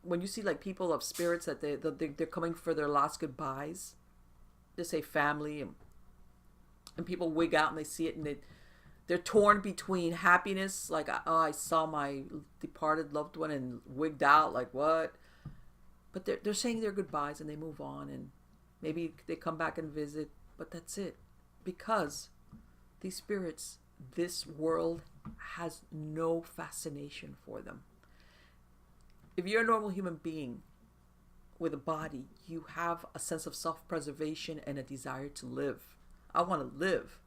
when you see like people of spirits that they're coming for their last goodbyes, they say family, and people wig out and they see it, and they're torn between happiness, like, oh, I saw my departed loved one, and wigged out, like, what? But they're saying their goodbyes and they move on, and maybe they come back and visit, but that's it. Because these spirits, this world has no fascination for them. If you're a normal human being with a body, you have a sense of self-preservation and a desire to live. I want to live.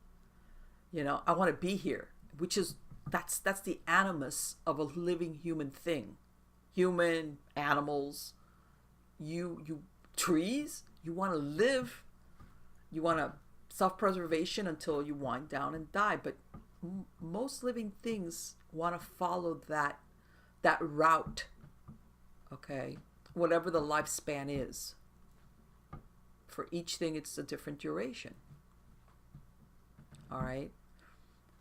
I want to be here, which is, that's the animus of a living human thing. Human, animals, you trees, you want to live. You want to self-preservation until you wind down and die. But most living things want to follow that route. Okay, whatever the lifespan is. For each thing, it's a different duration. All right.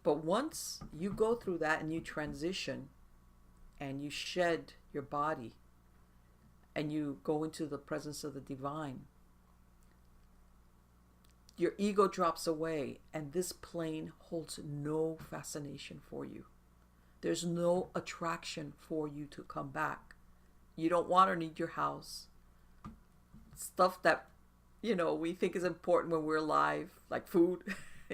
But once you go through that and you transition and you shed your body and you go into the presence of the divine, your ego drops away and this plane holds no fascination for you. There's no attraction for you to come back. you don't want or need your house. Stuff that, we think is important when we're alive, like food,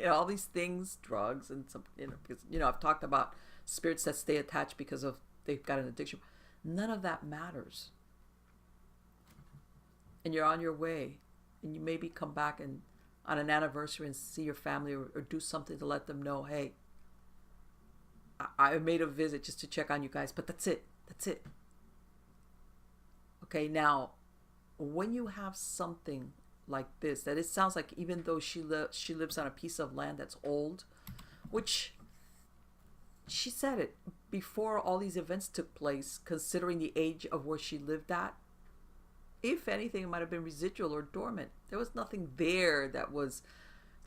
all these things, drugs, and some, because, I've talked about spirits that stay attached because of they've got an addiction. None of that matters. And you're on your way, and you maybe come back and on an anniversary and see your family, or do something to let them know, hey, I made a visit just to check on you guys, but that's it. Okay, now, when you have something like this, that it sounds like even though she lives on a piece of land that's old, which she said it before all these events took place, considering the age of where she lived at, if anything, it might have been residual or dormant. There was nothing there that was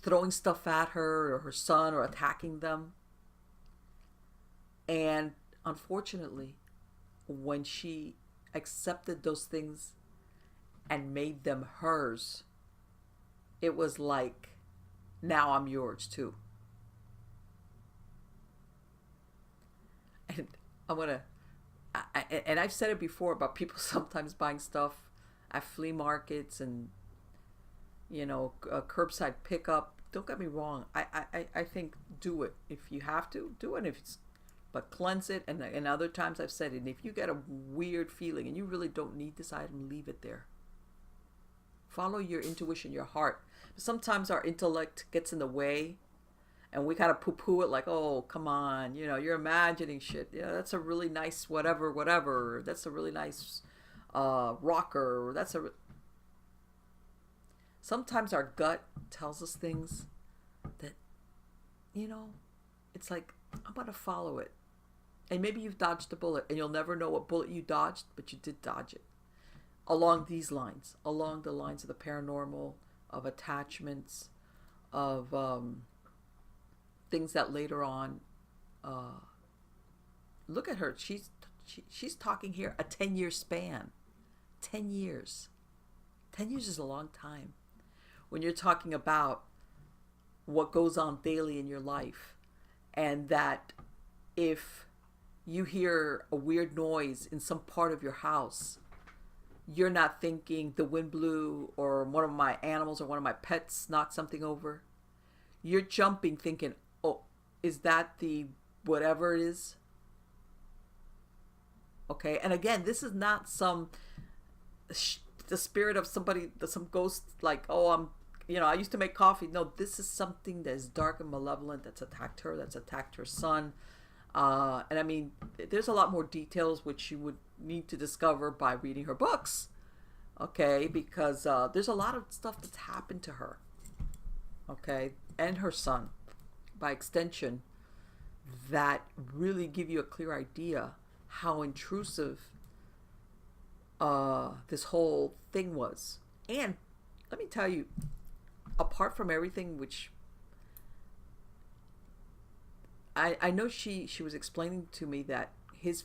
throwing stuff at her or her son or attacking them. And unfortunately, when she accepted those things and made them hers, it was like, now I'm yours too. And and I've said it before about people sometimes buying stuff at flea markets and, curbside pickup. Don't get me wrong. I think do it. If you have to, do it. But cleanse it. And other times I've said it. And if you get a weird feeling and you really don't need this item, leave it there. Follow your intuition, your heart. Sometimes our intellect gets in the way and we kind of poo-poo it like, oh, come on, you're imagining shit. Yeah, that's a really nice whatever. That's a really nice rocker. Sometimes our gut tells us things that, it's like, I'm going to follow it. And maybe you've dodged a bullet and you'll never know what bullet you dodged, but you did dodge it. Along these lines, along the lines of the paranormal, of attachments, of things that later on, look at her. She's talking here a 10-year span. 10 years. 10 years is a long time. When you're talking about what goes on daily in your life, and that if you hear a weird noise in some part of your house, you're not thinking the wind blew or one of my animals or one of my pets knocked something over. You're jumping thinking, oh, is that the whatever it is? Okay, and again, this is not the spirit of somebody, some ghost, like, oh, I used to make coffee. No, this is something that is dark and malevolent that's attacked her, that's attacked her son. And I mean, there's a lot more details which you would need to discover by reading her books. Okay, because there's a lot of stuff that's happened to her. Okay, and her son, by extension, that really give you a clear idea how intrusive this whole thing was. And let me tell you, apart from everything, which I know she was explaining to me that his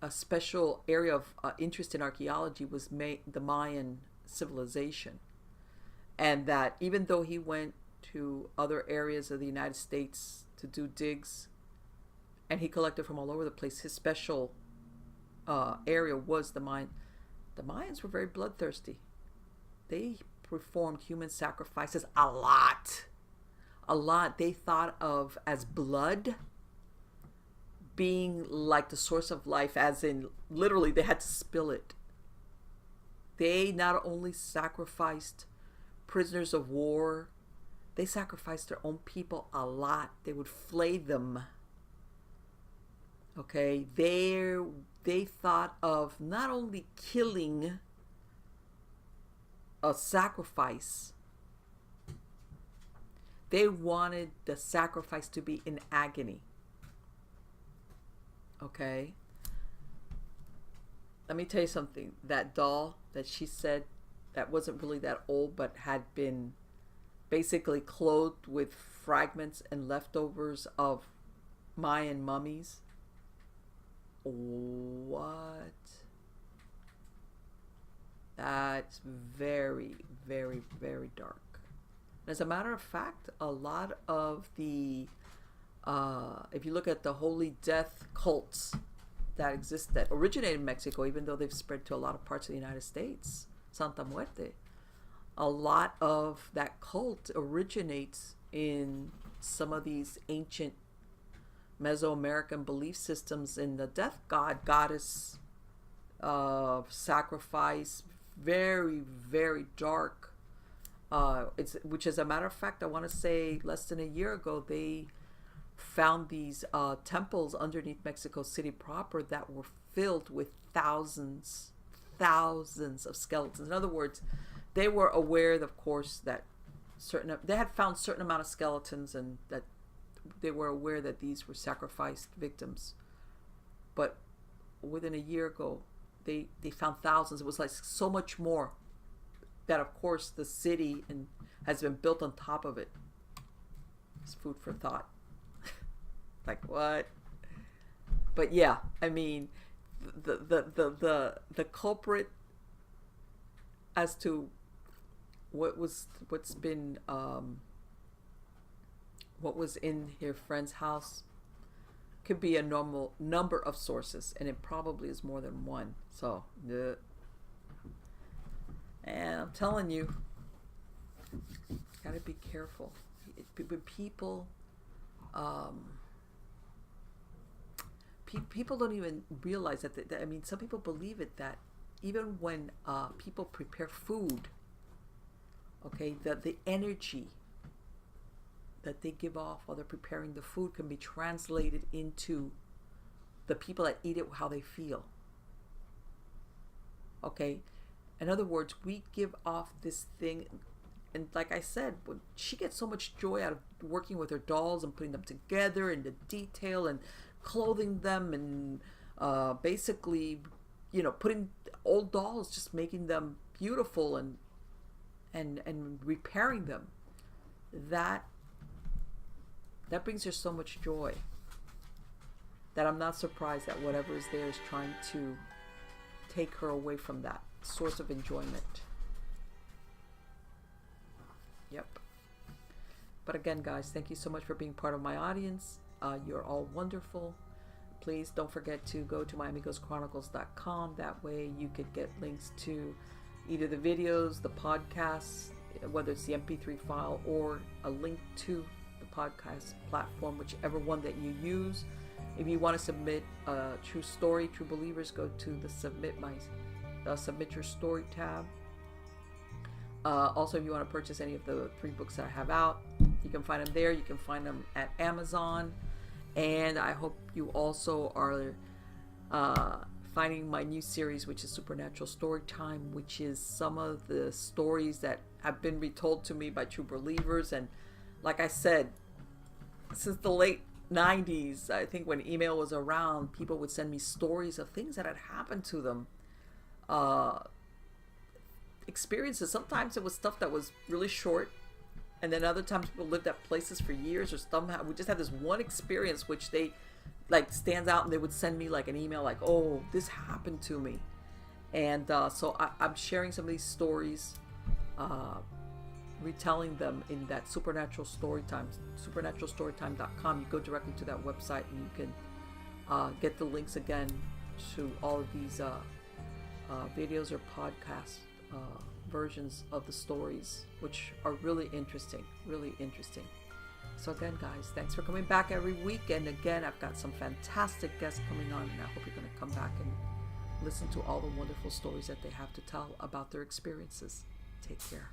special area of interest in archaeology was the Mayan civilization, and that even though he went to other areas of the United States to do digs, and he collected from all over the place, his special area was the Mayan. The Mayans were very bloodthirsty. They performed human sacrifices a lot. They thought of as blood being like the source of life, as in literally they had to spill it. They not only sacrificed prisoners of war, they sacrificed their own people a lot. They would flay them. Okay, they thought of not only killing a sacrifice, they wanted the sacrifice to be in agony. Okay? Let me tell you something. That doll that she said that wasn't really that old, but had been basically clothed with fragments and leftovers of Mayan mummies. What? That's very, very, very dark. As a matter of fact, a lot of the, if you look at the holy death cults, that exist, that originated in Mexico, even though they've spread to a lot of parts of the United States. Santa Muerte. A lot of that cult originates in some of these ancient Mesoamerican belief systems in the death god, goddess, sacrifice, very, very dark. Which, as a matter of fact, I want to say less than a year ago, they found these temples underneath Mexico City proper that were filled with thousands of skeletons. In other words, they were aware, of course, that they had found certain amount of skeletons, and that they were aware that these were sacrificed victims. But within a year ago, they found thousands. It was like so much more that, of course, the city has been built on top of it. It's food for thought. Like, what? But yeah, I mean, the culprit as to what was in your friend's house could be a normal number of sources, and it probably is more than one. So, and I'm telling you, gotta be careful. People, people don't even realize that. I mean, some people believe it, that even when people prepare food, okay, that the energy that they give off while they're preparing the food can be translated into the people that eat it, how they feel. Okay, in other words, we give off this thing, and like I said, she gets so much joy out of working with her dolls and putting them together, and the detail, and clothing them, and basically, putting old dolls, just making them beautiful, and repairing them. That brings her so much joy that I'm not surprised that whatever is there is trying to take her away from that source of enjoyment. Yep. But again, guys, thank you so much for being part of my audience. You're all wonderful. Please don't forget to go to myamigoschronicles.com. That way you could get links to either the videos, the podcasts, whether it's the MP3 file or a link to the podcast platform, whichever one that you use. If you want to submit a true story, True Believers, go to the Submit Your Story tab. Also, if you want to purchase any of the 3 books that I have out, you can find them there. You can find them at Amazon. And I hope you also are finding my new series, which is Supernatural Storytime, which is some of the stories that have been retold to me by true believers. And like I said, since the late 90s, I think when email was around, people would send me stories of things that had happened to them. Experiences. Sometimes it was stuff that was really short, and then other times people lived at places for years, or somehow we just had this one experience which they like stands out, and they would send me like an email like, oh, this happened to me. And so I'm sharing some of these stories, retelling them in that Supernatural Storytime, supernaturalstorytime.com. You go directly to that website, and you can get the links again to all of these videos or podcast versions of the stories, which are really interesting. So again, guys, thanks for coming back every week. And again, I've got some fantastic guests coming on, and I hope you're going to come back and listen to all the wonderful stories that they have to tell about their experiences. Take care.